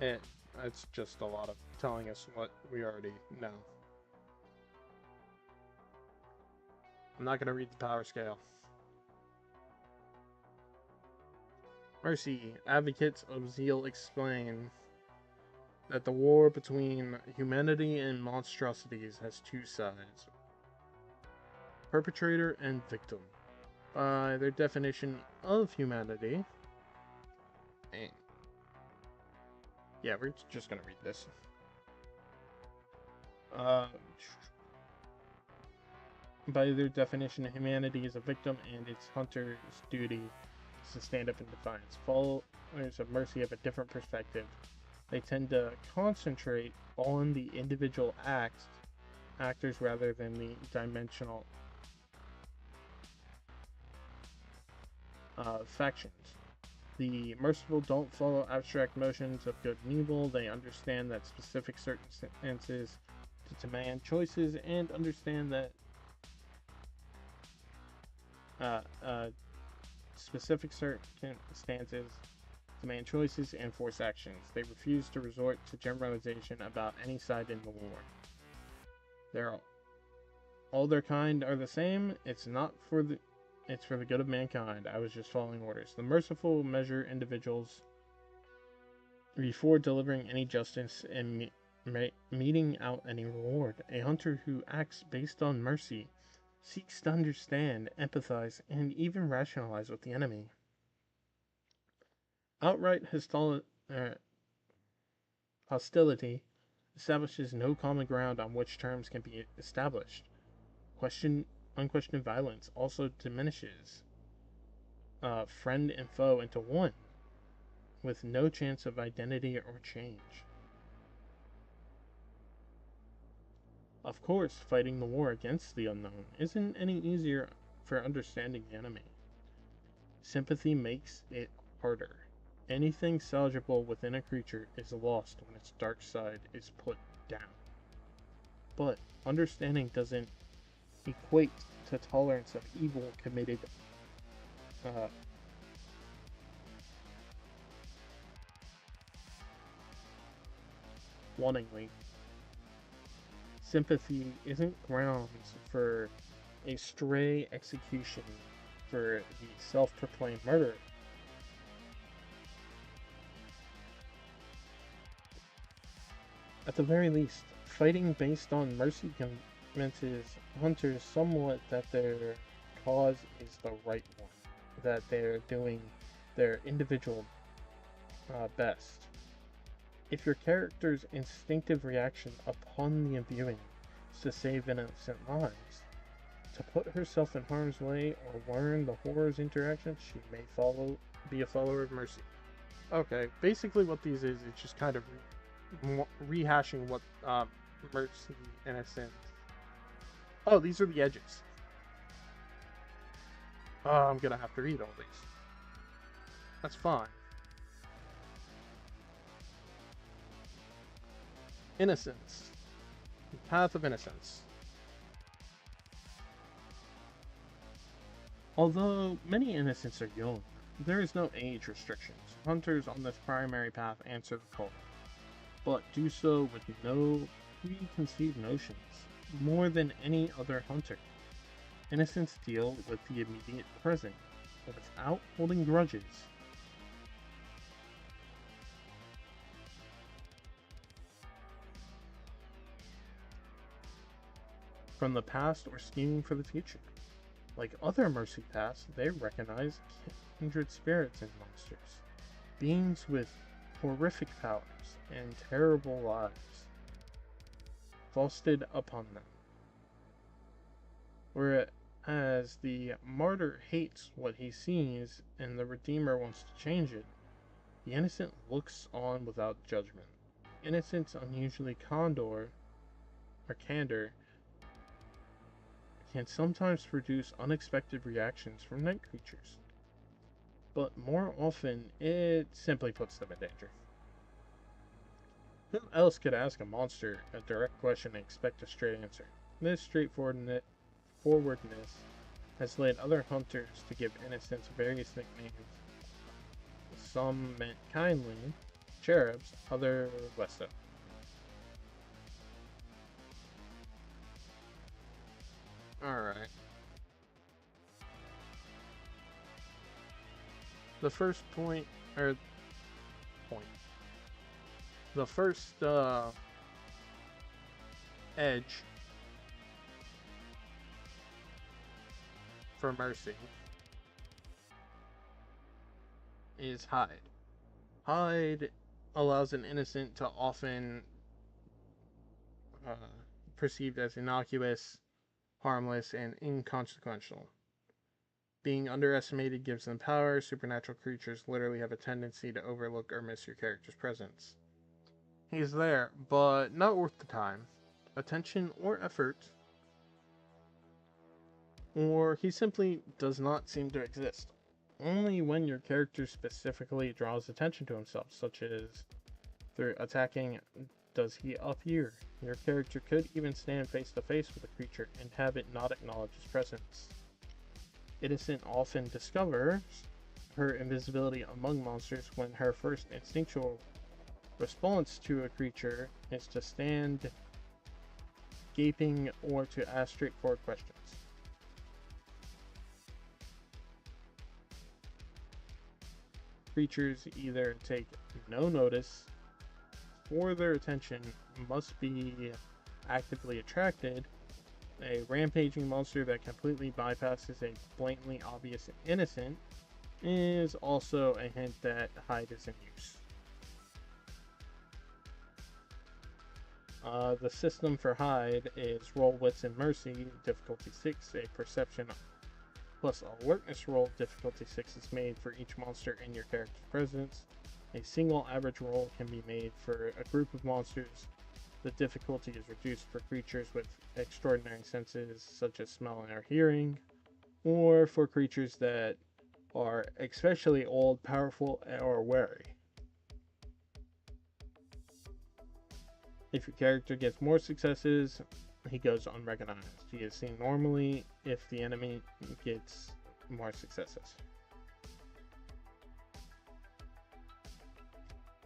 And it's just a lot of telling us what we already know. I'm not going to read the power scale. Mercy. Advocates of Zeal explain that the war between humanity and monstrosities has two sides: perpetrator and victim. By their definition of humanity, yeah, we're just gonna read this. By their definition, humanity is a victim, and its hunter's duty is to stand up in defiance. Followers of Mercy have a different perspective. They tend to concentrate on the individual actors rather than the dimensional factions. The merciful don't follow abstract notions of good and evil. They understand that specific circumstances to demand choices, and understand that specific circumstances demand choices and force actions. They refuse to resort to generalization about any side in the war. All their kind are the same. It's for the good of mankind. I was just following orders. The merciful measure individuals before delivering any justice and meting out any reward. A hunter who acts based on mercy seeks to understand, empathize, and even rationalize with the enemy. Outright hostility establishes no common ground on which terms can be established. Unquestioned violence also diminishes friend and foe into one, with no chance of identity or change. Of course, fighting the war against the unknown isn't any easier for understanding the enemy. Sympathy makes it harder. Anything salvageable within a creature is lost when its dark side is put down. But understanding doesn't equate to tolerance of evil committed wantingly. Sympathy isn't grounds for a stray execution for the self-proclaimed murderer. At the very least, fighting based on mercy convinces hunters somewhat that their cause is the right one, that they're doing their individual best. If your character's instinctive reaction upon the viewing is to save innocent lives, to put herself in harm's way, or learn the horror's interactions, she may be a follower of mercy. Okay, basically what these is, it's just kind of rehashing what mercy, innocent. Oh, these are the edges. I'm gonna have to read all these. That's fine. Innocence. The path of innocence. Although many innocents are young, there is no age restrictions. Hunters on this primary path answer the call, but do so with no preconceived notions. More than any other hunter, innocents deal with the immediate present, without holding grudges. From the past or scheming for the future. Like other Mercy Paths, they recognize kindred spirits in monsters, beings with horrific powers and terrible lives foisted upon them. Whereas the martyr hates what he sees and the Redeemer wants to change it, the innocent looks on without judgment. Innocence, unusually candor can sometimes produce unexpected reactions from night creatures, but more often it simply puts them in danger. Who else could ask a monster a direct question and expect a straight answer? This straightforwardness has led other hunters to give innocents various nicknames. Some meant kindly, cherubs, other less so. Alright. The first point, or point. The first edge for Mercy is hide. Hide allows an innocent to often perceived as innocuous, harmless, and inconsequential. Being underestimated gives them power. Supernatural creatures literally have a tendency to overlook or miss your character's presence. He's there, but not worth the time, attention, or effort, or he simply does not seem to exist. Only when your character specifically draws attention to himself, such as through attacking, does he appear. Your character could even stand face to face with a creature and have it not acknowledge his presence. Innocent often discovers her invisibility among monsters when her first instinctual response to a creature is to stand gaping or to ask straightforward questions. Creatures either take no notice or their attention must be actively attracted. A rampaging monster that completely bypasses a blatantly obvious innocent is also a hint that hide is in use. The system for hide is roll wits and mercy, difficulty 6, a perception plus alertness roll, difficulty 6 is made for each monster in your character's presence. A single average roll can be made for a group of monsters. The difficulty is reduced for creatures with extraordinary senses such as smelling or hearing, or for creatures that are especially old, powerful, or wary. If your character gets more successes, he goes unrecognized. He is seen normally if the enemy gets more successes.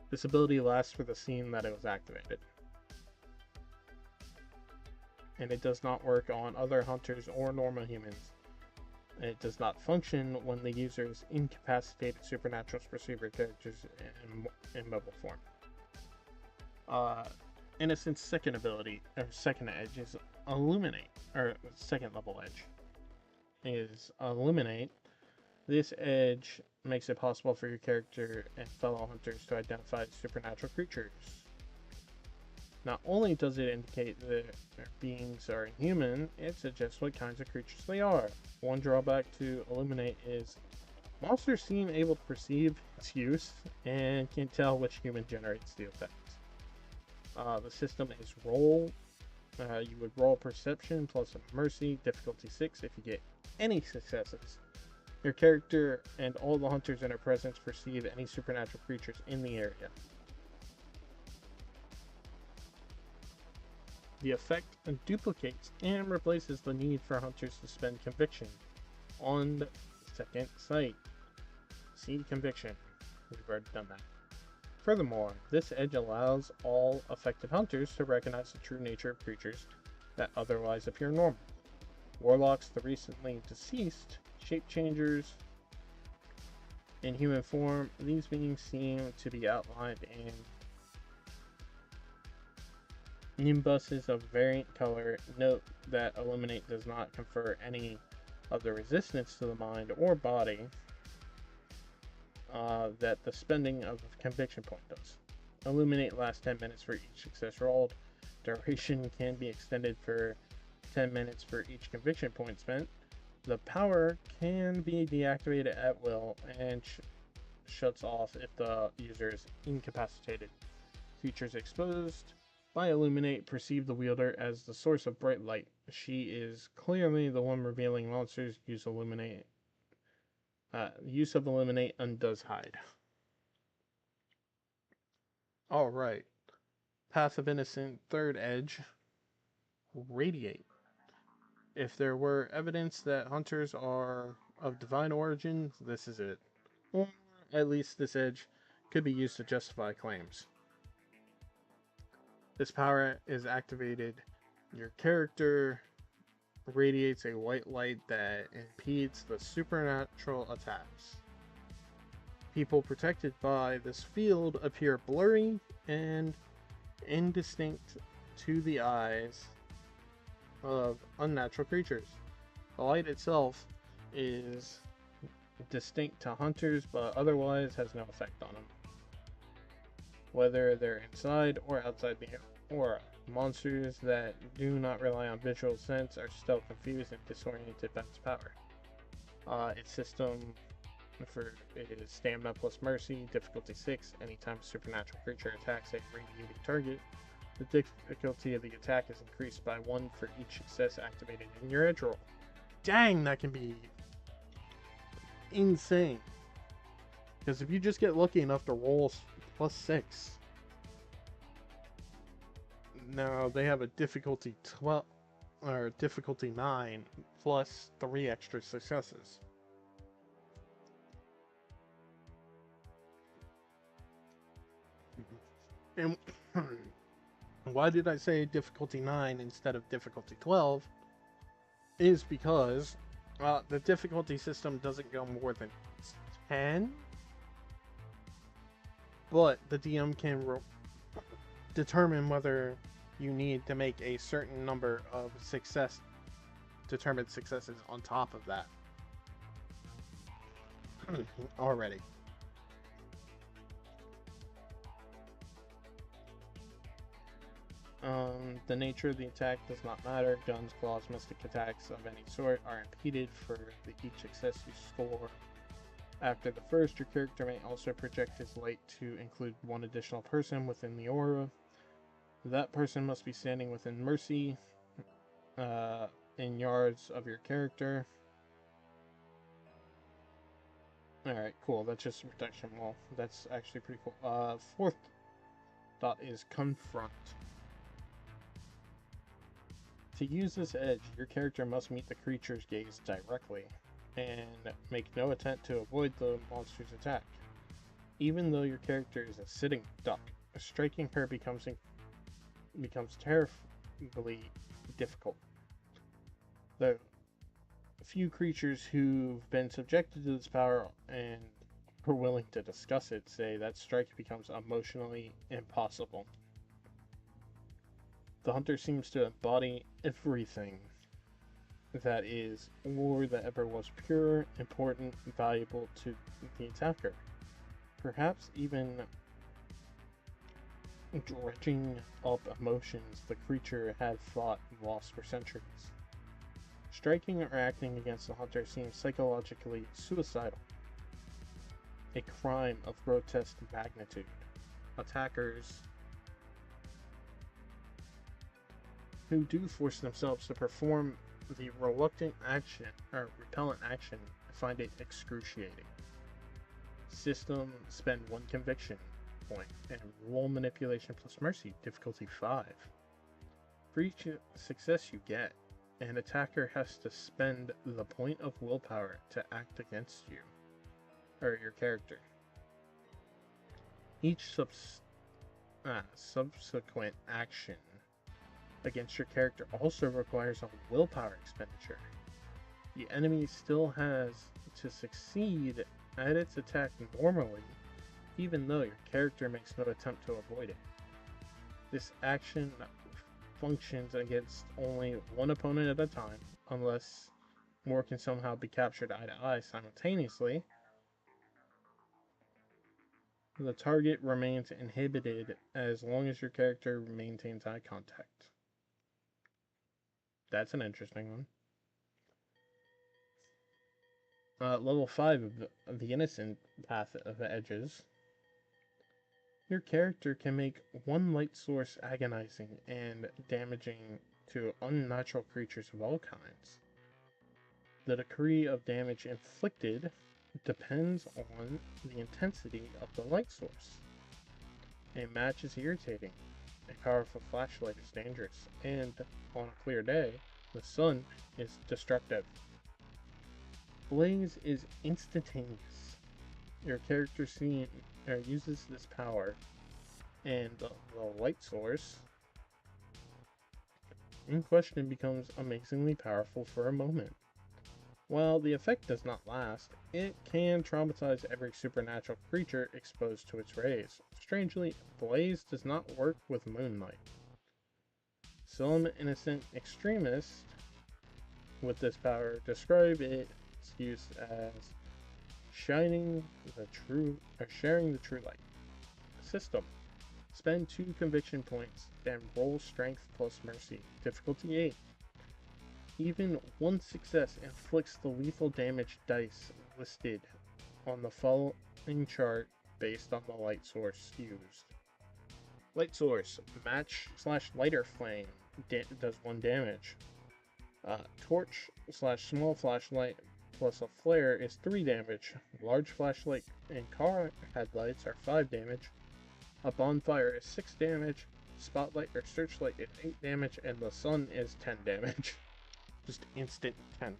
This ability lasts for the scene that it was activated, and it does not work on other hunters or normal humans. It does not function when the user is incapacitated supernaturals perceiver characters in mobile form. Innocent's second ability, or second edge, is Illuminate, or second level edge, is Illuminate. This edge makes it possible for your character and fellow hunters to identify supernatural creatures. Not only does it indicate that their beings are inhuman, it suggests what kinds of creatures they are. One drawback to Illuminate is monsters seem able to perceive its use and can tell which human generates the effect. The system is roll. You would roll perception plus a mercy, difficulty 6 if you get any successes. Your character and all the hunters in her presence perceive any supernatural creatures in the area. The effect duplicates and replaces the need for hunters to spend conviction on the second sight. See conviction. We've already done that. Furthermore, this edge allows all affected hunters to recognize the true nature of creatures that otherwise appear normal. Warlocks, the recently deceased, shape changers in human form, these beings seem to be outlined in nimbuses of variant color. Note that Illuminate does not confer any of the resistance to the mind or body that the spending of a conviction point does. Illuminate lasts 10 minutes for each success rolled. Duration can be extended for 10 minutes for each conviction point spent. The power can be deactivated at will and shuts off if the user is incapacitated. Creatures exposed by Illuminate perceive the wielder as the source of bright light. She is clearly the one revealing monsters. Use of Illuminate undoes hide. Alright. Path of Innocent, third edge. Radiate. If there were evidence that hunters are of divine origin, this is it. Or at least this edge could be used to justify claims. This power is activated. Your character radiates a white light that impedes the supernatural attacks. People protected by this field appear blurry and indistinct to the eyes of unnatural creatures. The light itself is distinct to hunters, but otherwise has no effect on them. Whether they're inside or outside the aura, monsters that do not rely on visual sense are still confused and disoriented by its power. Its system is Stamina plus Mercy, difficulty 6. Anytime a supernatural creature attacks a radiating target, the difficulty of the attack is increased by 1 for each success activated in your edge roll. Dang, that can be insane. Because if you just get lucky enough to roll plus 6. Now they have a difficulty 12 or difficulty 9 plus 3 extra successes. And why did I say difficulty 9 instead of difficulty 12? Is because the difficulty system doesn't go more than 10, but the DM can determine whether you need to make a certain number of determined successes on top of that. Already. The nature of the attack does not matter. Guns, claws, mystic attacks of any sort are impeded for each success you score. After the first, your character may also project his light to include one additional person within the aura. That person must be standing within Mercy, in yards of your character. Alright, cool. That's just a protection wall. That's actually pretty cool. Fourth dot is Confront. To use this edge, your character must meet the creature's gaze directly, and make no attempt to avoid the monster's attack. Even though your character is a sitting duck, striking her becomes terribly difficult. Though few creatures who've been subjected to this power and are willing to discuss it say that strike becomes emotionally impossible. The hunter seems to embody everything that is, or that ever was pure, important, valuable to the attacker. Perhaps even dredging up emotions the creature had fought and lost for centuries. Striking or acting against the hunter seems psychologically suicidal, a crime of grotesque magnitude. Attackers who do force themselves to perform the reluctant action or repellent action find it excruciating. System: spend 1 conviction point and roll manipulation plus mercy, difficulty 5. For each success you get, an attacker has to spend the point of willpower to act against you or your character. Each subsequent action against your character also requires a willpower expenditure. The enemy still has to succeed at its attack normally, even though your character makes no attempt to avoid it. This action functions against only one opponent at a time, unless or can somehow be captured eye to eye simultaneously, the target remains inhibited as long as your character maintains eye contact. That's an interesting one. Level 5 of the Innocent Path of Edges. Your character can make one light source agonizing and damaging to unnatural creatures of all kinds. The degree of damage inflicted depends on the intensity of the light source. A match is irritating, a powerful flashlight is dangerous, and on a clear day, the sun is destructive. Blaze is instantaneous. Your character uses this power, and the light source in question becomes amazingly powerful for a moment. While the effect does not last, it can traumatize every supernatural creature exposed to its rays. Strangely, Blaze does not work with moonlight. Some innocent extremists with this power describe its use as sharing the true light. System. Spend 2 conviction points, then roll strength plus mercy. Difficulty 8. Even one success inflicts the lethal damage dice listed on the following chart based on the light source used. Light source, match/lighter flame does 1 damage. Torch/small flashlight plus a flare is 3 damage. Large flashlight and car headlights are 5 damage. A bonfire is 6 damage. Spotlight or searchlight is 8 damage, and the sun is 10 damage. Just instant 10.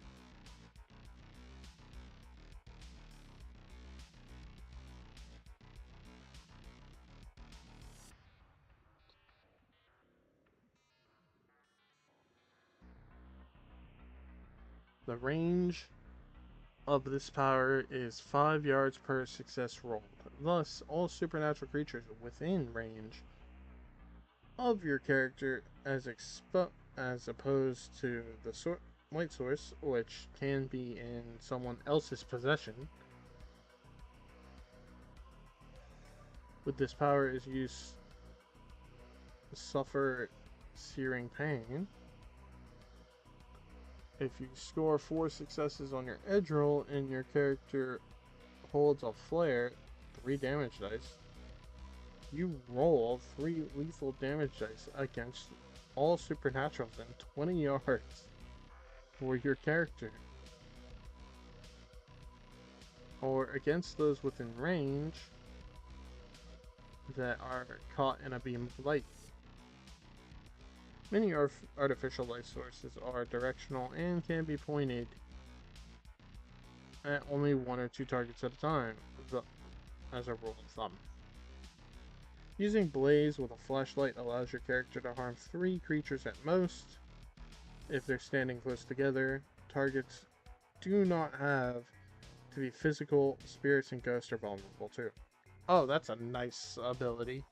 The range of this power is 5 yards per success rolled. Thus, all supernatural creatures within range of your character as opposed to the light source, which can be in someone else's possession. With this power is used to suffer searing pain. If you score 4 successes on your edge roll and your character holds a flare, 3 damage dice, you roll 3 lethal damage dice against all supernaturals in 20 yards for your character, or against those within range that are caught in a beam of light. Many artificial light sources are directional and can be pointed at only 1 or 2 targets at a time, as a rule of thumb. Using Blaze with a flashlight allows your character to harm 3 creatures at most. If they're standing close together, targets do not have to be physical. Spirits and ghosts are vulnerable too. Oh, that's a nice ability.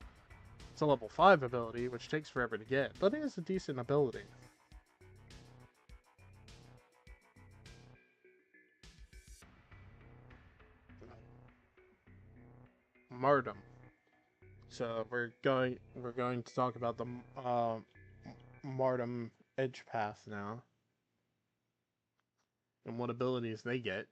It's a level 5 ability, which takes forever to get, but it is a decent ability. Martyrdom. So we're going to talk about the Martyrdom Edge Path now, and what abilities they get.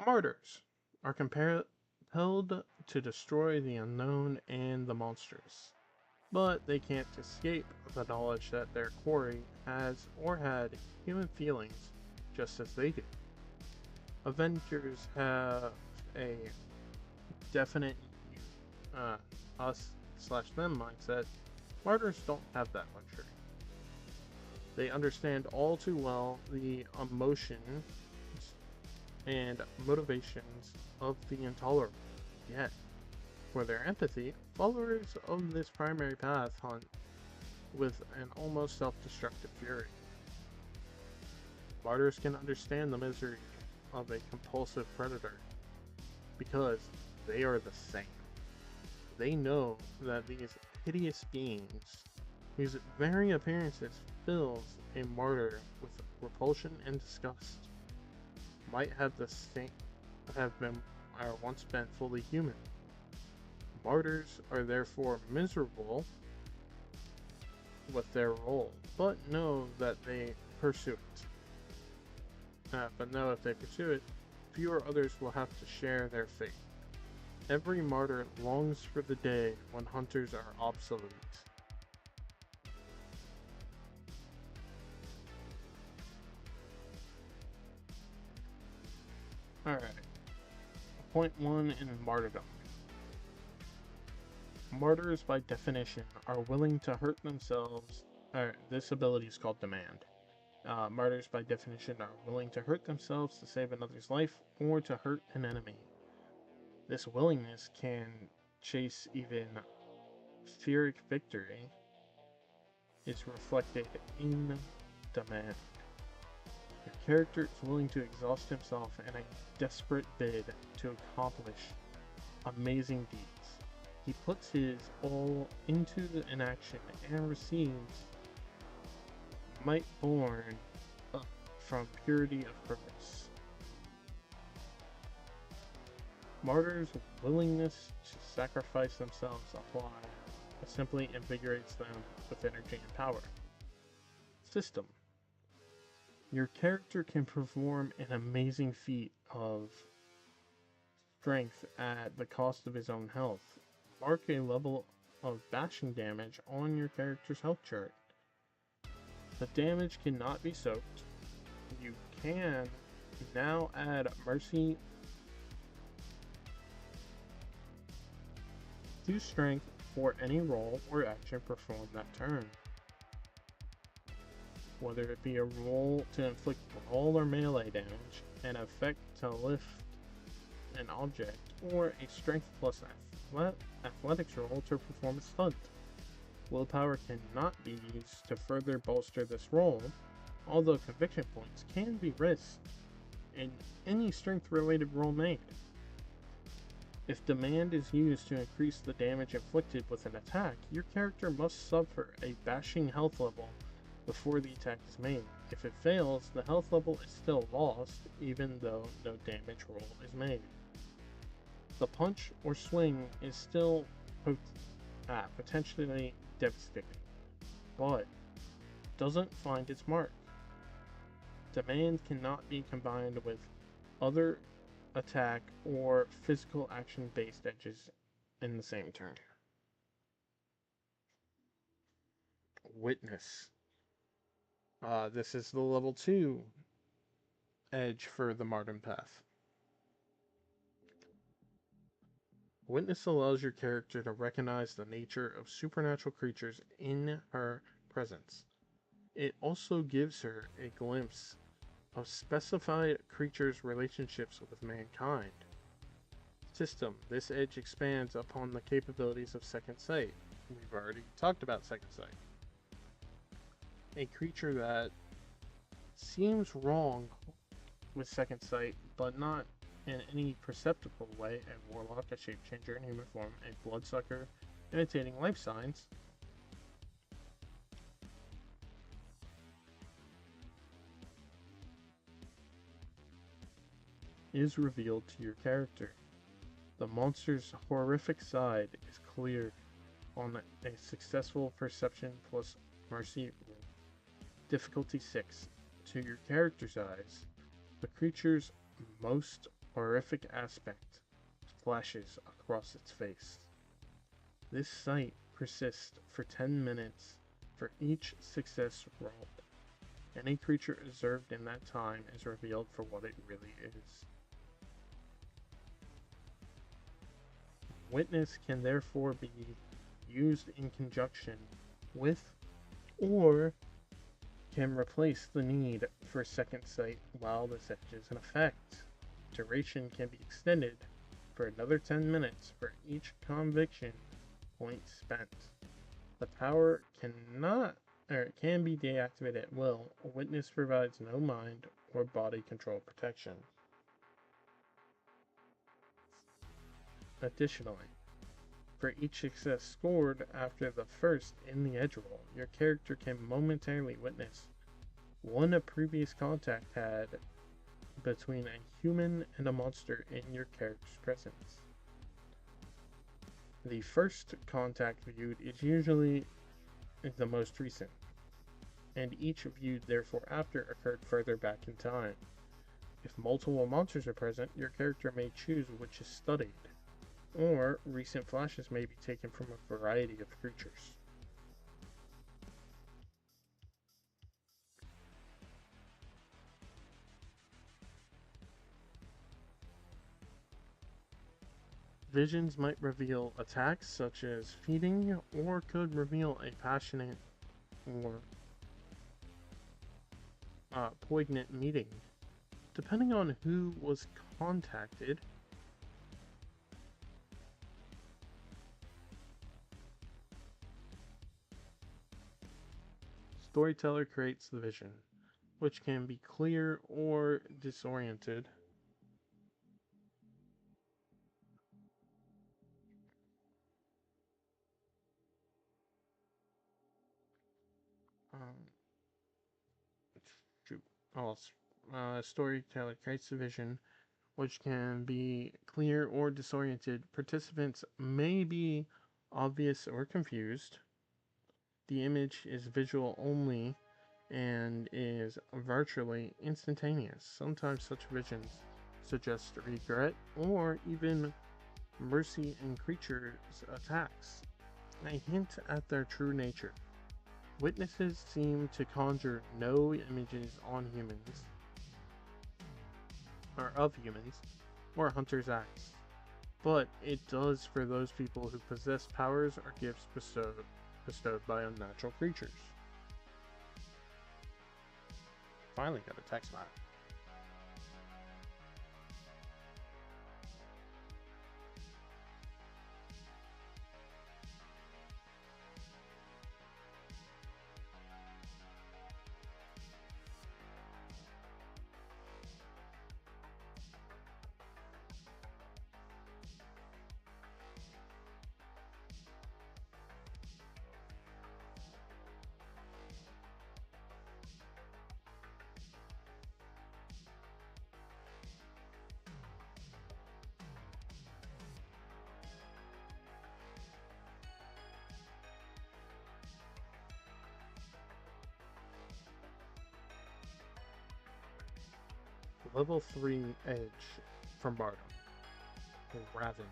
Martyrs are compelled to destroy the unknown and the monstrous, but they can't escape the knowledge that their quarry has or had human feelings just as they do. Avengers have a definite us/them mindset. Martyrs don't have that luxury. They understand all too well the emotions and motivations of the intolerable. Yet, for their empathy, followers of this primary path hunt with an almost self-destructive fury. Martyrs can understand the misery of a compulsive predator because they are the same. They know that these hideous beings, whose very appearances fills a martyr with repulsion and disgust. Might have once been fully human. Martyrs are therefore miserable with their role, but know that they pursue it. If they pursue it, fewer others will have to share their fate. Every martyr longs for the day when hunters are obsolete. Alright. Point 1 in martyrdom. Martyrs, by definition, are willing to hurt themselves. This ability is called demand. Martyrs, by definition, are willing to hurt themselves to save another's life or to hurt an enemy. This willingness can chase even Pyrrhic victory is reflected in demand. Your character is willing to exhaust himself in a desperate bid to accomplish amazing deeds. He puts his all into an action and receives might born from purity of purpose. Martyrs' willingness to sacrifice themselves simply invigorates them with energy and power. System. Your character can perform an amazing feat of strength at the cost of his own health. Mark a level of bashing damage on your character's health chart. The damage cannot be soaked. You can now add mercy to strength for any roll or action performed that turn. Whether it be a roll to inflict brawl or melee damage, an effect to lift an object, or a strength plus athletics roll to perform a stunt. Willpower cannot be used to further bolster this roll, although conviction points can be risked in any strength-related roll made. If demand is used to increase the damage inflicted with an attack, your character must suffer a bashing health level before the attack is made. If it fails, the health level is still lost, even though no damage roll is made. The punch or swing is still potentially devastating, but doesn't find its mark. Demand cannot be combined with other attack or physical action based edges in the same turn. Witness. This is the level 2 edge for the Martyrdom Path. Witness allows your character to recognize the nature of supernatural creatures in her presence. It also gives her a glimpse of specified creatures' relationships with mankind. System. This edge expands upon the capabilities of Second Sight. We've already talked about Second Sight. A creature that seems wrong with Second Sight, but not in any perceptible way: a warlock, a shapechanger in human form, a bloodsucker imitating life signs, is revealed to your character. The monster's horrific side is clear on a successful perception plus mercy roll. Difficulty 6. To your character's eyes, the creature's most horrific aspect flashes across its face. This sight persists for 10 minutes for each success rolled. Any creature observed in that time is revealed for what it really is. Witness can therefore be used in conjunction with or can replace the need for Second Sight while this edge is in effect. Duration can be extended for another 10 minutes for each conviction point spent. The power can be deactivated at will. Witness provides no mind or body control protection. Additionally, for each success scored after the first in the edge roll, your character can momentarily witness one a previous contact had between a human and a monster in your character's presence. The first contact viewed is usually the most recent, and each viewed therefore after occurred further back in time. If multiple monsters are present, your character may choose which is studied, or recent flashes may be taken from a variety of creatures. Visions might reveal attacks such as feeding, or could reveal a passionate or poignant meeting. Depending on who was contacted, storyteller creates the vision, which can be clear or disoriented. Um, shoot. Oh, storyteller creates the vision, which can be clear or disoriented. Participants may be obvious or confused. The image is visual only and is virtually instantaneous. Sometimes such visions suggest regret or even mercy in creatures' attacks, a hint at their true nature. Witnesses seem to conjure no images on humans, or of humans, or hunters' acts, but it does for those people who possess powers or gifts bestowed by unnatural creatures. Finally got a text map. Level 3 Edge from Bardom. Ravage.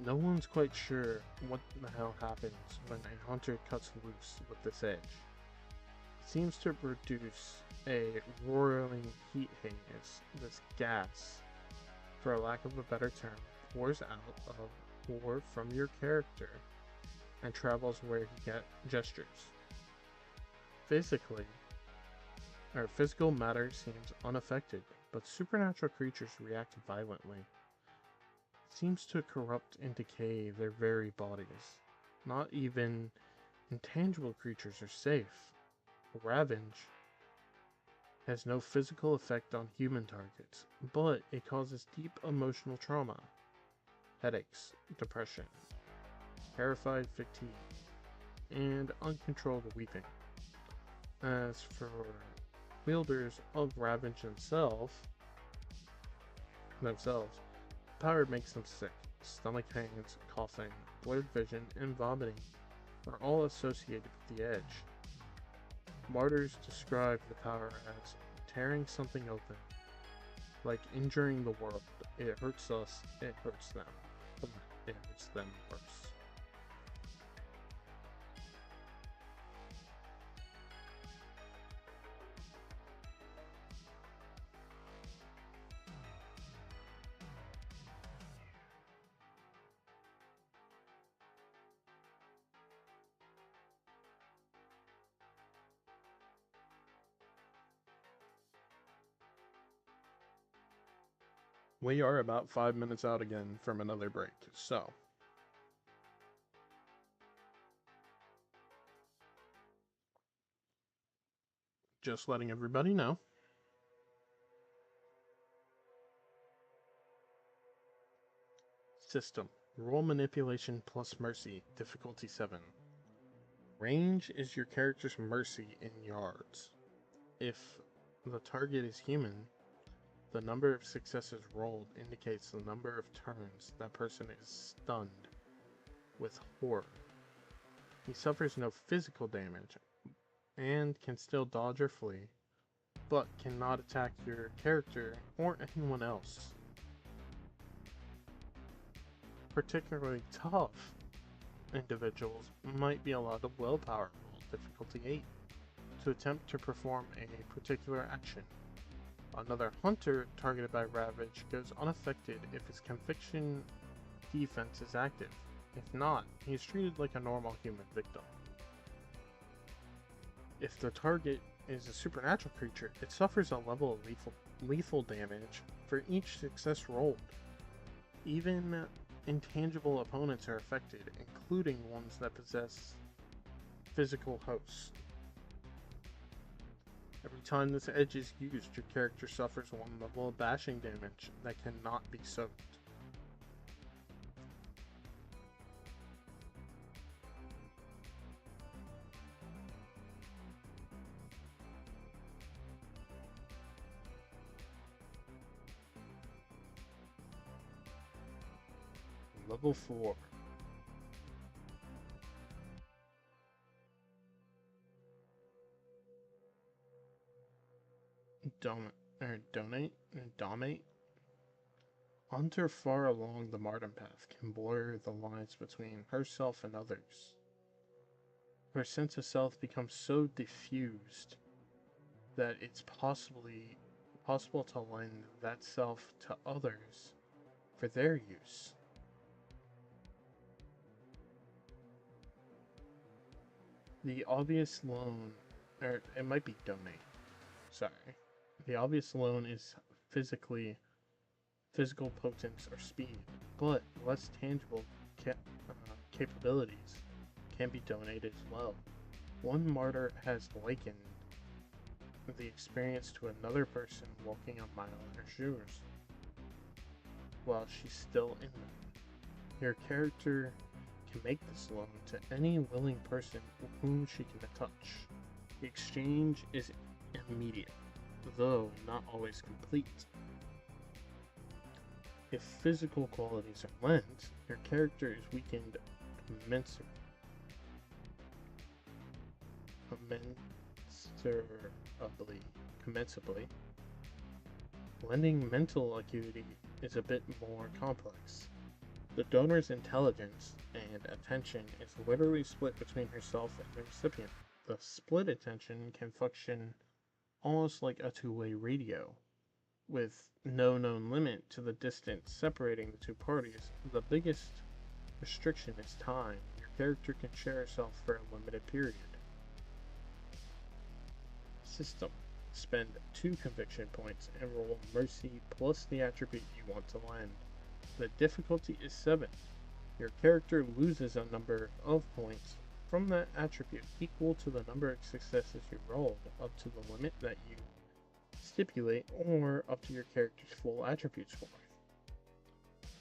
No one's quite sure what the hell happens when a hunter cuts loose with this edge. It seems to produce a roiling heat haze. This gas, for a lack of a better term, pours out of or from your character and travels where he gestures. Physical matter seems unaffected, but supernatural creatures react violently. It seems to corrupt and decay their very bodies. Not even intangible creatures are safe. Ravage has no physical effect on human targets, but it causes deep emotional trauma, headaches, depression, terrified fatigue, and uncontrolled weeping. As for wielders of Ravage themselves, power makes them sick. Stomach pains, coughing, blurred vision, and vomiting are all associated with the edge. Martyrs describe the power as tearing something open, like injuring the world. It hurts us, it hurts them. It hurts them worse. We are about 5 minutes out again from another break, so just letting everybody know. System. Role manipulation plus mercy. Difficulty 7. Range is your character's mercy in yards. If the target is human, the number of successes rolled indicates the number of turns that person is stunned with horror. He suffers no physical damage and can still dodge or flee, but cannot attack your character or anyone else. Particularly tough individuals might be allowed a willpower roll, difficulty 8, to attempt to perform a particular action. Another hunter targeted by Ravage goes unaffected if his conviction defense is active. If not, he is treated like a normal human victim. If the target is a supernatural creature, it suffers a level of lethal damage for each success rolled. Even intangible opponents are affected, including ones that possess physical hosts. Every time this edge is used, your character suffers one level of bashing damage that cannot be soaked. Level 4. Domate. Hunter far along the Marten path can blur the lines between herself and others. Her sense of self becomes so diffused that it's possible to lend that self to others for their use. The obvious loan, or it might be donate. Sorry. The obvious loan is physical potence or speed, but less tangible capabilities can be donated as well. One martyr has likened the experience to another person walking a mile in her shoes while she's still in them. Your character can make this loan to any willing person whom she can touch. The exchange is immediate, though not always complete. If physical qualities are lent, your character is weakened commensably. Lending mental acuity is a bit more complex. The donor's intelligence and attention is literally split between herself and the recipient. The split attention can function almost like a two-way radio, with no known limit to the distance separating the two parties. The biggest restriction is time. Your character can share herself for a limited period. System. Spend 2 conviction points and roll mercy plus the attribute you want to lend. The difficulty is 7. Your character loses a number of points from that attribute equal to the number of successes you rolled, up to the limit that you stipulate, or up to your character's full attribute score.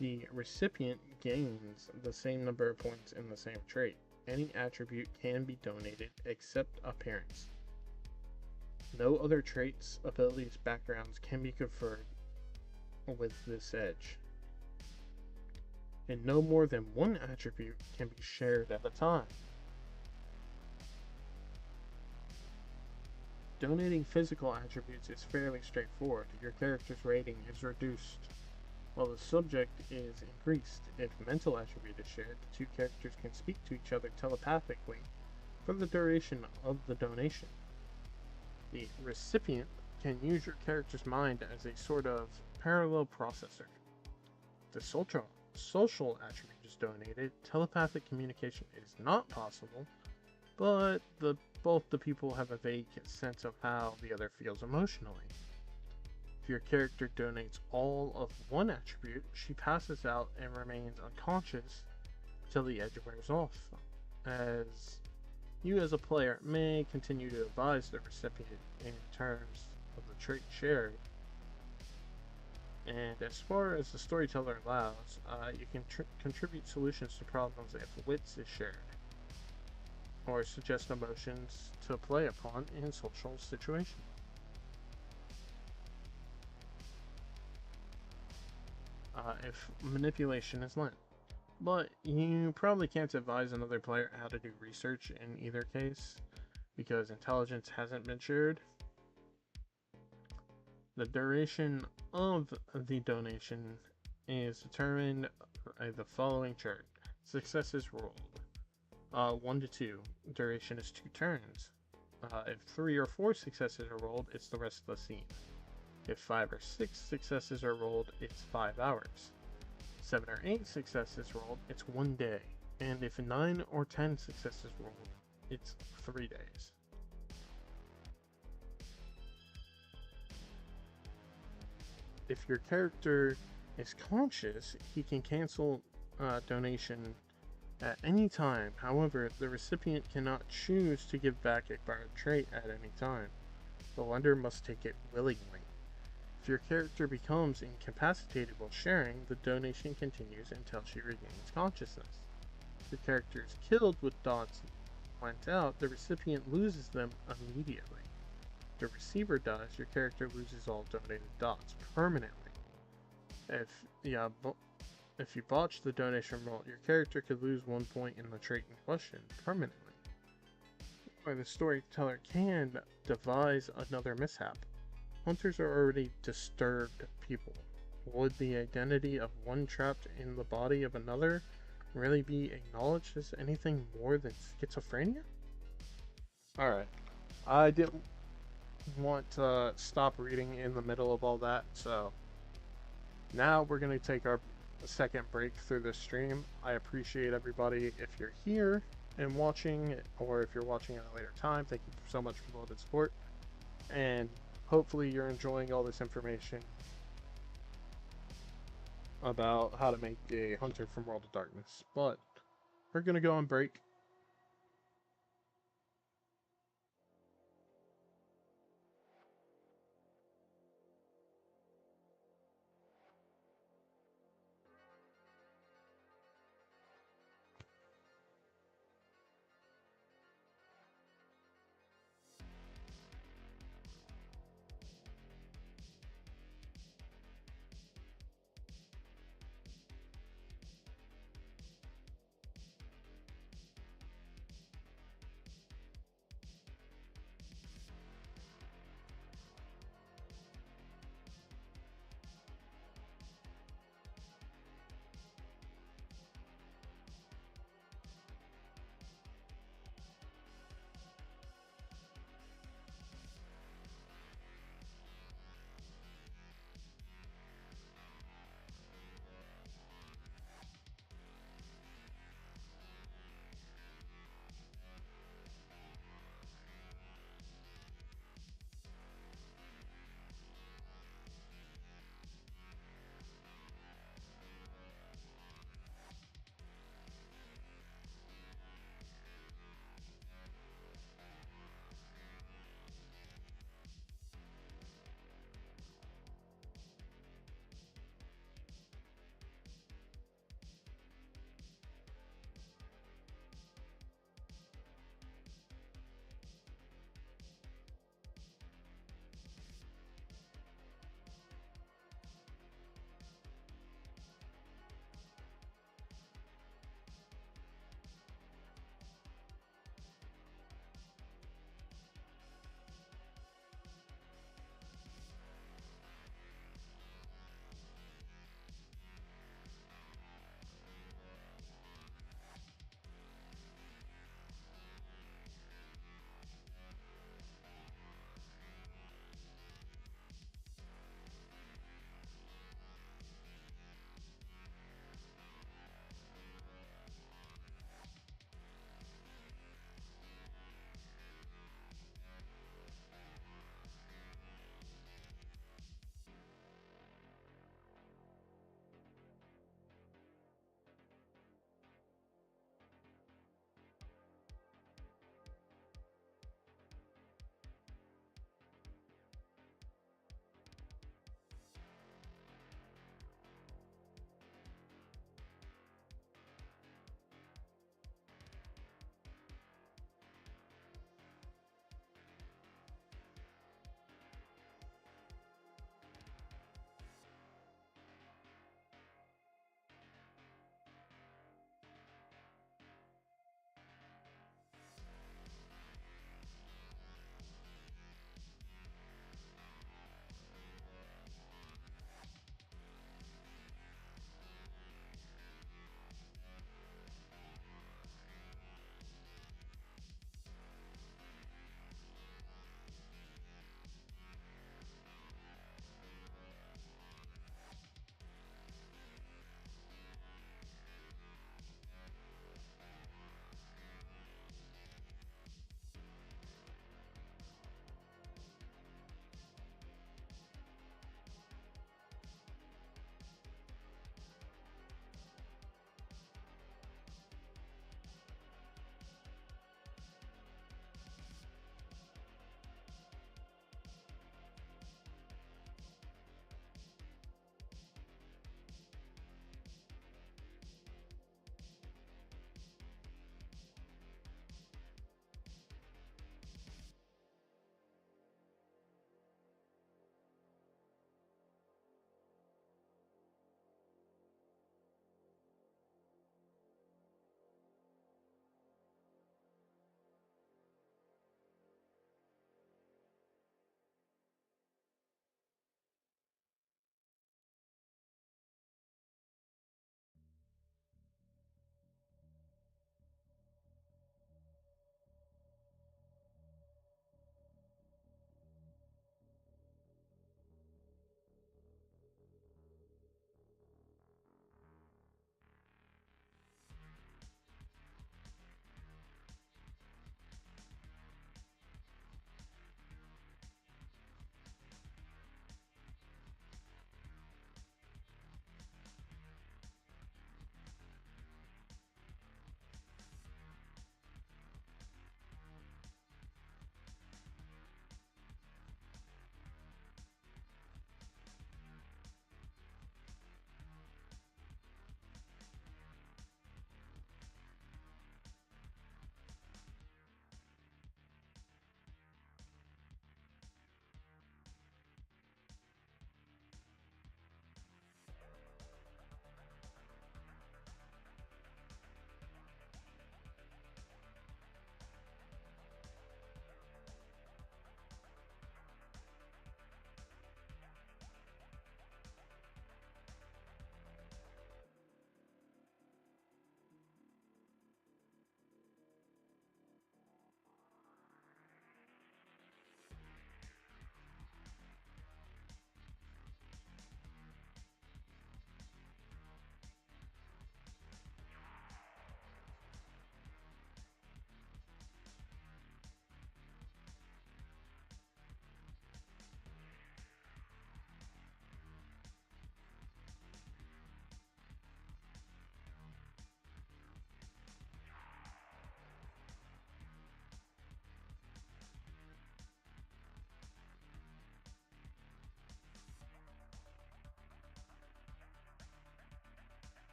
The recipient gains the same number of points in the same trait. Any attribute can be donated except appearance. No other traits, abilities, backgrounds can be conferred with this edge, and no more than one attribute can be shared at a time. Donating physical attributes is fairly straightforward. Your character's rating is reduced, while the subject is increased. If mental attribute is shared, the two characters can speak to each other telepathically for the duration of the donation. The recipient can use your character's mind as a sort of parallel processor. The social attribute is donated. Telepathic communication is not possible, but both the people have a vague sense of how the other feels emotionally. If your character donates all of one attribute, she passes out and remains unconscious till the edge wears off, as you as a player may continue to advise the recipient in terms of the trait shared. And as far as the storyteller allows, you can contribute solutions to problems if wits is shared. or suggest emotions to play upon in social situations. If manipulation is lent. But you probably can't advise another player how to do research in either case, because intelligence hasn't been shared. The duration of the donation is determined by the following chart. Successes rolled. 1 to 2. Duration is 2 turns. If 3 or 4 successes are rolled, it's the rest of the scene. If 5 or 6 successes are rolled, it's 5 hours. 7 or 8 successes rolled, it's 1 day. And if 9 or 10 successes rolled, it's 3 days. If your character is conscious, he can cancel donation at any time. However, the recipient cannot choose to give back a borrowed trait at any time. The lender must take it willingly. If your character becomes incapacitated while sharing, the donation continues until she regains consciousness. If your character is killed with dots lent out, the recipient loses them immediately. If the receiver dies, your character loses all donated dots permanently. If you botch the donation roll, your character could lose 1 point in the trait in question permanently. Or the storyteller can devise another mishap. Hunters are already disturbed people. Would the identity of one trapped in the body of another really be acknowledged as anything more than schizophrenia? Alright. I didn't want to stop reading in the middle of all that, so now we're going to take our second break through this stream. I appreciate everybody if you're here and watching, or if you're watching at a later time. Thank you so much for all the support, and hopefully you're enjoying all this information about how to make a hunter from World of Darkness. But we're going to go on break.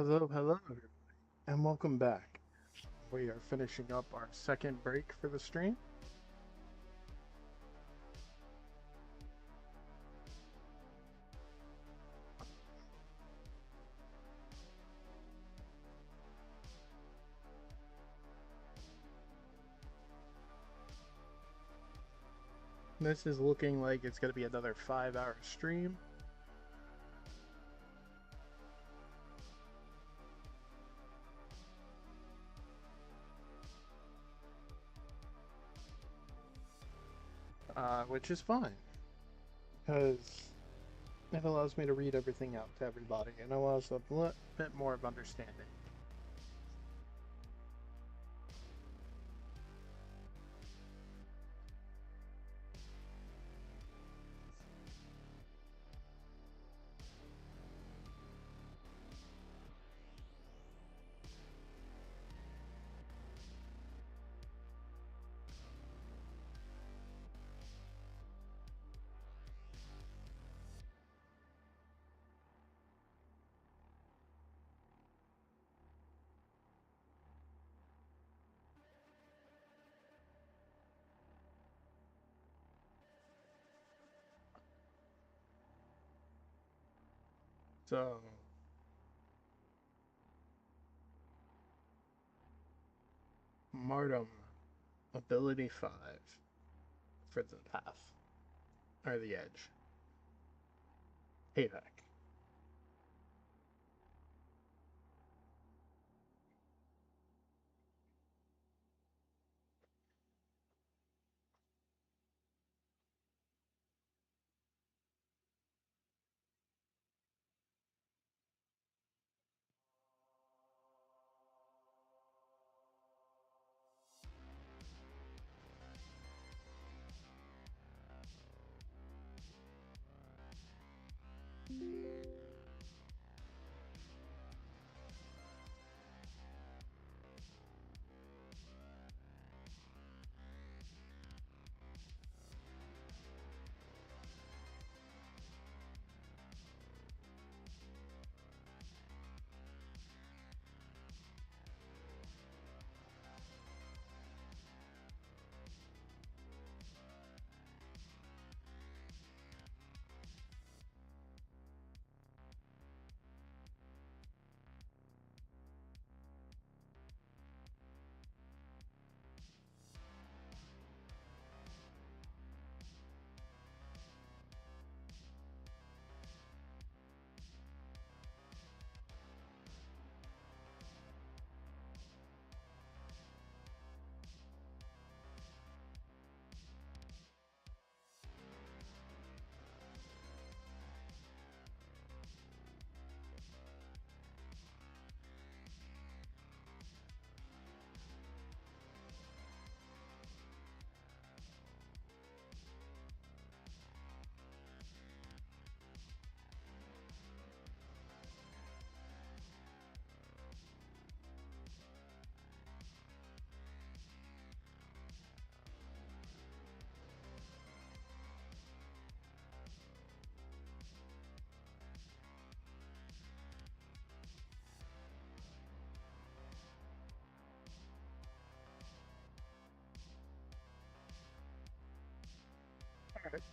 Hello, everybody, and welcome back. We are finishing up our second break for the stream. This is looking like it's going to be another 5-hour stream. Which is fine, because it allows me to read everything out to everybody and allows a bit more of understanding. So, Martum, ability 5 for the path, or the edge. Payback.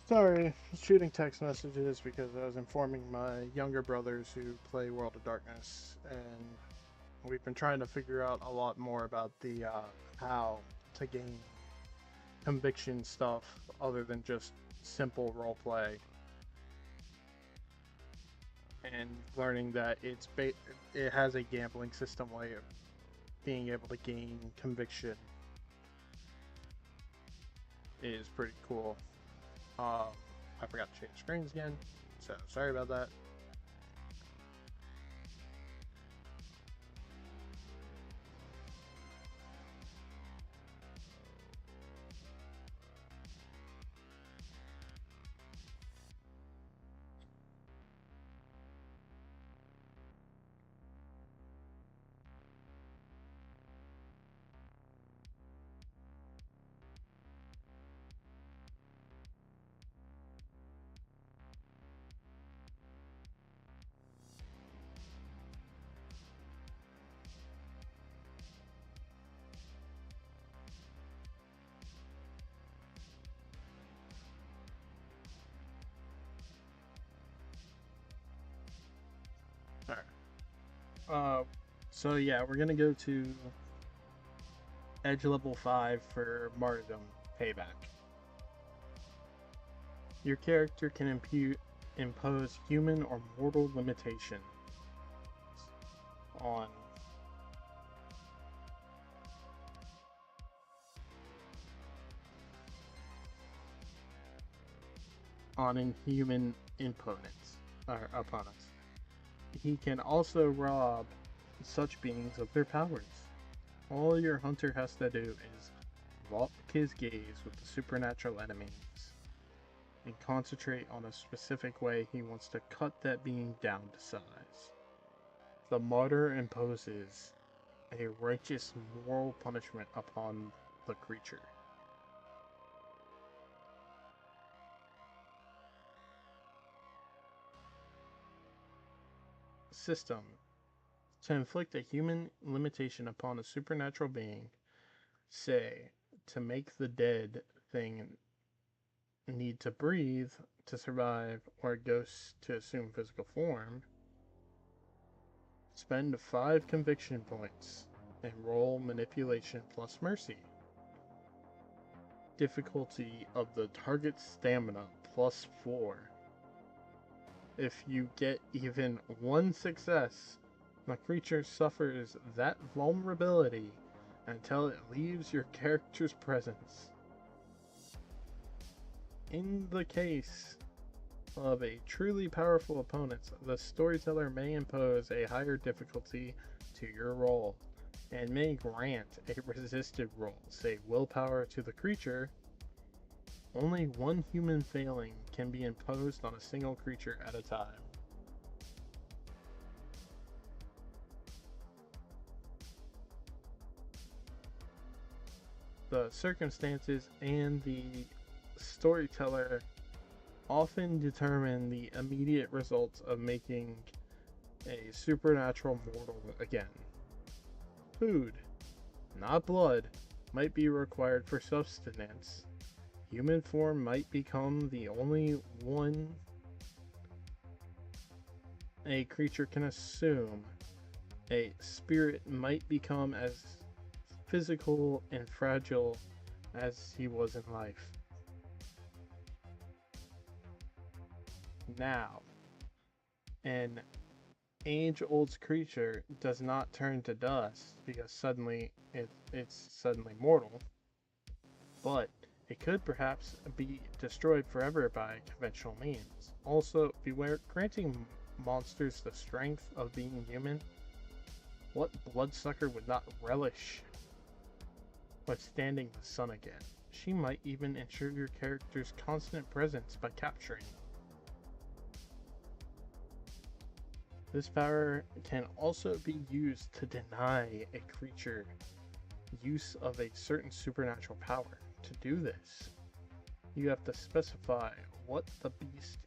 Sorry, shooting text messages because I was informing my younger brothers who play World of Darkness, and we've been trying to figure out a lot more about the how to gain conviction stuff other than just simple roleplay, and learning that it has a gambling system way of being able to gain conviction is pretty cool. I forgot to change screens again, so sorry about that. So yeah, we're gonna go to Edge level 5 for Martyrdom Payback. Your character can impose human or mortal limitations on inhuman opponents. He can also rob such beings of their powers. All your hunter has to do is lock his gaze with the supernatural enemies and concentrate on a specific way he wants to cut that being down to size. The martyr imposes a righteous moral punishment upon the creature. System. To inflict a human limitation upon a supernatural being, say, to make the dead thing need to breathe to survive, or a ghost to assume physical form, spend 5 conviction points and roll manipulation plus mercy. Difficulty of the target's stamina plus 4. If you get even 1 success, the creature suffers that vulnerability until it leaves your character's presence. In the case of a truly powerful opponent, the storyteller may impose a higher difficulty to your roll and may grant a resisted roll, say willpower, to the creature. Only 1 human failing can be imposed on a single creature at a time. The circumstances and the storyteller often determine the immediate results of making a supernatural mortal again. Food, not blood, might be required for sustenance. Human form might become the only one a creature can assume. A spirit might become as physical and fragile as he was in life. Now, an age-old creature does not turn to dust because suddenly it's suddenly mortal, but it could perhaps be destroyed forever by conventional means. Also, beware granting monsters the strength of being human. What bloodsucker would not relish withstanding the sun again? She might even ensure your character's constant presence by capturing. This power can also be used to deny a creature use of a certain supernatural power. To do this, you have to specify what the beast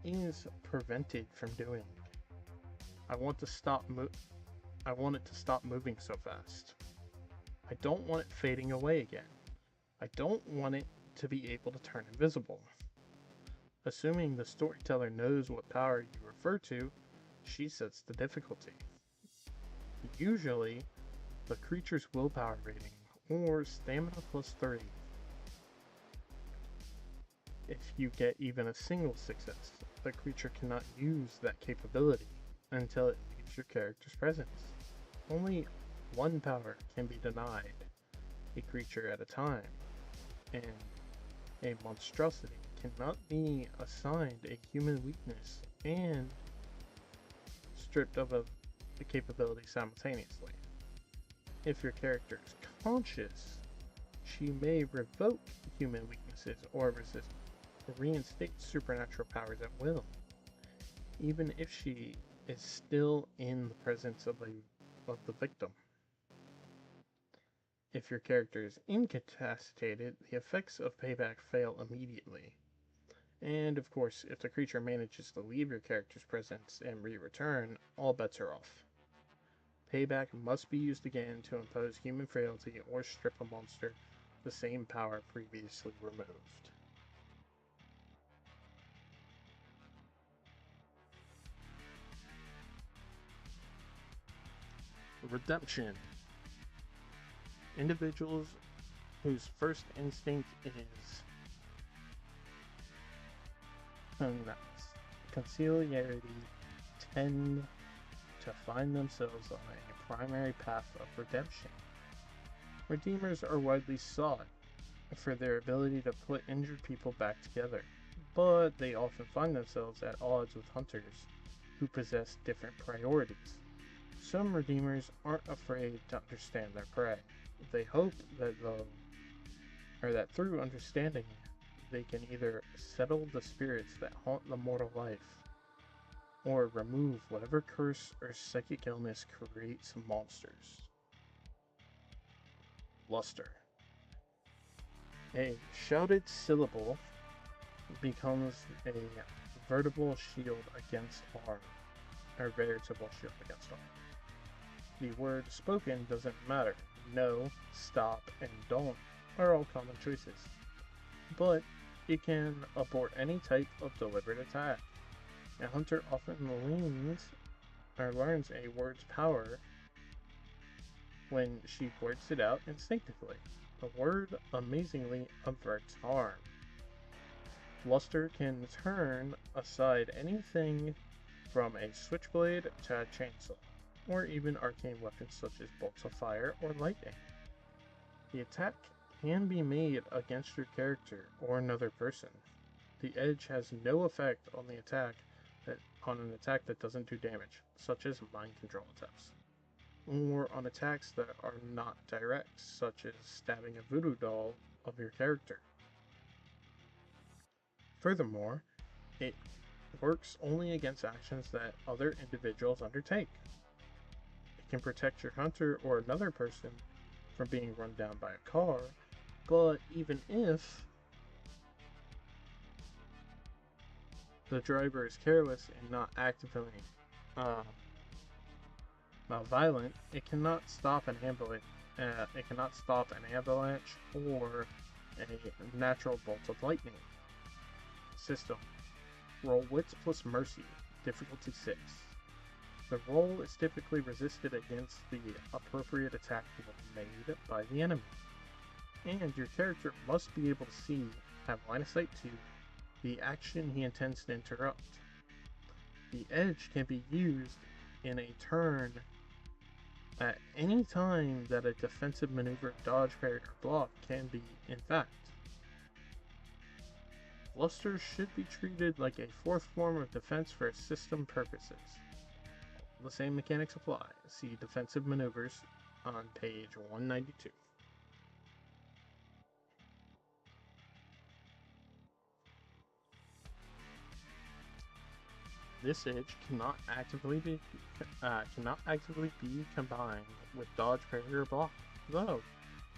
is prevented from doing. I want it to stop moving so fast. I don't want it fading away again. I don't want it to be able to turn invisible. Assuming the storyteller knows what power you refer to, she sets the difficulty. Usually, the creature's willpower rating, or stamina plus 3. If you get even a single success, the creature cannot use that capability until it leaves your character's presence. Only 1 power can be denied a creature at a time, and a monstrosity cannot be assigned a human weakness and stripped of a capability simultaneously. If your character is conscious, she may revoke human weaknesses or reinstate supernatural powers at will, even if she is still in the presence of the victim. If your character is incapacitated, the effects of payback fail immediately. And of course, if the creature manages to leave your character's presence and return, all bets are off. Payback must be used again to impose human frailty or strip a monster the same power previously removed. Redemption. Individuals whose first instinct is conciliarity tend to find themselves on a primary path of redemption. Redeemers are widely sought for their ability to put injured people back together, but they often find themselves at odds with hunters who possess different priorities. Some redeemers aren't afraid to understand their prey. They hope that that through understanding they can either settle the spirits that haunt the mortal life, or remove whatever curse or psychic illness creates monsters. Luster. A shouted syllable becomes a veritable shield against harm. Or veritable shield against harm. The word spoken doesn't matter. No, stop, and don't are all common choices. But it can abort any type of deliberate attack. A hunter often learns a word's power when she blurts it out instinctively. The word amazingly averts harm. Luster can turn aside anything from a switchblade to a chainsaw, or even arcane weapons such as bolts of fire or lightning. The attack can be made against your character or another person. The edge has no effect on an attack that doesn't do damage, such as mind control attempts, or on attacks that are not direct, such as stabbing a voodoo doll of your character. Furthermore, it works only against actions that other individuals undertake. It can protect your hunter or another person from being run down by a car, but even if the driver is careless and not actively violent, it cannot stop an avalanche. It cannot stop an avalanche or a natural bolt of lightning. System. Roll Wits plus Mercy, difficulty 6. The roll is typically resisted against the appropriate attack made by the enemy, and your character must be able to have line of sight to the action he intends to interrupt. The edge can be used in a turn at any time that a defensive maneuver, dodge, parry, or block can be in fact. Luster should be treated like a fourth form of defense for system purposes. The same mechanics apply. See defensive maneuvers on page 192. This edge cannot actively be combined with dodge, parry, or block, though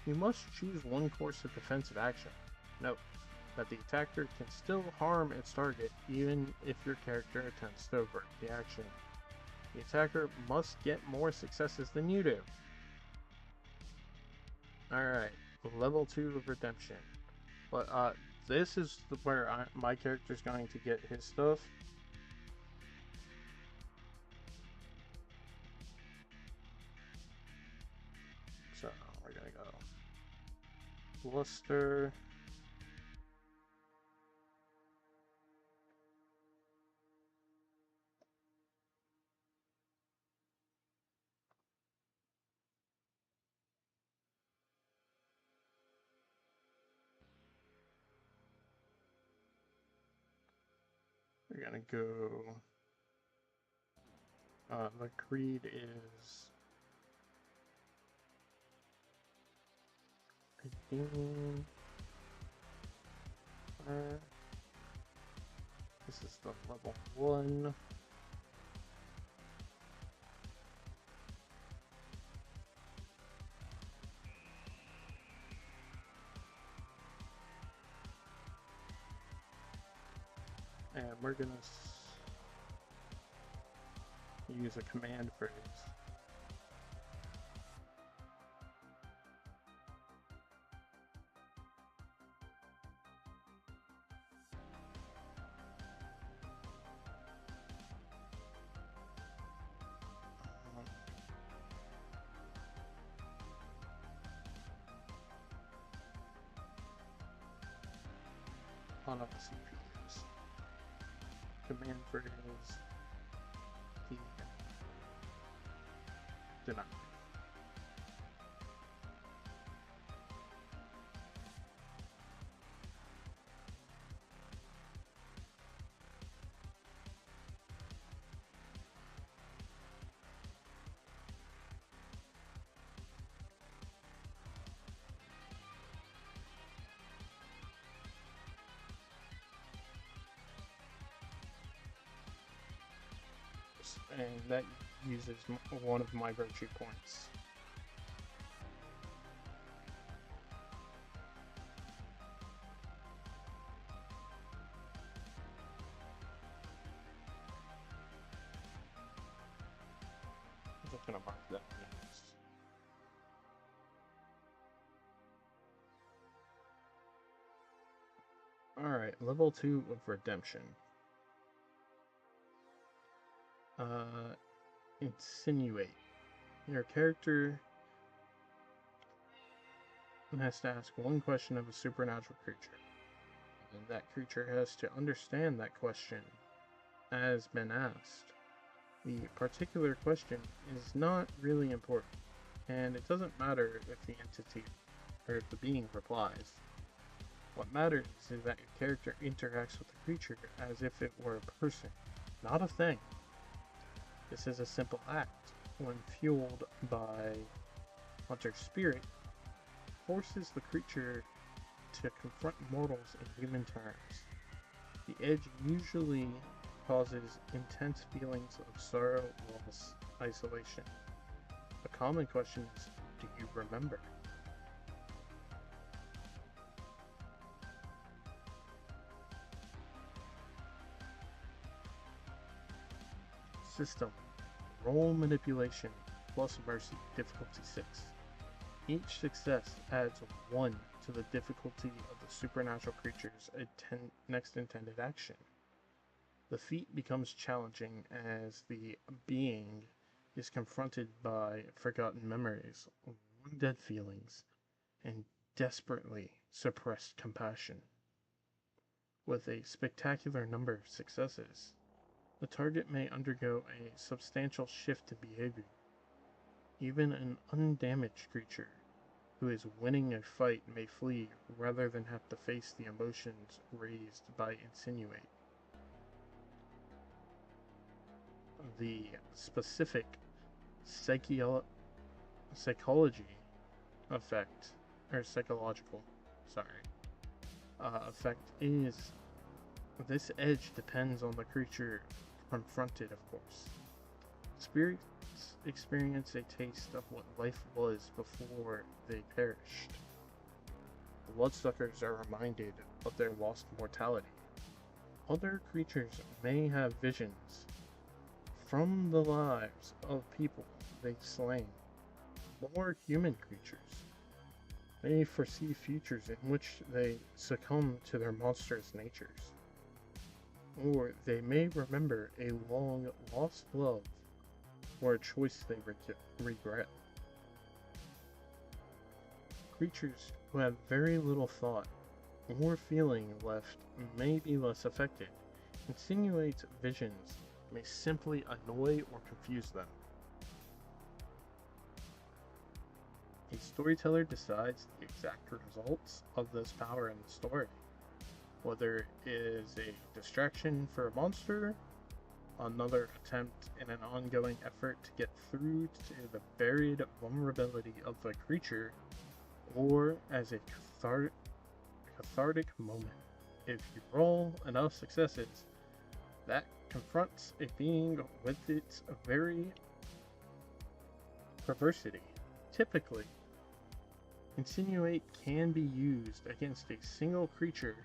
you must choose one course of defensive action. Note that the attacker can still harm its target even if your character attempts to avert the action. The attacker must get more successes than you do. Alright, level 2 of Redemption. But this is where my character's going to get his stuff. So, we're gonna go Luster. We're gonna go. The creed is redeem. This is the level 1. And we're gonna use a command phrase. on all CPUs. Command phrase key denied. And that uses one of my virtue points. I'm just gonna mark that next. Alright, level 2 of Redemption. Insinuate. Your character has to ask one question of a supernatural creature, and that creature has to understand that question as been asked. The particular question is not really important, and it doesn't matter if the entity or if the being replies. What matters is that your character interacts with the creature as if it were a person, not a thing. This is a simple act, when fueled by Hunter's spirit, forces the creature to confront mortals in human terms. The edge usually causes intense feelings of sorrow, loss, isolation. A common question is, do you remember? System. Roll manipulation plus mercy, difficulty 6. Each success adds 1 to the difficulty of the supernatural creature's next intended action. The feat becomes challenging as the being is confronted by forgotten memories, wounded feelings, and desperately suppressed compassion. With a spectacular number of successes, the target may undergo a substantial shift in behavior. Even an undamaged creature who is winning a fight may flee rather than have to face the emotions raised by Insinuate. The specific psychology effect, or psychological, effect is this edge depends on the creature confronted, of course. Spirits experience a taste of what life was before they perished. The bloodsuckers are reminded of their lost mortality. Other creatures may have visions from the lives of people they've slain. More human creatures may foresee futures in which they succumb to their monstrous natures. Or they may remember a long lost love or a choice they regret. Creatures who have very little thought or feeling left may be less affected. Insinuate visions may simply annoy or confuse them. A storyteller decides the exact results of this power in the story. Whether it is a distraction for a monster, another attempt in an ongoing effort to get through to the buried vulnerability of the creature, or as a cathartic moment. If you roll enough successes, that confronts a being with its very perversity. Typically, Insinuate can be used against a single creature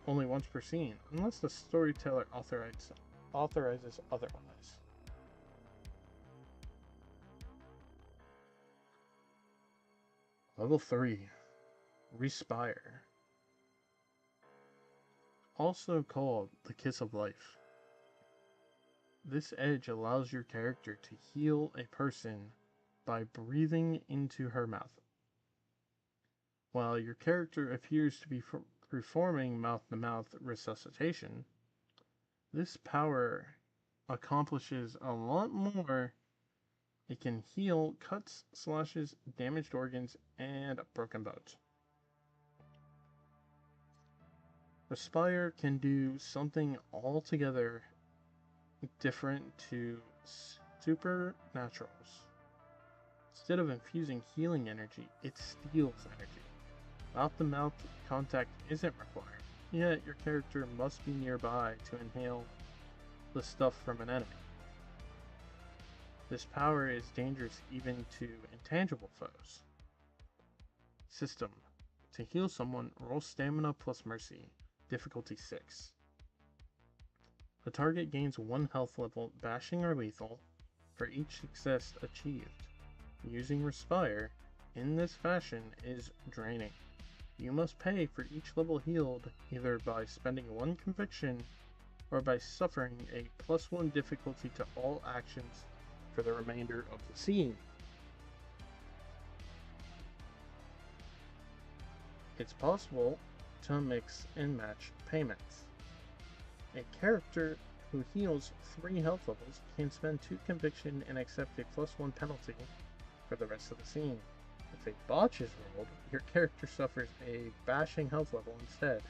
only once per scene, unless the storyteller authorizes otherwise. Level 3. Respire. Also called the Kiss of Life. This edge allows your character to heal a person by breathing into her mouth. While your character appears to be Performing mouth-to-mouth resuscitation, this power accomplishes a lot more. It can heal cuts, slashes, damaged organs, and broken bones. Respire can do something altogether different to supernaturals. Instead of infusing healing energy, it steals energy. Mouth-to-mouth contact isn't required, yet your character must be nearby to inhale the stuff from an enemy. This power is dangerous even to intangible foes. System. To heal someone, roll stamina plus mercy, difficulty 6. The target gains 1 health level, bashing or lethal, for each success achieved. Using Respire in this fashion is draining. You must pay for each level healed either by spending 1 conviction or by suffering a +1 difficulty to all actions for the remainder of the scene. It's possible to mix and match payments. A character who heals 3 health levels can spend 2 conviction and accept a +1 penalty for the rest of the scene. If a botch is rolled, your character suffers a bashing health level instead.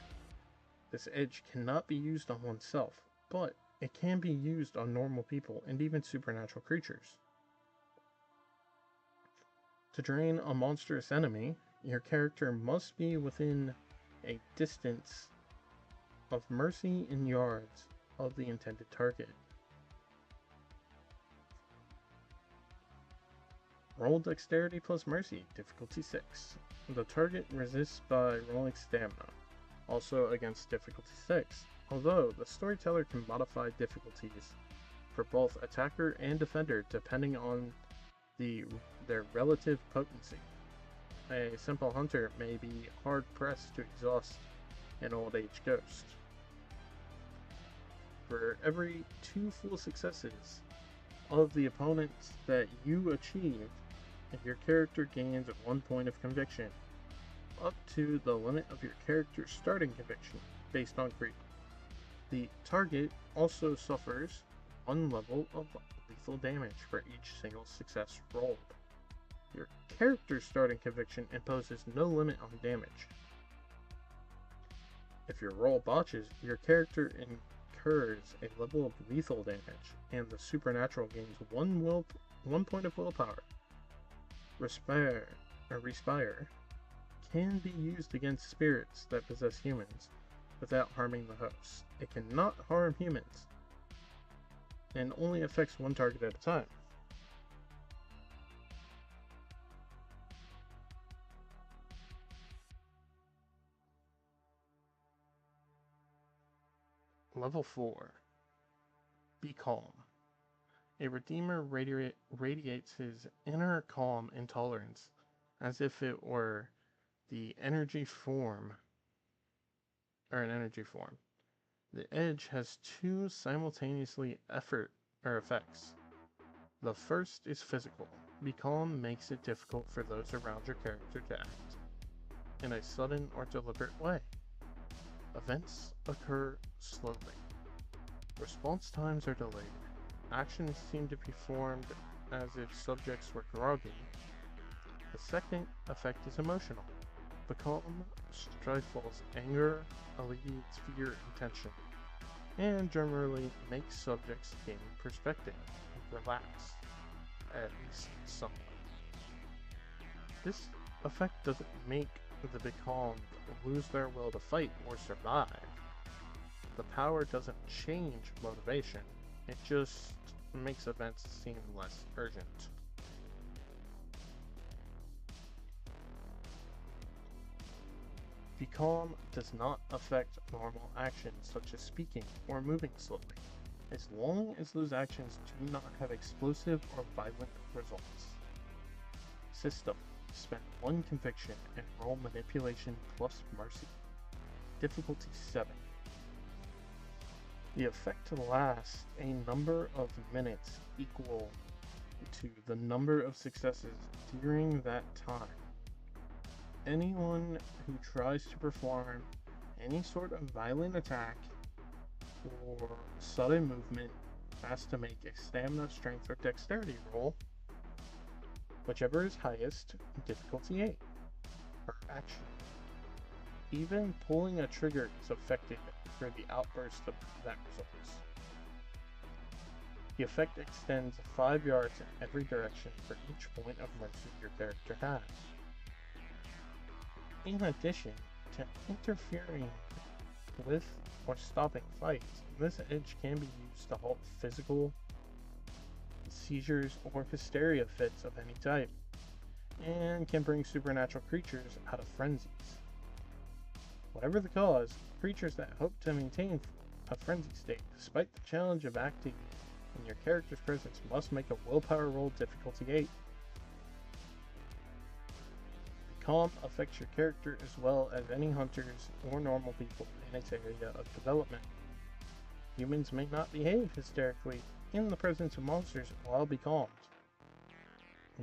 This edge cannot be used on oneself, but it can be used on normal people and even supernatural creatures. To drain a monstrous enemy, your character must be within a distance of mercy in yards of the intended target. Roll dexterity plus mercy, difficulty 6. The target resists by rolling stamina, also against difficulty 6, although the storyteller can modify difficulties for both attacker and defender depending on their relative potency. A simple hunter may be hard-pressed to exhaust an old age ghost. For every 2 full successes of the opponents that you achieve, your character gains 1 point of conviction, up to the limit of your character's starting conviction, based on creep. The target also suffers 1 level of lethal damage for each single success rolled. Your character's starting conviction imposes no limit on damage. If your roll botches, your character incurs a level of lethal damage, and the supernatural gains 1 point of willpower. Respire can be used against spirits that possess humans without harming the host. It cannot harm humans and only affects 1 target at a time. Level 4. Be calm. A Redeemer radiates his inner calm and tolerance, as if it were an energy form. The edge has 2 simultaneously effects. The first is physical. Be calm makes it difficult for those around your character to act in a sudden or deliberate way. Events occur slowly. Response times are delayed. Actions seem to be formed as if subjects were groggy. The second effect is emotional. The calm stifles anger, alleviates fear and tension, and generally makes subjects gain perspective and relax, at least somewhat. This effect doesn't make the becalmed lose their will to fight or survive. The power doesn't change motivation, it just makes events seem less urgent. Be calm does not affect normal actions such as speaking or moving slowly, as long as those actions do not have explosive or violent results. System. Spend 1 conviction and roll manipulation plus mercy. Difficulty 7. The effect lasts a number of minutes equal to the number of successes during that time. Anyone who tries to perform any sort of violent attack or sudden movement has to make a stamina, strength, or dexterity roll, whichever is highest, difficulty 8, per action. Even pulling a trigger is affected for the outburst that results. The effect extends 5 yards in every direction for each point of mercy your character has. In addition to interfering with or stopping fights, this edge can be used to halt physical seizures or hysteria fits of any type, and can bring supernatural creatures out of frenzies. Whatever the cause, creatures that hope to maintain a frenzy state despite the challenge of acting in your character's presence must make a willpower roll difficulty 8. The calm affects your character as well as any hunters or normal people in its area of development. Humans may not behave hysterically in the presence of monsters while becalmed,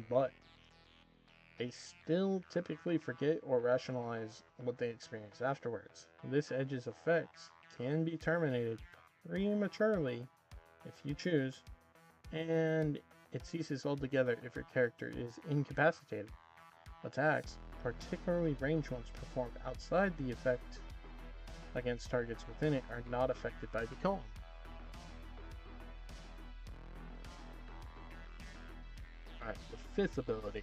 but they still typically forget or rationalize what they experience afterwards. This edge's effects can be terminated prematurely if you choose, and it ceases altogether if your character is incapacitated. Attacks, particularly ranged ones performed outside the effect against targets within it, are not affected by the calm. Alright, the fifth ability.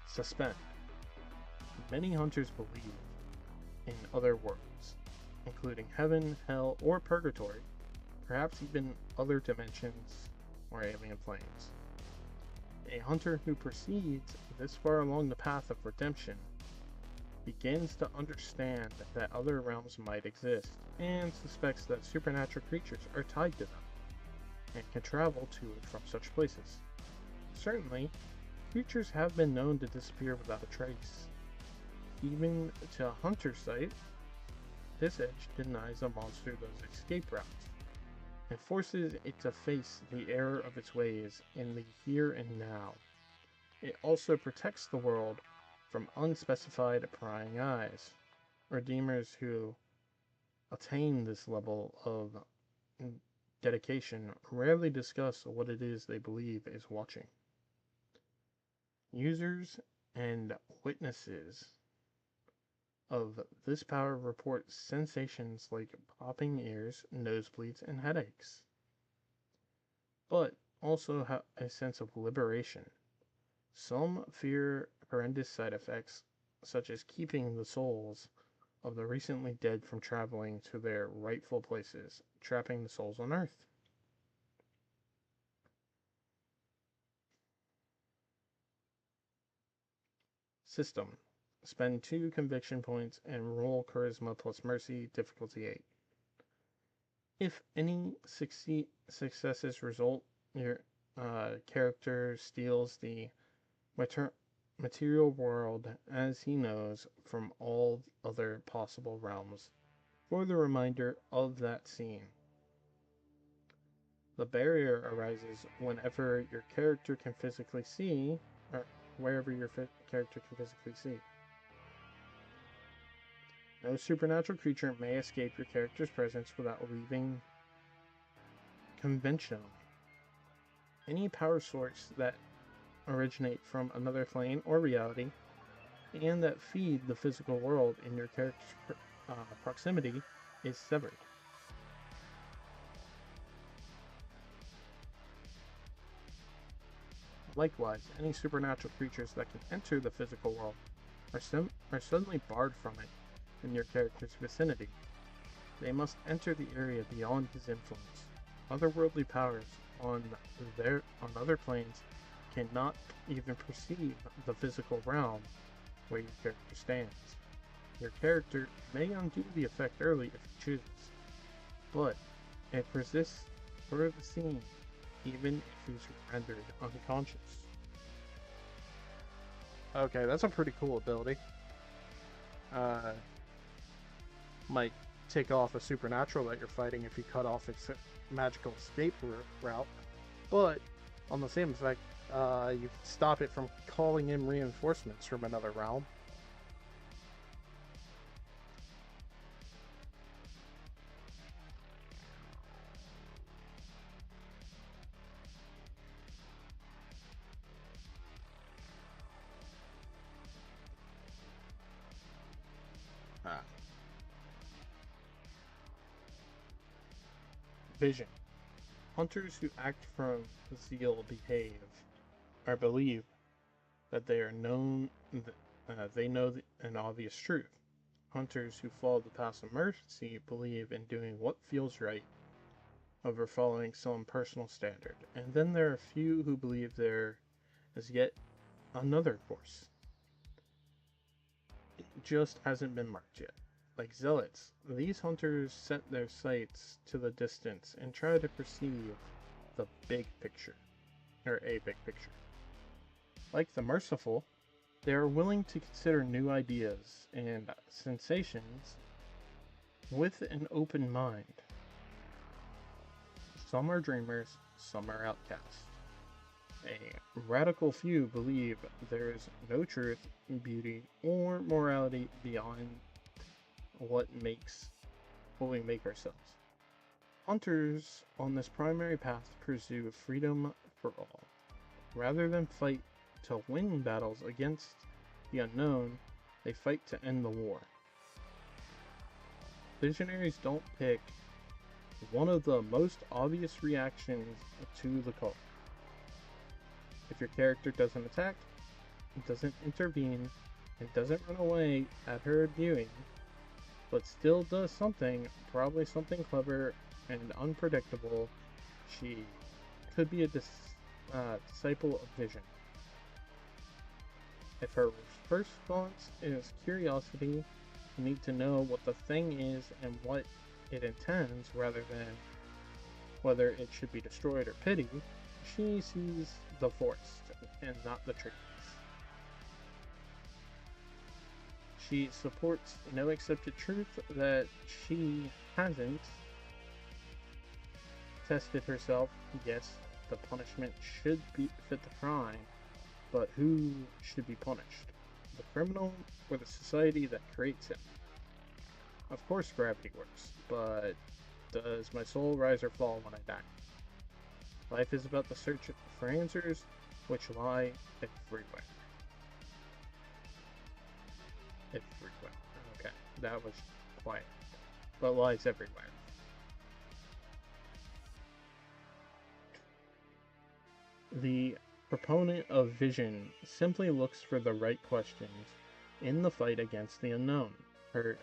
Suspend. Many hunters believe in other worlds, including heaven, hell, or purgatory, perhaps even other dimensions or alien planes. A hunter who proceeds this far along the path of redemption begins to understand that other realms might exist, and suspects that supernatural creatures are tied to them, and can travel to and from such places. Certainly, creatures have been known to disappear without a trace. Even to a hunter's sight, this edge denies a monster those escape routes, and forces it to face the error of its ways in the here and now. It also protects the world from unspecified prying eyes. Redeemers who attain this level of dedication rarely discuss what it is they believe is watching. Users and witnesses of this power report sensations like popping ears, nosebleeds, and headaches, but also have a sense of liberation. Some fear horrendous side effects, such as keeping the souls of the recently dead from traveling to their rightful places, trapping the souls on Earth. System. Spend 2 conviction points and roll Charisma plus Mercy, difficulty 8. If any successes result, your character steals the material world as he knows from all other possible realms for the remainder of that scene. The barrier arises whenever your character can physically see, or wherever your character can physically see. No supernatural creature may escape your character's presence without leaving conventionally. Any power source that originate from another plane or reality, and that feed the physical world in your character's proximity, is severed. Likewise, any supernatural creatures that can enter the physical world are suddenly barred from it in your character's vicinity. They must enter the area beyond his influence. Otherworldly powers on other planes cannot even perceive the physical realm where your character stands. Your character may undo the effect early if he chooses, but it persists for the scene even if he's rendered unconscious. Okay, that's a pretty cool ability. Might take off a supernatural that you're fighting if you cut off its magical escape route, but on the same effect, you can stop it from calling in reinforcements from another realm. Vision. Hunters who act from zeal behave or believe that they are known, they know an obvious truth. Hunters who follow the paths of mercy believe in doing what feels right over following some personal standard. And then there are a few who believe there is yet another course. It just hasn't been marked yet. Like zealots, these hunters set their sights to the distance and try to perceive the big picture, or a big picture. Like the merciful, they are willing to consider new ideas and sensations with an open mind. Some are dreamers, some are outcasts. A radical few believe there is no truth, beauty, or morality beyond what we make ourselves. Hunters on this primary path pursue freedom for all. Rather than fight to win battles against the unknown, they fight to end the war. Visionaries don't pick one of the most obvious reactions to the call. If your character doesn't attack, doesn't intervene, and doesn't run away at her viewing, but still does something, probably something clever and unpredictable, she could be a disciple of Vision. If her first response is curiosity, you need to know what the thing is and what it intends rather than whether it should be destroyed or pitied. She sees the forest and not the trees. She supports no accepted truth that she hasn't tested herself. Yes, the punishment should fit the crime, but who should be punished? The criminal or the society that creates him? Of course gravity works, but does my soul rise or fall when I die? Life is about the search for answers, which lie everywhere. Everywhere. Okay, that was quiet. But lies everywhere. The proponent of Vision simply looks for the right questions in the fight against the unknown. Her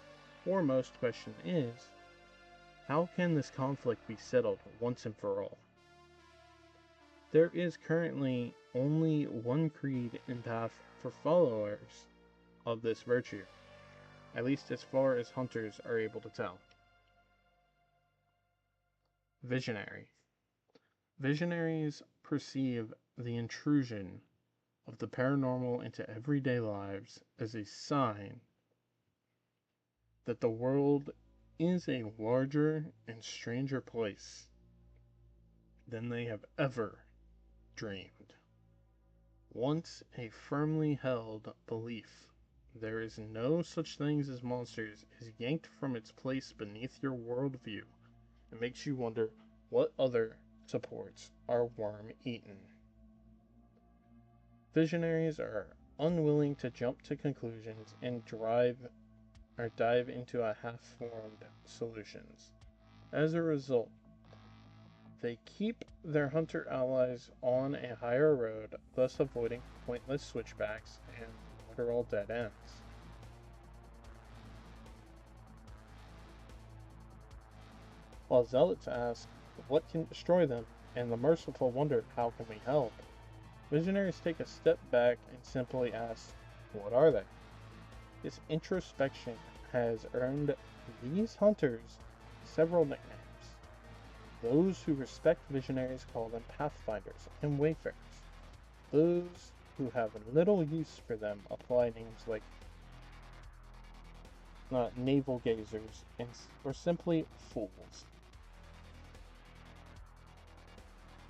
foremost question is, how can this conflict be settled once and for all? There is currently only one creed and path for followers of this virtue, at least as far as hunters are able to tell. Visionary. Visionaries perceive the intrusion of the paranormal into everyday lives as a sign that the world is a larger and stranger place than they have ever dreamed. Once a firmly held belief there is no such things as monsters is yanked from its place beneath your worldview. It makes you wonder what other supports are worm-eaten. Visionaries are unwilling to jump to conclusions and dive into a half-formed solutions. As a result, they keep their hunter allies on a higher road, thus avoiding pointless switchbacks and literal dead ends. While zealots ask, what can destroy them? And the merciful wonder, how can we help? Visionaries take a step back and simply ask, what are they? This introspection has earned these hunters several nicknames. Those who respect visionaries call them pathfinders and wayfarers. Those who have little use for them apply names like navel gazers or simply fools.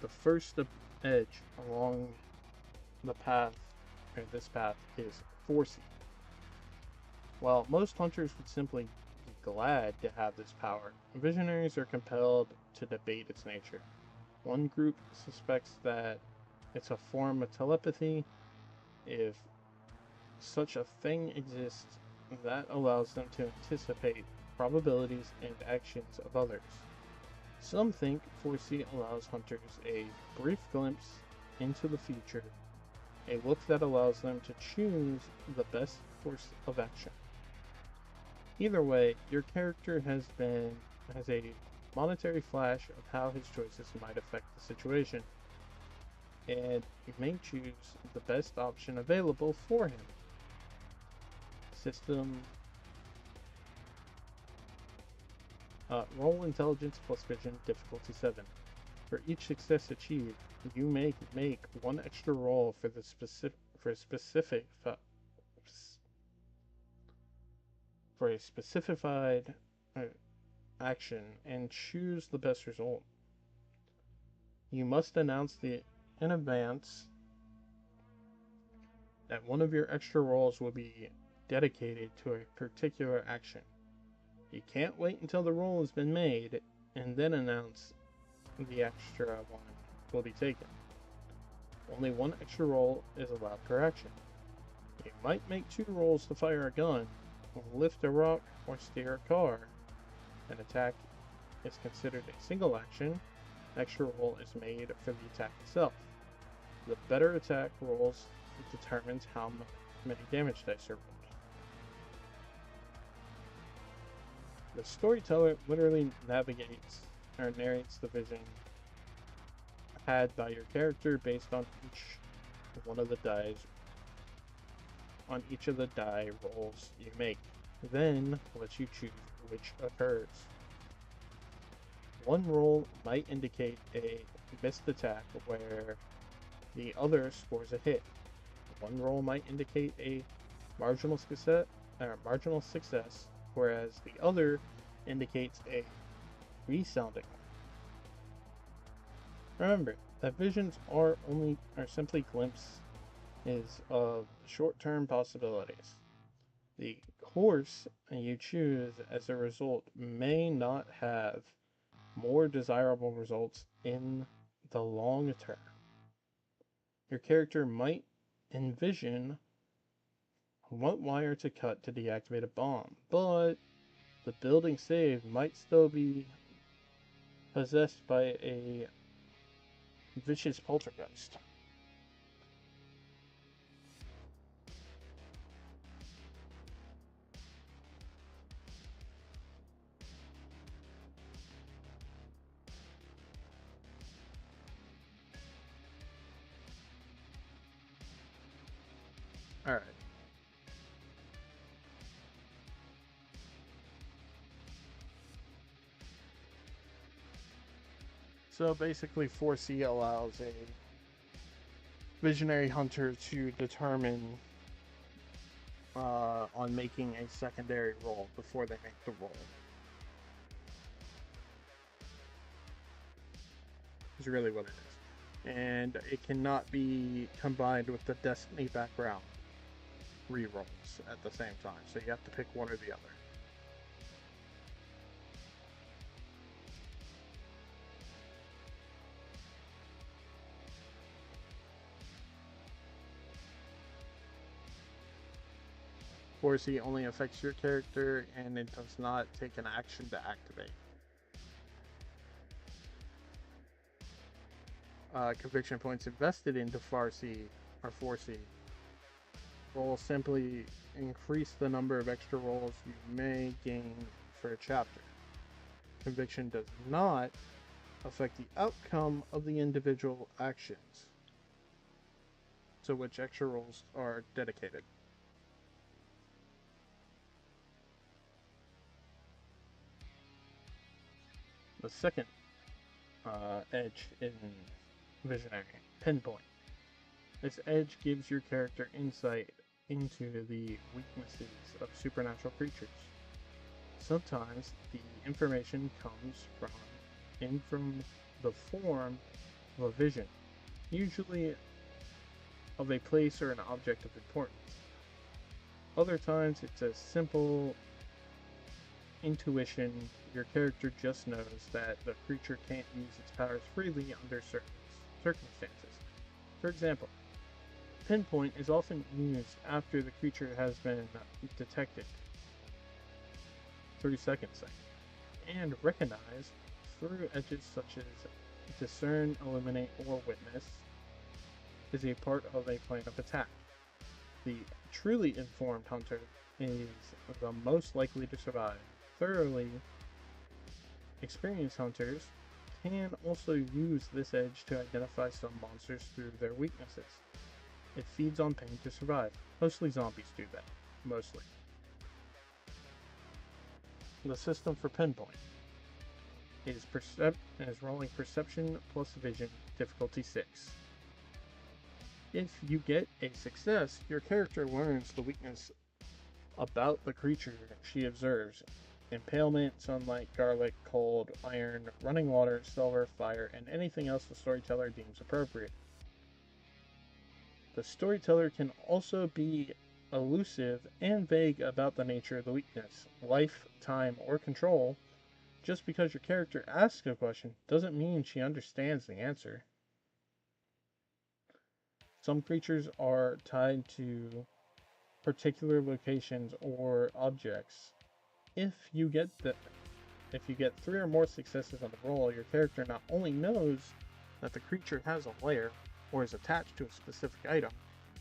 The first edge along the path, or this path, is foresee. While most hunters would simply be glad to have this power, visionaries are compelled to debate its nature. One group suspects that it's a form of telepathy. If such a thing exists, that allows them to anticipate probabilities and actions of others. Some think Foresee allows hunters a brief glimpse into the future, a look that allows them to choose the best course of action. Either way, your character has a monetary flash of how his choices might affect the situation, and you may choose the best option available for him. System roll intelligence plus vision, difficulty 7. For each success achieved, you may make one extra roll for a specified action and choose the best result. You must announce in advance that one of your extra rolls will be dedicated to a particular action. You can't wait until the roll has been made and then announce the extra one will be taken. Only one extra roll is allowed per action. You might make 2 rolls to fire a gun, or lift a rock, or steer a car. An attack is considered a single action. Extra roll is made for the attack itself. The better attack rolls determines how many damage dice are rolled. The storyteller literally narrates the vision had by your character based on each of the die rolls you make, then lets you choose which occurs. One roll might indicate a missed attack where the other scores a hit. One roll might indicate a marginal success, whereas the other indicates a resounding one. Remember that visions are simply glimpses of short-term possibilities. The course you choose as a result may not have more desirable results in the long term. Your character might envision what wire to cut to deactivate a bomb, but the building saved might still be possessed by a vicious poltergeist. Alright. So basically, Foresee allows a visionary hunter to determine on making a secondary roll before they make the roll. Is really what it is. And it cannot be combined with the Destiny background rerolls at the same time, so you have to pick one or the other. Foresee only affects your character, and it does not take an action to activate. Conviction points invested into Foresee will simply increase the number of extra rolls you may gain for a chapter. Conviction does not affect the outcome of the individual actions to which extra rolls are dedicated. The second edge in Visionary, Pinpoint. This edge gives your character insight into the weaknesses of supernatural creatures. Sometimes the information comes from the form of a vision, usually of a place or an object of importance. Other times it's a simple intuition. Your character just knows that the creature can't use its powers freely under certain circumstances. For example, Pinpoint is often used after the creature has been detected through second sight and recognized through edges such as discern, illuminate, or witness is a part of a plan of attack. The truly informed hunter is the most likely to survive. Thoroughly experienced hunters can also use this edge to identify some monsters through their weaknesses. It feeds on pain to survive. Mostly zombies do that. Mostly. The system for pinpoint is rolling perception plus vision, difficulty 6. If you get a success, your character learns the weakness about the creature she observes. Impalement, sunlight, garlic, cold, iron, running water, silver, fire, and anything else the storyteller deems appropriate. The storyteller can also be elusive and vague about the nature of the weakness. Life, time, or control. Just because your character asks a question doesn't mean she understands the answer. Some creatures are tied to particular locations or objects. If you get 3 or more successes on the roll, your character not only knows that the creature has a lair or is attached to a specific item,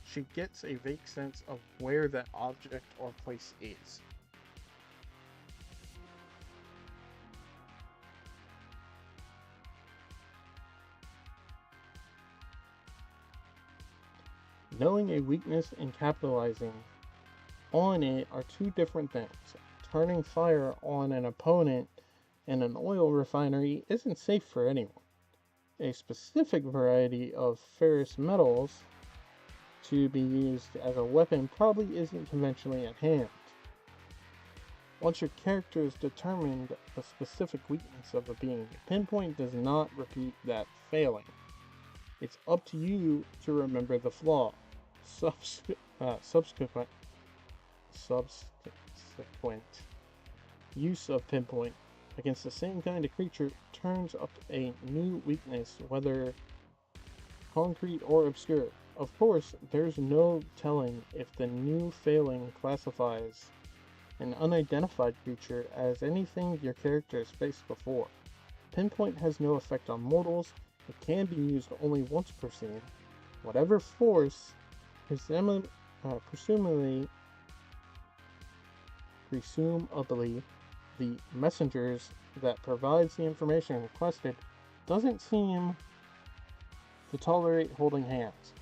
she gets a vague sense of where that object or place is. Knowing a weakness and capitalizing on it are two different things. Turning fire on an opponent in an oil refinery isn't safe for anyone. A specific variety of ferrous metals to be used as a weapon probably isn't conventionally at hand. Once your character has determined the specific weakness of a being, pinpoint does not repeat that failing. It's up to you to remember the flaw. Subsequent use of pinpoint against the same kind of creature turns up a new weakness, whether concrete or obscure. Of course, there's no telling if the new failing classifies an unidentified creature as anything your character has faced before. Pinpoint has no effect on mortals. It can be used only once per scene. Whatever force, presumably the messengers that provides the information requested, doesn't seem to tolerate holding hands.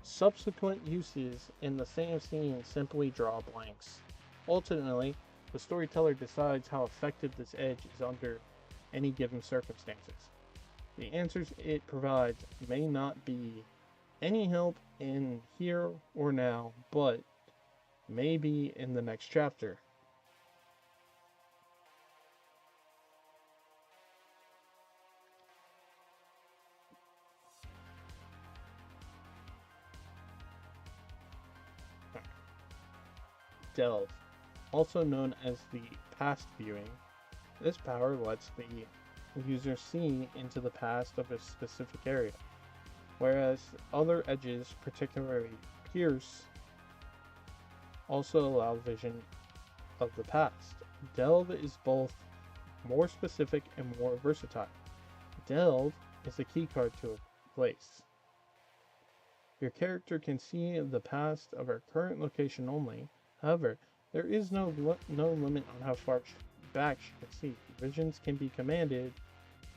Subsequent uses in the same scene simply draw blanks. Ultimately, the storyteller decides how effective this edge is under any given circumstances. The answers it provides may not be any help in here or now, but may be in the next chapter. Delve, also known as the past viewing. This power lets the user see into the past of a specific area, whereas other edges, particularly Pierce, also allow vision of the past. Delve is both more specific and more versatile. Delve is the keycard to a place. Your character can see the past of our current location only. However, there is no limit on how far back she can see. Visions can be commanded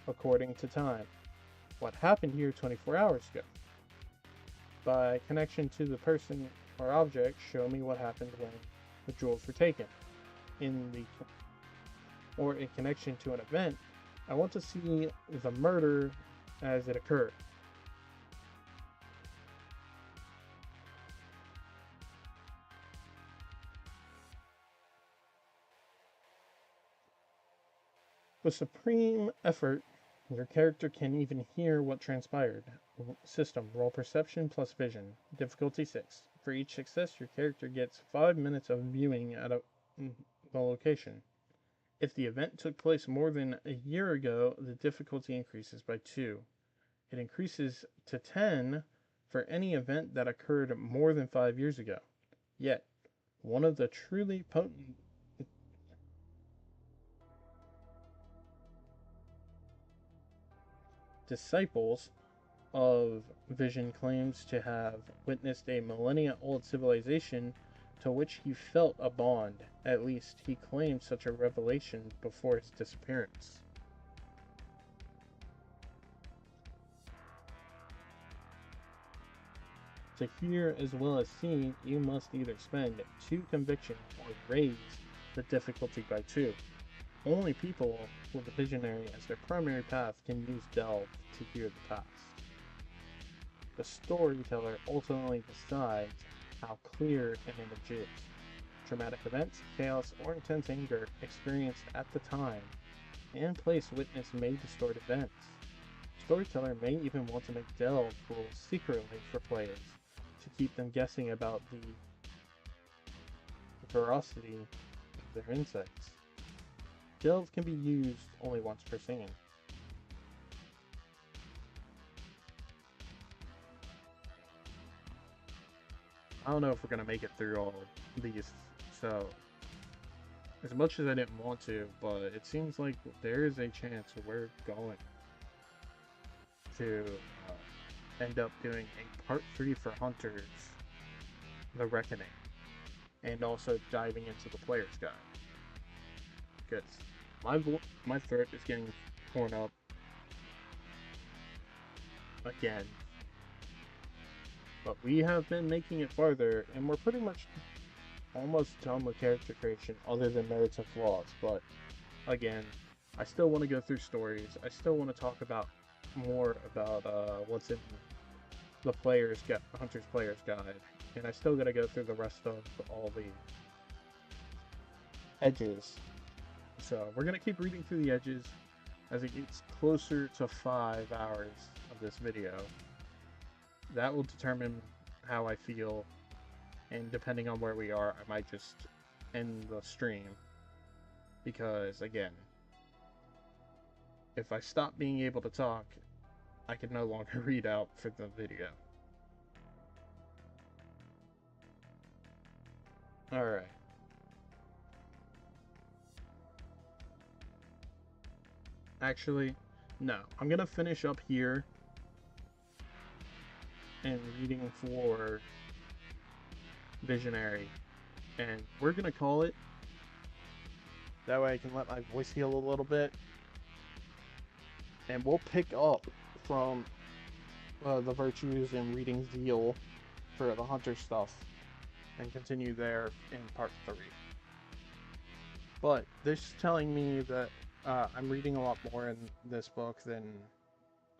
according to time. What happened here 24 hours ago? By connection to the person or object, show me what happened when the jewels were taken. Or in connection to an event, I want to see the murder as it occurred. With supreme effort, your character can even hear what transpired. System, roll perception plus vision, difficulty 6. For each success, your character gets 5 minutes of viewing at the location. If the event took place more than a year ago, the difficulty increases by 2. It increases to 10 for any event that occurred more than 5 years ago. Yet, one of the truly potent disciples of Vision claims to have witnessed a millennia-old civilization to which he felt a bond. At least he claimed such a revelation before his disappearance. To hear as well as see, you must either spend 2 conviction or raise the difficulty by 2. Only people with a visionary as their primary path can use Delve to hear the past. The storyteller ultimately decides how clear an image is. Traumatic events, chaos, or intense anger experienced at the time and place witness may distort events. Storyteller may even want to make Delve rules secretly for players to keep them guessing about the veracity of their insights. Delve can be used only once per scene. I don't know if we're going to make it through all these, so as much as I didn't want to, but it seems like there is a chance we're going to end up doing a part 3 for Hunters, The Reckoning, and also diving into the player's guide. Because my throat is getting torn up again. But we have been making it farther, and we're pretty much almost done with character creation other than merits and flaws. But again, I still want to go through stories. I still want to talk about more about what's in the Hunter's Player's Guide. And I still got to go through the rest of all the edges. So we're going to keep reading through the edges as it gets closer to 5 hours of this video. That will determine how I feel, and depending on where we are, I might just end the stream. Because, again, if I stop being able to talk, I can no longer read out for the video. Alright. Actually, no. I'm gonna finish up here and reading for Visionary, and we're gonna call it. That way I can let my voice heal a little bit, and we'll pick up from the virtues and reading Zeal for the Hunter stuff and continue there in part 3. But this is telling me that I'm reading a lot more in this book than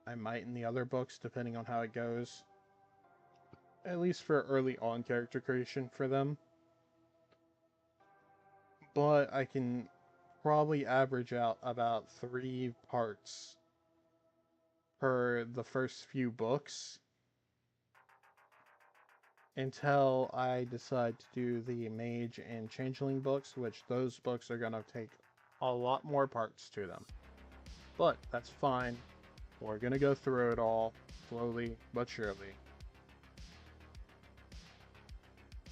I might in the other books, depending on how it goes. At least for early on character creation for them. But I can probably average out about 3 parts per the first few books until I decide to do the Mage and Changeling books, which those books are going to take a lot more parts to them. But that's fine. We're going to go through it all slowly but surely.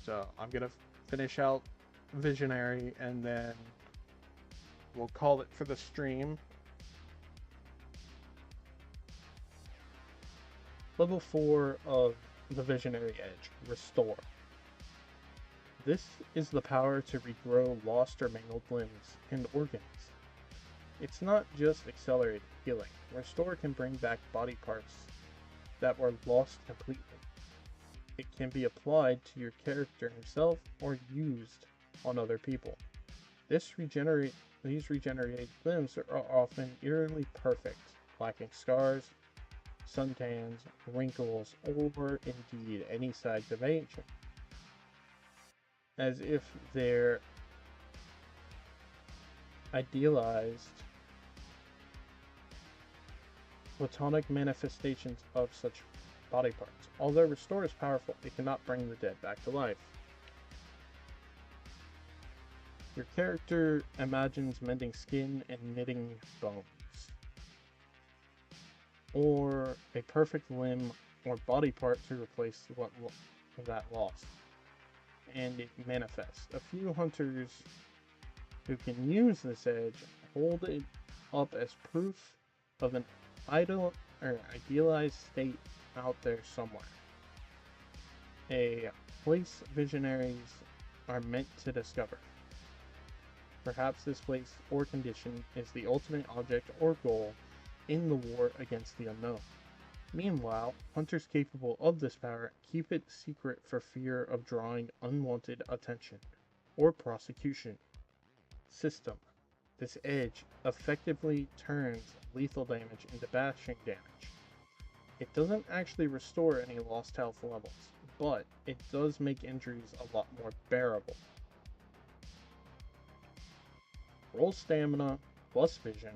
So I'm going to finish out Visionary, and then we'll call it for the stream. Level 4 of the Visionary Edge, Restore. This is the power to regrow lost or mangled limbs and organs. It's not just accelerated healing. Restore can bring back body parts that were lost completely. It can be applied to your character himself or used on other people. These regenerated limbs are often eerily perfect, lacking scars, suntans, wrinkles, or indeed any signs of aging, as if they're idealized platonic manifestations of such body parts. Although Restore is powerful, it cannot bring the dead back to life. Your character imagines mending skin and knitting bones, or a perfect limb or body part to replace that lost, and it manifests. A few hunters who can use this edge hold it up as proof of an or idealized state out there somewhere. A place visionaries are meant to discover. Perhaps this place or condition is the ultimate object or goal in the war against the unknown. Meanwhile, hunters capable of this power keep it secret for fear of drawing unwanted attention or prosecution. System. This edge effectively turns lethal damage into bashing damage. It doesn't actually restore any lost health levels, but it does make injuries a lot more bearable. Roll stamina plus vision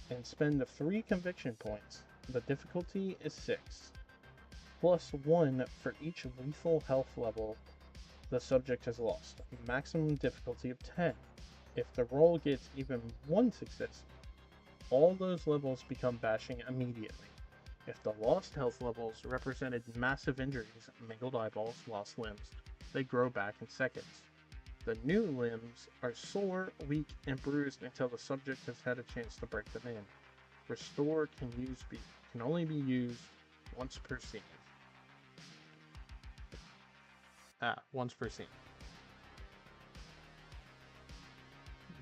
and spend 3 conviction points. The difficulty is 6, plus 1 for each lethal health level the subject has lost. Maximum difficulty of 10. If the roll gets even 1 success, all those levels become bashing immediately. If the lost health levels represented massive injuries, mangled eyeballs, lost limbs, they grow back in seconds. The new limbs are sore, weak, and bruised until the subject has had a chance to break them in. Restore can only be used once per scene. Once per scene.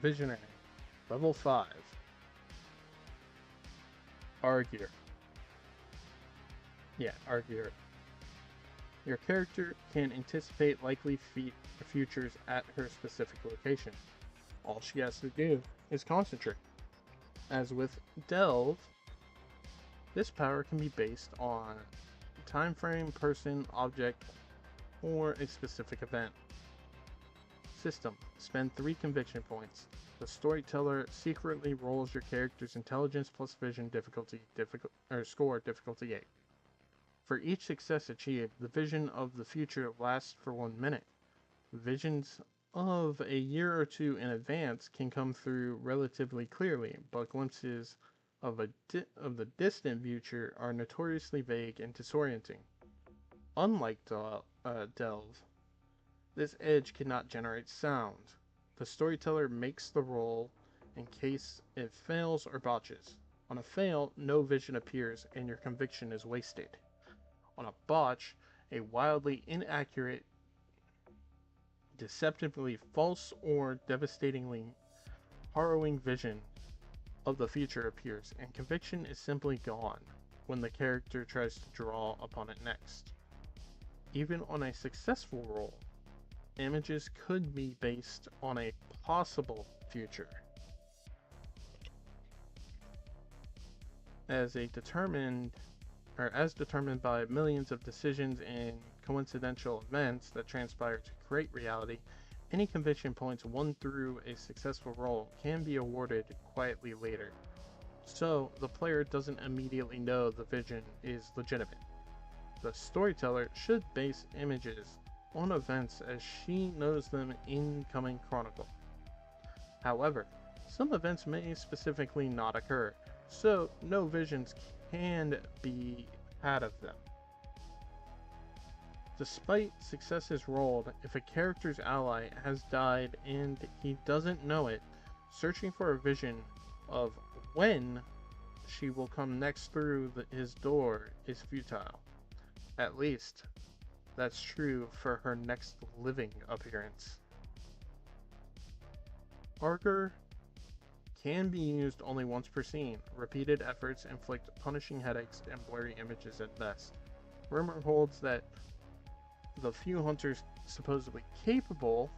Visionary. Level 5. Arguer. Arguer. Your character can anticipate likely futures at her specific location. All she has to do is concentrate. As with Delve, this power can be based on time frame, person, object, or a specific event. System. Spend 3 conviction points. The storyteller secretly rolls your character's intelligence plus vision score difficulty 8. For each success achieved, the vision of the future lasts for 1 minute. Visions of a year or two in advance can come through relatively clearly, but glimpses of the distant future are notoriously vague and disorienting. Unlike Delve, this edge cannot generate sound. The storyteller makes the roll in case it fails or botches. On a fail, no vision appears and your conviction is wasted. On a botch, a wildly inaccurate, deceptively false, or devastatingly harrowing vision of the future appears, and conviction is simply gone when the character tries to draw upon it next. Even on a successful roll, images could be based on a possible future. As determined by millions of decisions and coincidental events that transpire to create reality, any conviction points won through a successful roll can be awarded quietly later, so the player doesn't immediately know the vision is legitimate. The storyteller should base images on events as she knows them in Coming Chronicle. However, some events may specifically not occur, so no visions can be had of them. Despite successes rolled, if a character's ally has died and he doesn't know it, searching for a vision of when she will come next through his door is futile. At least, that's true for her next living appearance. Arguer can be used only once per scene. Repeated efforts inflict punishing headaches and blurry images at best. Rumor holds that the few hunters supposedly capable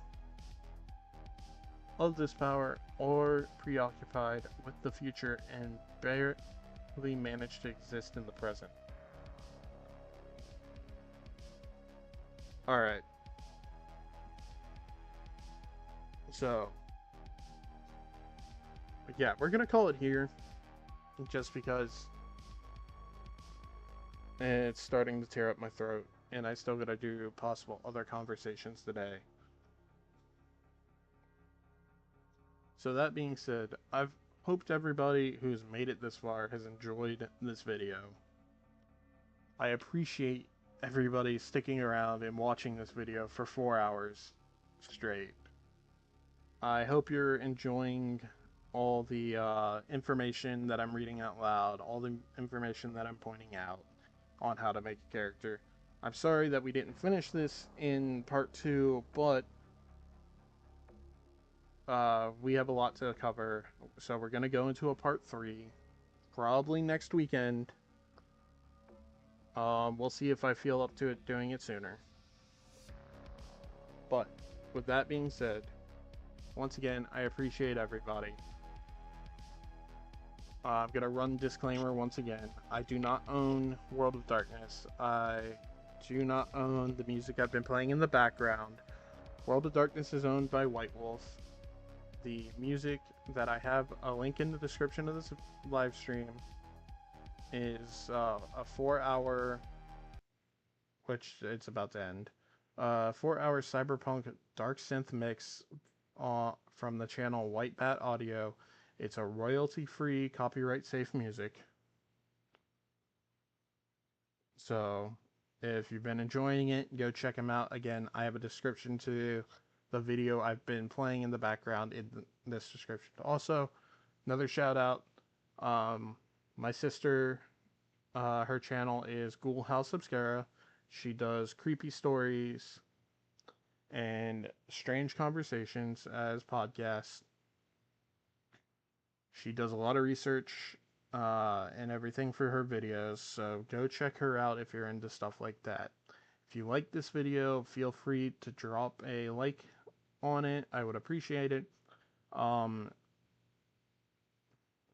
of this power are preoccupied with the future and barely manage to exist in the present. Alright. So, yeah, we're gonna call it here, just because it's starting to tear up my throat, and I still gotta do possible other conversations today. So that being said, I've hoped everybody who's made it this far has enjoyed this video. I appreciate everybody sticking around and watching this video for 4 hours straight. I hope you're enjoying all the information that I'm reading out loud, all the information that I'm pointing out on how to make a character. I'm sorry that we didn't finish this in part 2, but we have a lot to cover, so we're going to go into a part 3, probably next weekend. We'll see if I feel up to it doing it sooner. But with that being said, once again, I appreciate everybody. I'm going to run disclaimer once again. I do not own World of Darkness. I do not own the music I've been playing in the background. World of Darkness is owned by White Wolf. The music that I have a link in the description of this live stream is a 4-hour, which it's about to end, 4-hour cyberpunk dark synth mix from the channel White Bat Audio. It's a royalty-free, copyright-safe music. So, if you've been enjoying it, go check them out. Again, I have a description to the video I've been playing in the background in this description. Also, another shout out, my sister, her channel is Ghoul House Obscura. She does creepy stories and strange conversations as podcasts. She does a lot of research and everything for her videos, so go check her out if you're into stuff like that. If you like this video, feel free to drop a like on it. I would appreciate it.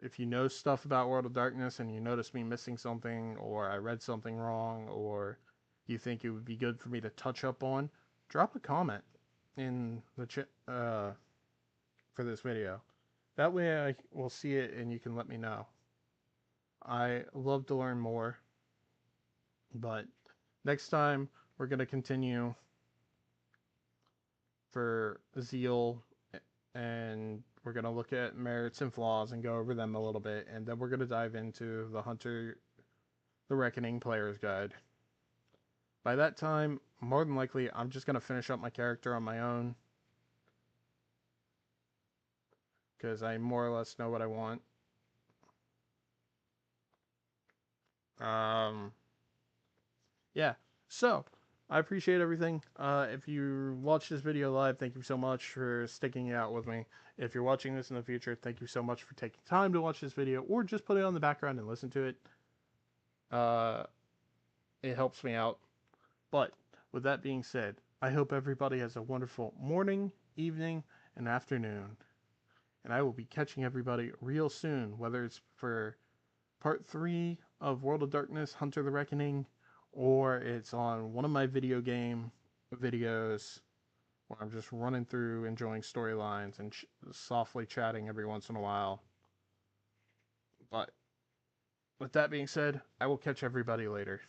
If you know stuff about World of Darkness and you notice me missing something, or I read something wrong, or you think it would be good for me to touch up on, drop a comment in the for this video. That way I will see it and you can let me know. I love to learn more, but next time we're going to continue for Zeal, and we're going to look at merits and flaws and go over them a little bit, and then we're going to dive into the Hunter the Reckoning Player's Guide. By that time, more than likely, I'm just going to finish up my character on my own, because I more or less know what I want. Yeah, so I appreciate everything. If you watch this video live, thank you so much for sticking it out with me. If you're watching this in the future, thank you so much for taking time to watch this video, or just put it on the background and listen to it. It helps me out. But with that being said, I hope everybody has a wonderful morning, evening, and afternoon. And I will be catching everybody real soon, whether it's for part 3 of World of Darkness, Hunter the Reckoning, or it's on one of my video game videos where I'm just running through, enjoying storylines, and softly chatting every once in a while. But with that being said, I will catch everybody later.